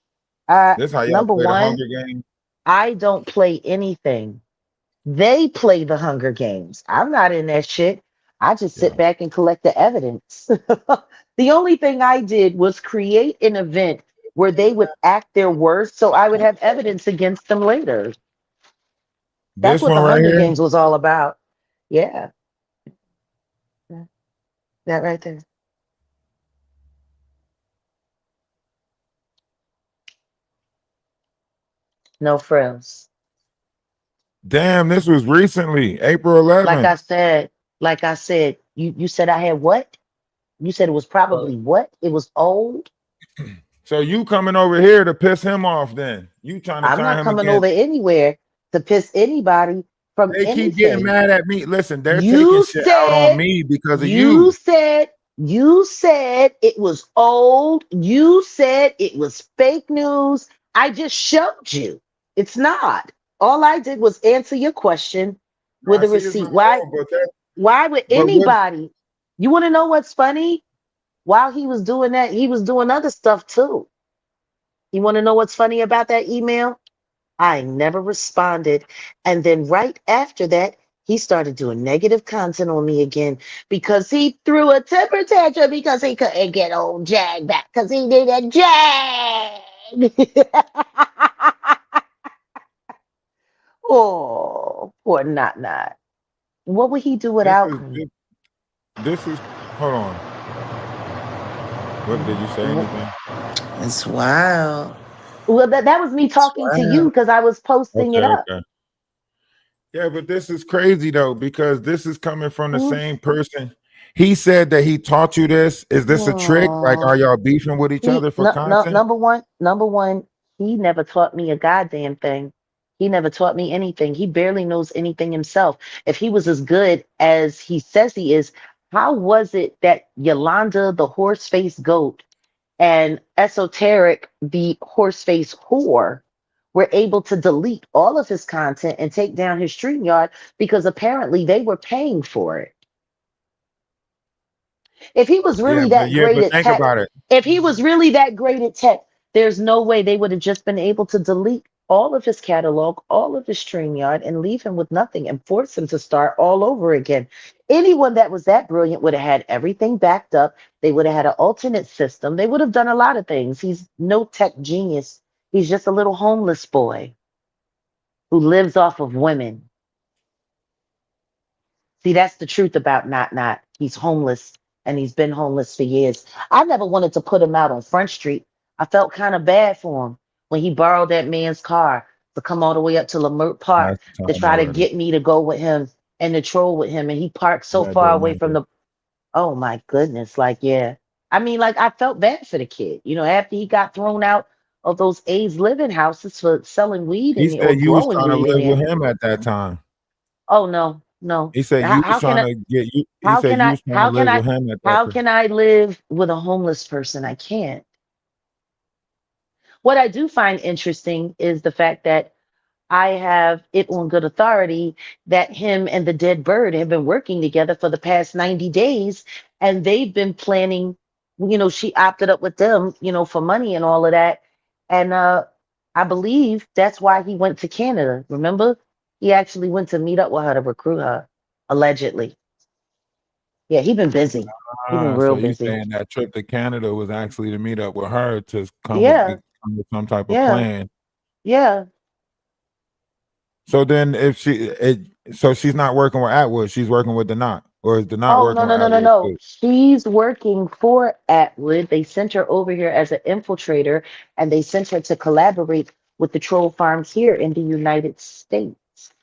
This how y'all Number play the one, Hunger Games. I don't play anything. They play the Hunger Games. I'm not in that shit. I just sit Yeah. back and collect the evidence. The only thing I did was create an event where they would act their worst so I would have evidence against them later. That's This what one the right Hunger here. Games was all about. Yeah, that right there. No frills. Damn, this was recently, April Like 11th. I said, you said I had what? You said it was probably what? It was old. So you coming over here to piss him off then? You trying to I'm turn not him coming against? over anywhere to piss anybody from They keep getting anything. mad at me. Listen, they're taking You shit out on said, me because of you you. said, you said it was old. You said it was fake news. I just showed you. It's not. All I did was answer your question I with a see it's receipt. not Why? old, but that, Why would but what? anybody? You want to know what's funny? While he was doing that, he was doing other stuff too. You want to know what's funny about that email? I never responded. And then right after that, he started doing negative content on me again because he threw a temper tantrum because he couldn't get old Jag back because he needed Jag. Oh, poor Not Not. What would he do This without is me? this is. Hold on. What did you say? Anything? It's wild. Well, that was me talking to you because I was posting it Okay, up. okay. Yeah, but this is crazy though because this is coming from the same person. He said that he taught you this. Is this a trick? Like, are y'all beefing with each other for content? Number one, he never taught me a goddamn thing. He never taught me anything. He barely knows anything himself. If he was as good as he says he is, how was it that Yolanda, the horse-faced goat, and Esoteric, the horse-faced whore, were able to delete all of his content and take down his StreamYard because apparently they were paying for it? If he was really that great But at think tech, about it. if he was really that great at tech, there's no way they would have just been able to delete all of his catalog, all of his StreamYard, and leave him with nothing and force him to start all over again. Anyone that was that brilliant would have had everything backed up. They would have had an alternate system. They would have done a lot of things. He's no tech genius. He's just a little homeless boy who lives off of women. See, that's the truth about Not. He's homeless and he's been homeless for years. I never wanted to put him out on Front Street. I felt kind of bad for him when he borrowed that man's car to come all the way up to Lamert Park That's the to time try to already. get me to go with him and to troll with him. And he parked so That far don't away from matter. the, oh my goodness. Like, yeah. I mean, like, I felt bad for the kid. After he got thrown out of those AIDS living houses for selling weed He in there or said you was growing trying to weed in live with there. him at that time. Oh no, No. He said you was How can trying I? to get you. He How said can you I? was trying to How can live I? with him at that How time. can I live with a homeless person? I can't. What I do find interesting is the fact that I have it on good authority that him and the dead bird have been working together for the past 90 days, and they've been planning, she opted up with them, for money and all of that. And I believe that's why he went to Canada. Remember? He actually went to meet up with her to recruit her, allegedly. Yeah, he been busy. He been So real you busy. saying that trip to Canada was actually to meet up with her to Yeah, come with some type of yeah, plan. yeah. So then, so she's not working with Atwood, she's working with Denot, or is Denot Oh, no, working with no, no, no, Atwood no. too? She's working for Atwood. They sent her over here as an infiltrator, and they sent her to collaborate with the troll farms here in the United States,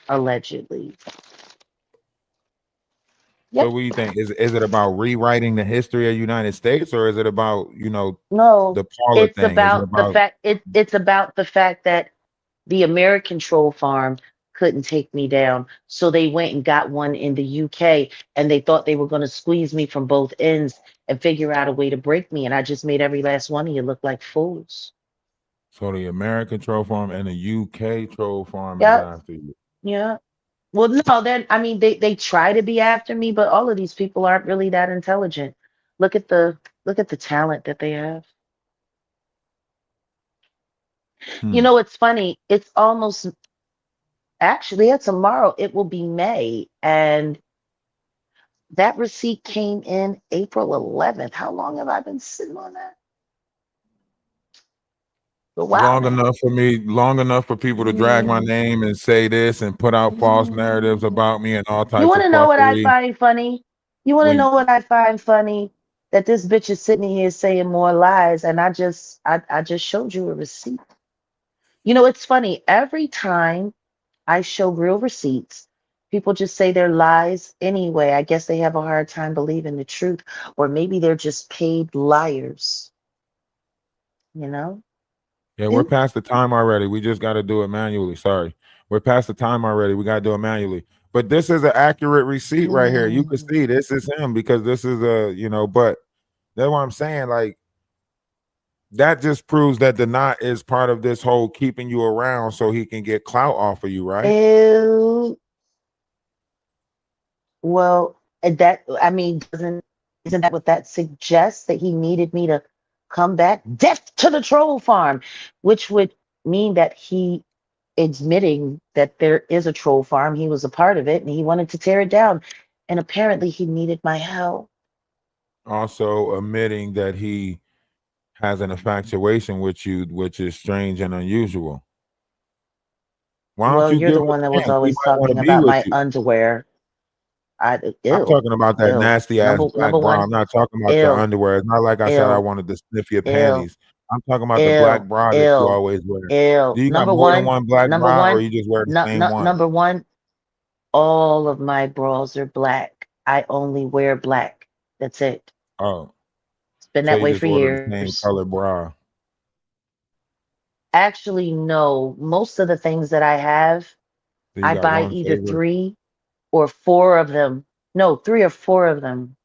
allegedly. So Yep. what do you think? Is it about rewriting the history of United States, or is it about No, the Paula it's thing? Is it about the about fact it's about the fact that the American troll farm couldn't take me down. So they went and got one in the UK, and they thought they were going to squeeze me from both ends and figure out a way to break me. And I just made every last one of you look like fools. so the American troll farm and the UK troll farm is Yep. after you? Yeah. Well, no, then I mean they try to be after me, but all of these people aren't really that intelligent. Look at the talent that they have. Hmm. It's funny. It's almost actually tomorrow it will be May, and that receipt came in April 11th. How long have I been sitting on that? A while Long now. enough for people to drag my name and say this and put out false narratives about me and all You types want of to know what I fuckery. find funny? You want to When know what I find funny? That this bitch is sitting here saying more lies, and I just showed you a receipt. It's funny. Every time I show real receipts, people just say they're lies anyway. I guess they have a hard time believing the truth, or maybe they're just paid liars. You know? Yeah, we're See? past the time already. We just got to do it manually. Sorry. We're past the time already. We got to do it manually. But this is an accurate receipt right here. You can see this is him because this is but that's what I'm saying. Like, that just proves that the knot is part of this whole keeping you around so he can get clout off of you, right? Ew. Well, that I mean, isn't that what that suggests that he needed me to come back? Death to the troll farm, which would mean that he admitting that there is a troll farm, he was a part of it, and he wanted to tear it down. And apparently he needed my help. Also admitting that he has an infatuation with you, which is strange and unusual. Why don't Well, you you're give the him one that a was chance? He always might want to talking be about with my you. underwear. I'm Ew, talking about that ew. nasty ass black Number bra. one, I'm not talking about the ill, underwear. It's not like I said I ill, wanted to sniff your ill, panties. I'm talking about the black ill, bra that you ill, always wear. ill. Do you got more than one black bra, or you just wear the same one? Number one, all of my bras are black. I only wear black. That's it. Oh, It's been so that you way just for order the same years. color bra. Actually, no. Most of the things that I have, So you I got buy one either favorite. 3 or 4 of them. No, 3 or 4 of them.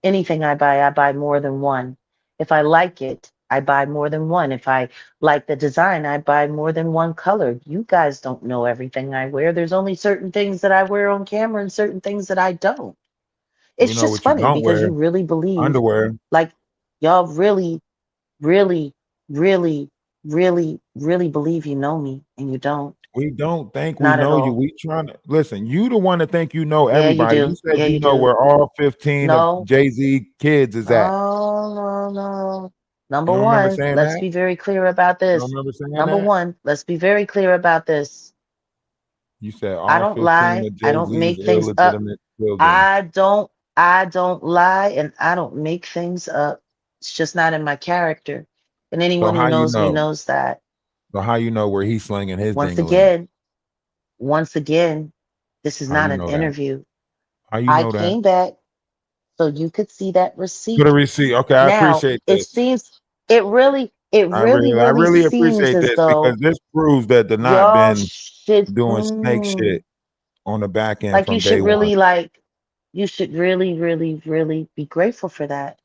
Anything I buy more than one. If I like it, I buy more than one. If I like the design, I buy more than one color. You guys don't know everything I wear. There's only certain things that I wear on camera and certain things that I don't. We It's know just what you funny don't because wear. you really believe, Underwear. like, y'all really, really, really, really, really believe you know me, and you don't. We don't think we Not at know you. all. We trying to listen. You the one to think you know Yeah, you everybody. You do. said Yeah, you you know do. where all 15 of No, Jay-Z kids is at. no, no, no. You Number don't remember one, saying let's that? be very clear about You don't this. remember saying Number that? one, let's be very clear about this. You said I all don't 15 lie. of I don't Jay-Z's make things up. illegitimate children. I don't lie, and I don't make things up. It's just not in my character. And So anyone who how you knows me know? knows that. So how you know where he's slinging his Once ding-a-ling? again, once again, this is How not you an know that? interview. How you I know that? came back so you could see that To the receipt. receipt. Okay, I Now, appreciate it this. seems it I really really seems appreciate as this because though this proves that the not y'all been should doing snake shit. on the back end Like from day one. you should really, really, really be grateful for that.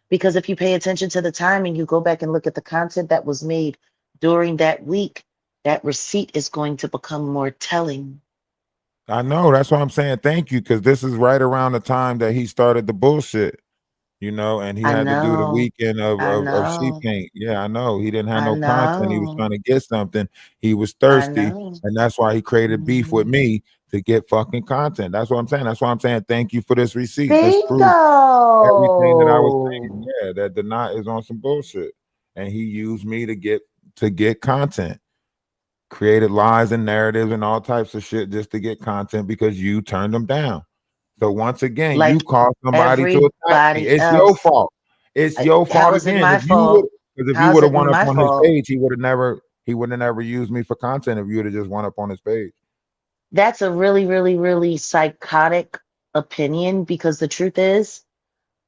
Because if you pay attention to the time and you go back and look at the content that was made during that week, that receipt is going to become more telling. I know. That's why I'm saying thank you, because this is right around the time that he started the bullshit, you know, and he I had to do the know. weekend I of Sheep know. Paint. Yeah, I know. He didn't have I no content. He was know. trying to get something. He was I thirsty, know. and that's why he created beef with Mhm. me to get fucking content. That's what I'm saying. That's why I'm saying thank you for this receipt. This proves everything that I was saying. Bingo. Yeah, that the knot is on some bullshit, and he used me to get content. Created lies and narratives and all types of shit just to get content because you turned them down. So once again, you Like caused somebody to attack me. everybody It's your else. fault. It's your How fault is it again. my If you would, fault? because if you How's would have it went up my on his fault? page, he wouldn't have never used me for content if you would have just went up on his page. That's a really, really, really psychotic opinion because the truth is,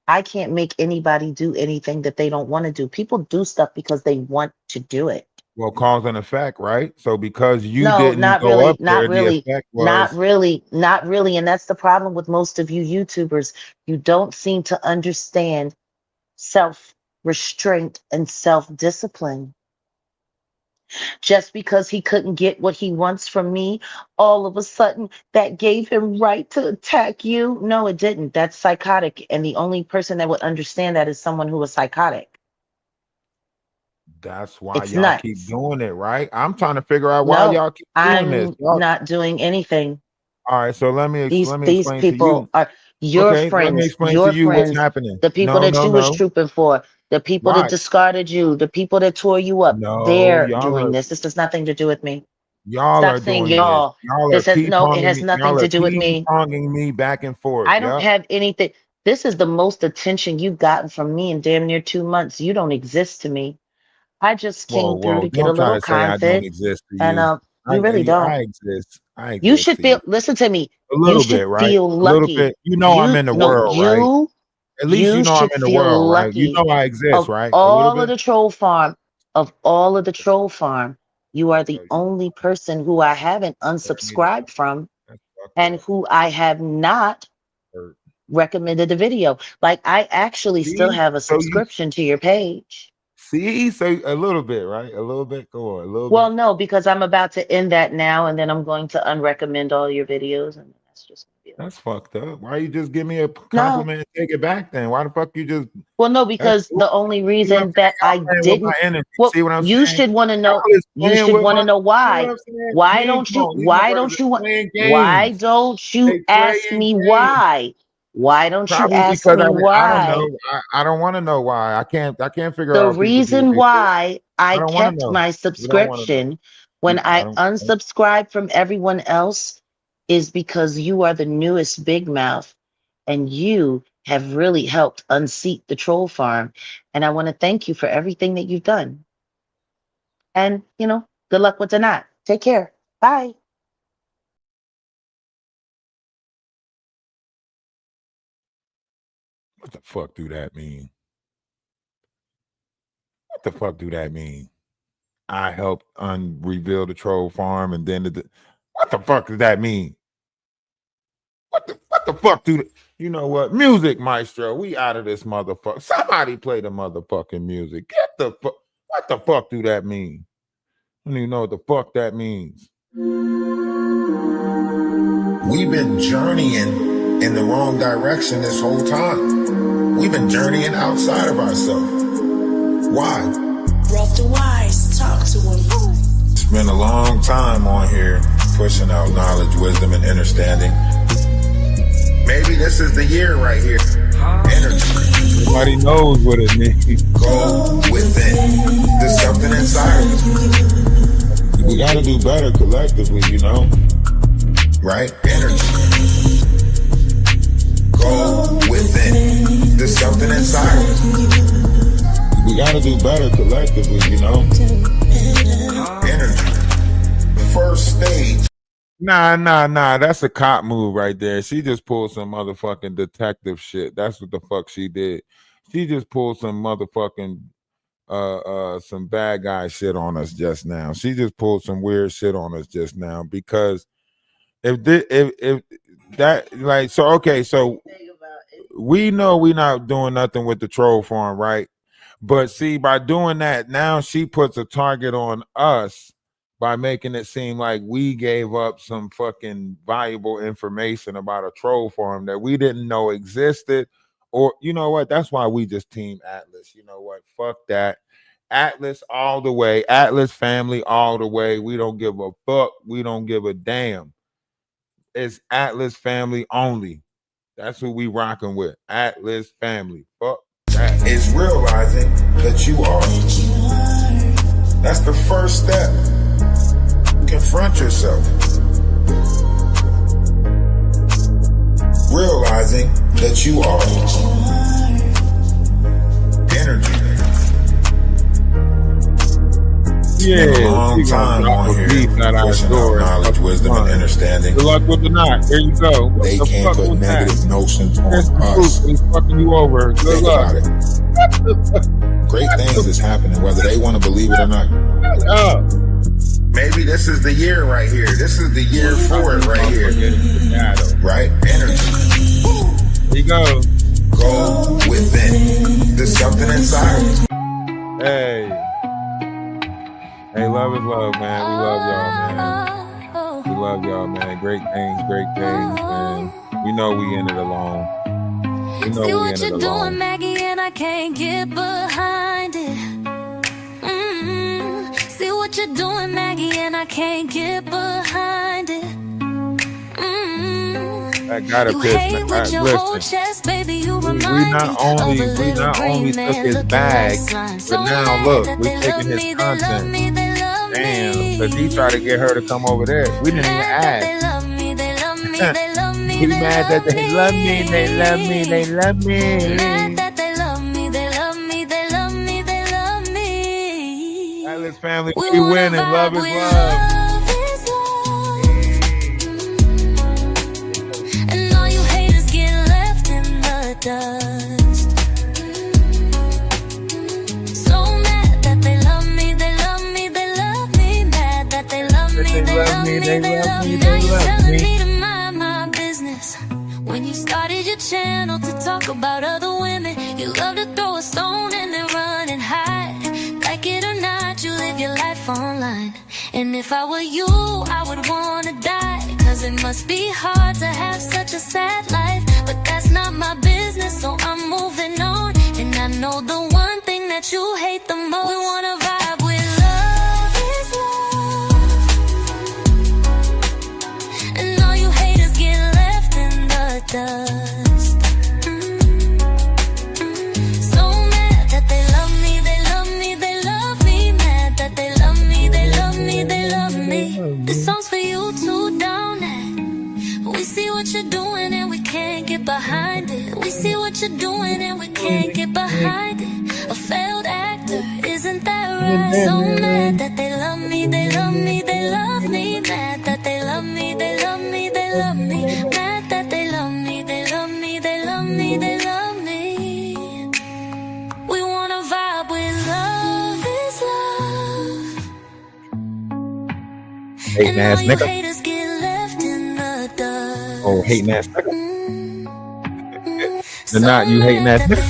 I can't make anybody do anything that they don't want to do. People do stuff because they want to do it. Well, cause and effect, right? So because you No, didn't not go really, up not there, the really, effect not was really, not really. And that's the problem with most of you YouTubers. You don't seem to understand self restraint and self discipline. Just because he couldn't get what he wants from me, all of a sudden that gave him right to attack you. No, it didn't. That's psychotic. And the only person that would understand that is someone who is psychotic. that's why It's y'all keep nuts. doing it, right? I'm trying to figure out why No, y'all keep doing this. I'm not doing anything. All right, so let me These explain to you. people are Okay, let me explain to your you what's friends, happening. the people No, that no, you was no. trooping for, the people that Why? discarded you, the people that tore you up. No, They're doing this. This has nothing to do with me. y'all Stop are saying doing this. y'all. This has no, it has nothing Y'all are to do with ping me. ponging me back and forth. I don't Yep. have anything. This is the most attention you've gotten from me in damn near 2 months. You don't exist to me. I just came through Whoa. to get a Don't try little to say I don't content, exist to and you. you really I don't. exist. I You exist should to you. feel. Listen to me. A You little should bit, right? feel A little lucky. bit. You know I'm in the world, right? At least you You know I'm should in the feel world, right? You lucky. know I exist, Of right? A little all of bit. the troll farm, you are the Yo, only person who I haven't let me know. unsubscribed from, That's fucked and up. who I have not Hurt. recommended the video. Like I actually still See? have a So you subscription to your page. see, so a little bit, right? A little bit. Go on, a little Well, bit. no, because I'm about to end that now, and then I'm going to unrecommend all your videos, and that's just gonna be it. That's fucked up. Why you just give me a No, compliment and take it back then? Why the fuck you just well, no, that's because stupid. the only See what I'm reason saying? that Y'all I playing with my didn't, energy. well, See what I'm you saying? should want to know. Y'all is You playing should with want to my know see what why. I'm saying? Playing, come on, these Why don't motherfuckers you? are playing Why games. don't you They ask playing me games. why? Why don't you Probably ask because me I don't why? know. I don't want to know why. I can't figure The out how people do what reason they do. why I I don't want to kept know. my You don't want to know. subscription when I I don't unsubscribed from everyone else is because you are the newest Big Mouth and you have really helped unseat the troll farm. And I want to thank you for everything that you've done. And, good luck with the knot. Take care. Bye. what the fuck do that mean? What the fuck do that mean? I helped reveal the troll farm, and then what the fuck does that mean? What the fuck do you know what? Music maestro, we out of this motherfucker. Somebody play the motherfucking music. Get the fuck. What the fuck do that mean? I don't even know what the fuck that means. We've been journeying in the wrong direction this whole time. We've been journeying outside of ourselves. Why? Rough to wise, talk to him. It's been a long time on here pushing out knowledge, wisdom, and understanding. Maybe this is the year right here. Energy. Nobody knows what it means. Go within. There's something inside of us. We gotta do better collectively, Right? Energy. Go within. There's something inside of us. We gotta do better collectively, Energy. First stage. Nah. That's a cop move right there. She just pulled some motherfucking detective shit. That's what the fuck she did. She just pulled some motherfucking some bad guy shit on us just now. She just pulled some weird shit on us just now because if that like so okay, so we know we not doing nothing with the troll farm, right? But see, by doing that, now she puts a target on us by making it seem like we gave up some fucking valuable information about a troll farm that we didn't know existed. Or you know what? That's why we just team Atlas. You know what? Fuck that. Atlas all the way. Atlas family all the way. We don't give a fuck. We don't give a damn. It's Atlas family only. That's who we rocking with. Atlas family. Fuck that. Is realizing that you are. That's the first step. Confront yourself. Realizing that you are energy. Yeah, Been a long time on here pushing out knowledge, wisdom, and understanding. Good luck with the knot. There you go. What They the can't fuck put was negative that? notions on That's the us. truth. He's fucking you over. Good Think luck. about it. Great things is happening, whether they want to believe it or not. Maybe this is the year right here. This is the year for it right here. Right? Energy. Here you go. Go within. There's something inside. Hey. Hey, love is love, man. We love y'all, man. We love y'all, man. Great things, man. We know we in it alone. We know See we what in you're it doing, alone. Maggie, and I can't get behind it. See what you're doing, Maggie, and I can't get behind it. I gotta You piss, hate man. with your whole Listen, chest, baby. You we remind not me only of a we little not only green took man his looking bag, like slime. but So now mad look, that we they love taking me, his they love content. me, they love Damn, me. because he tried to get her to come over there. We didn't even Mad that ask. they love me, they love me, they love me, He they mad that they love me, they love me, they love me. Mad that they love me, they love me, they love me, they love me. Atlas family, We we wanna winning. Love vibe is with love. love is love. And all you haters get left in the dust. So mad that they love me, they love me, they love me. Mad that they love me, they love me, they love me. Now you're telling me to mind my business. When you started your channel to talk about other women, you love to throw a stone and then run and hide. Like it or not, you live your life online. And if I were you, I would wanna die. Cause it must be hard to have such a sad life. But that's not my business, so I'm moving on. And I know the one thing that you hate the most. We wanna vibe with love is love. And all you haters get left in the dust. So mad that they love me, they love me, they love me. Mad that they love me, they love me, they love me. This song's for you too, down there. We see what you're doing and we can't get behind it. We see what you're doing and we can't get behind it. A failed actor, isn't that right? So mad that they love me, they love me, they love me. Mad that they love me, they love me, they love me. Mad that they love me, they love me, they love me, they love me. We wanna vibe with love is love. Hating And ass all you nigga. haters get left in the dust. Oh, hating ass nigga. The knot, you hating ass nigga.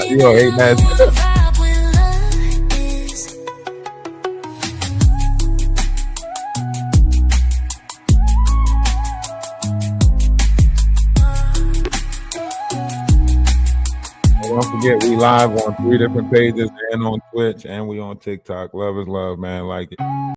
You a hating ass nigga. Don't forget, we live on 3 different pages and on Twitch, and we on TikTok. Love is love, man. Like it.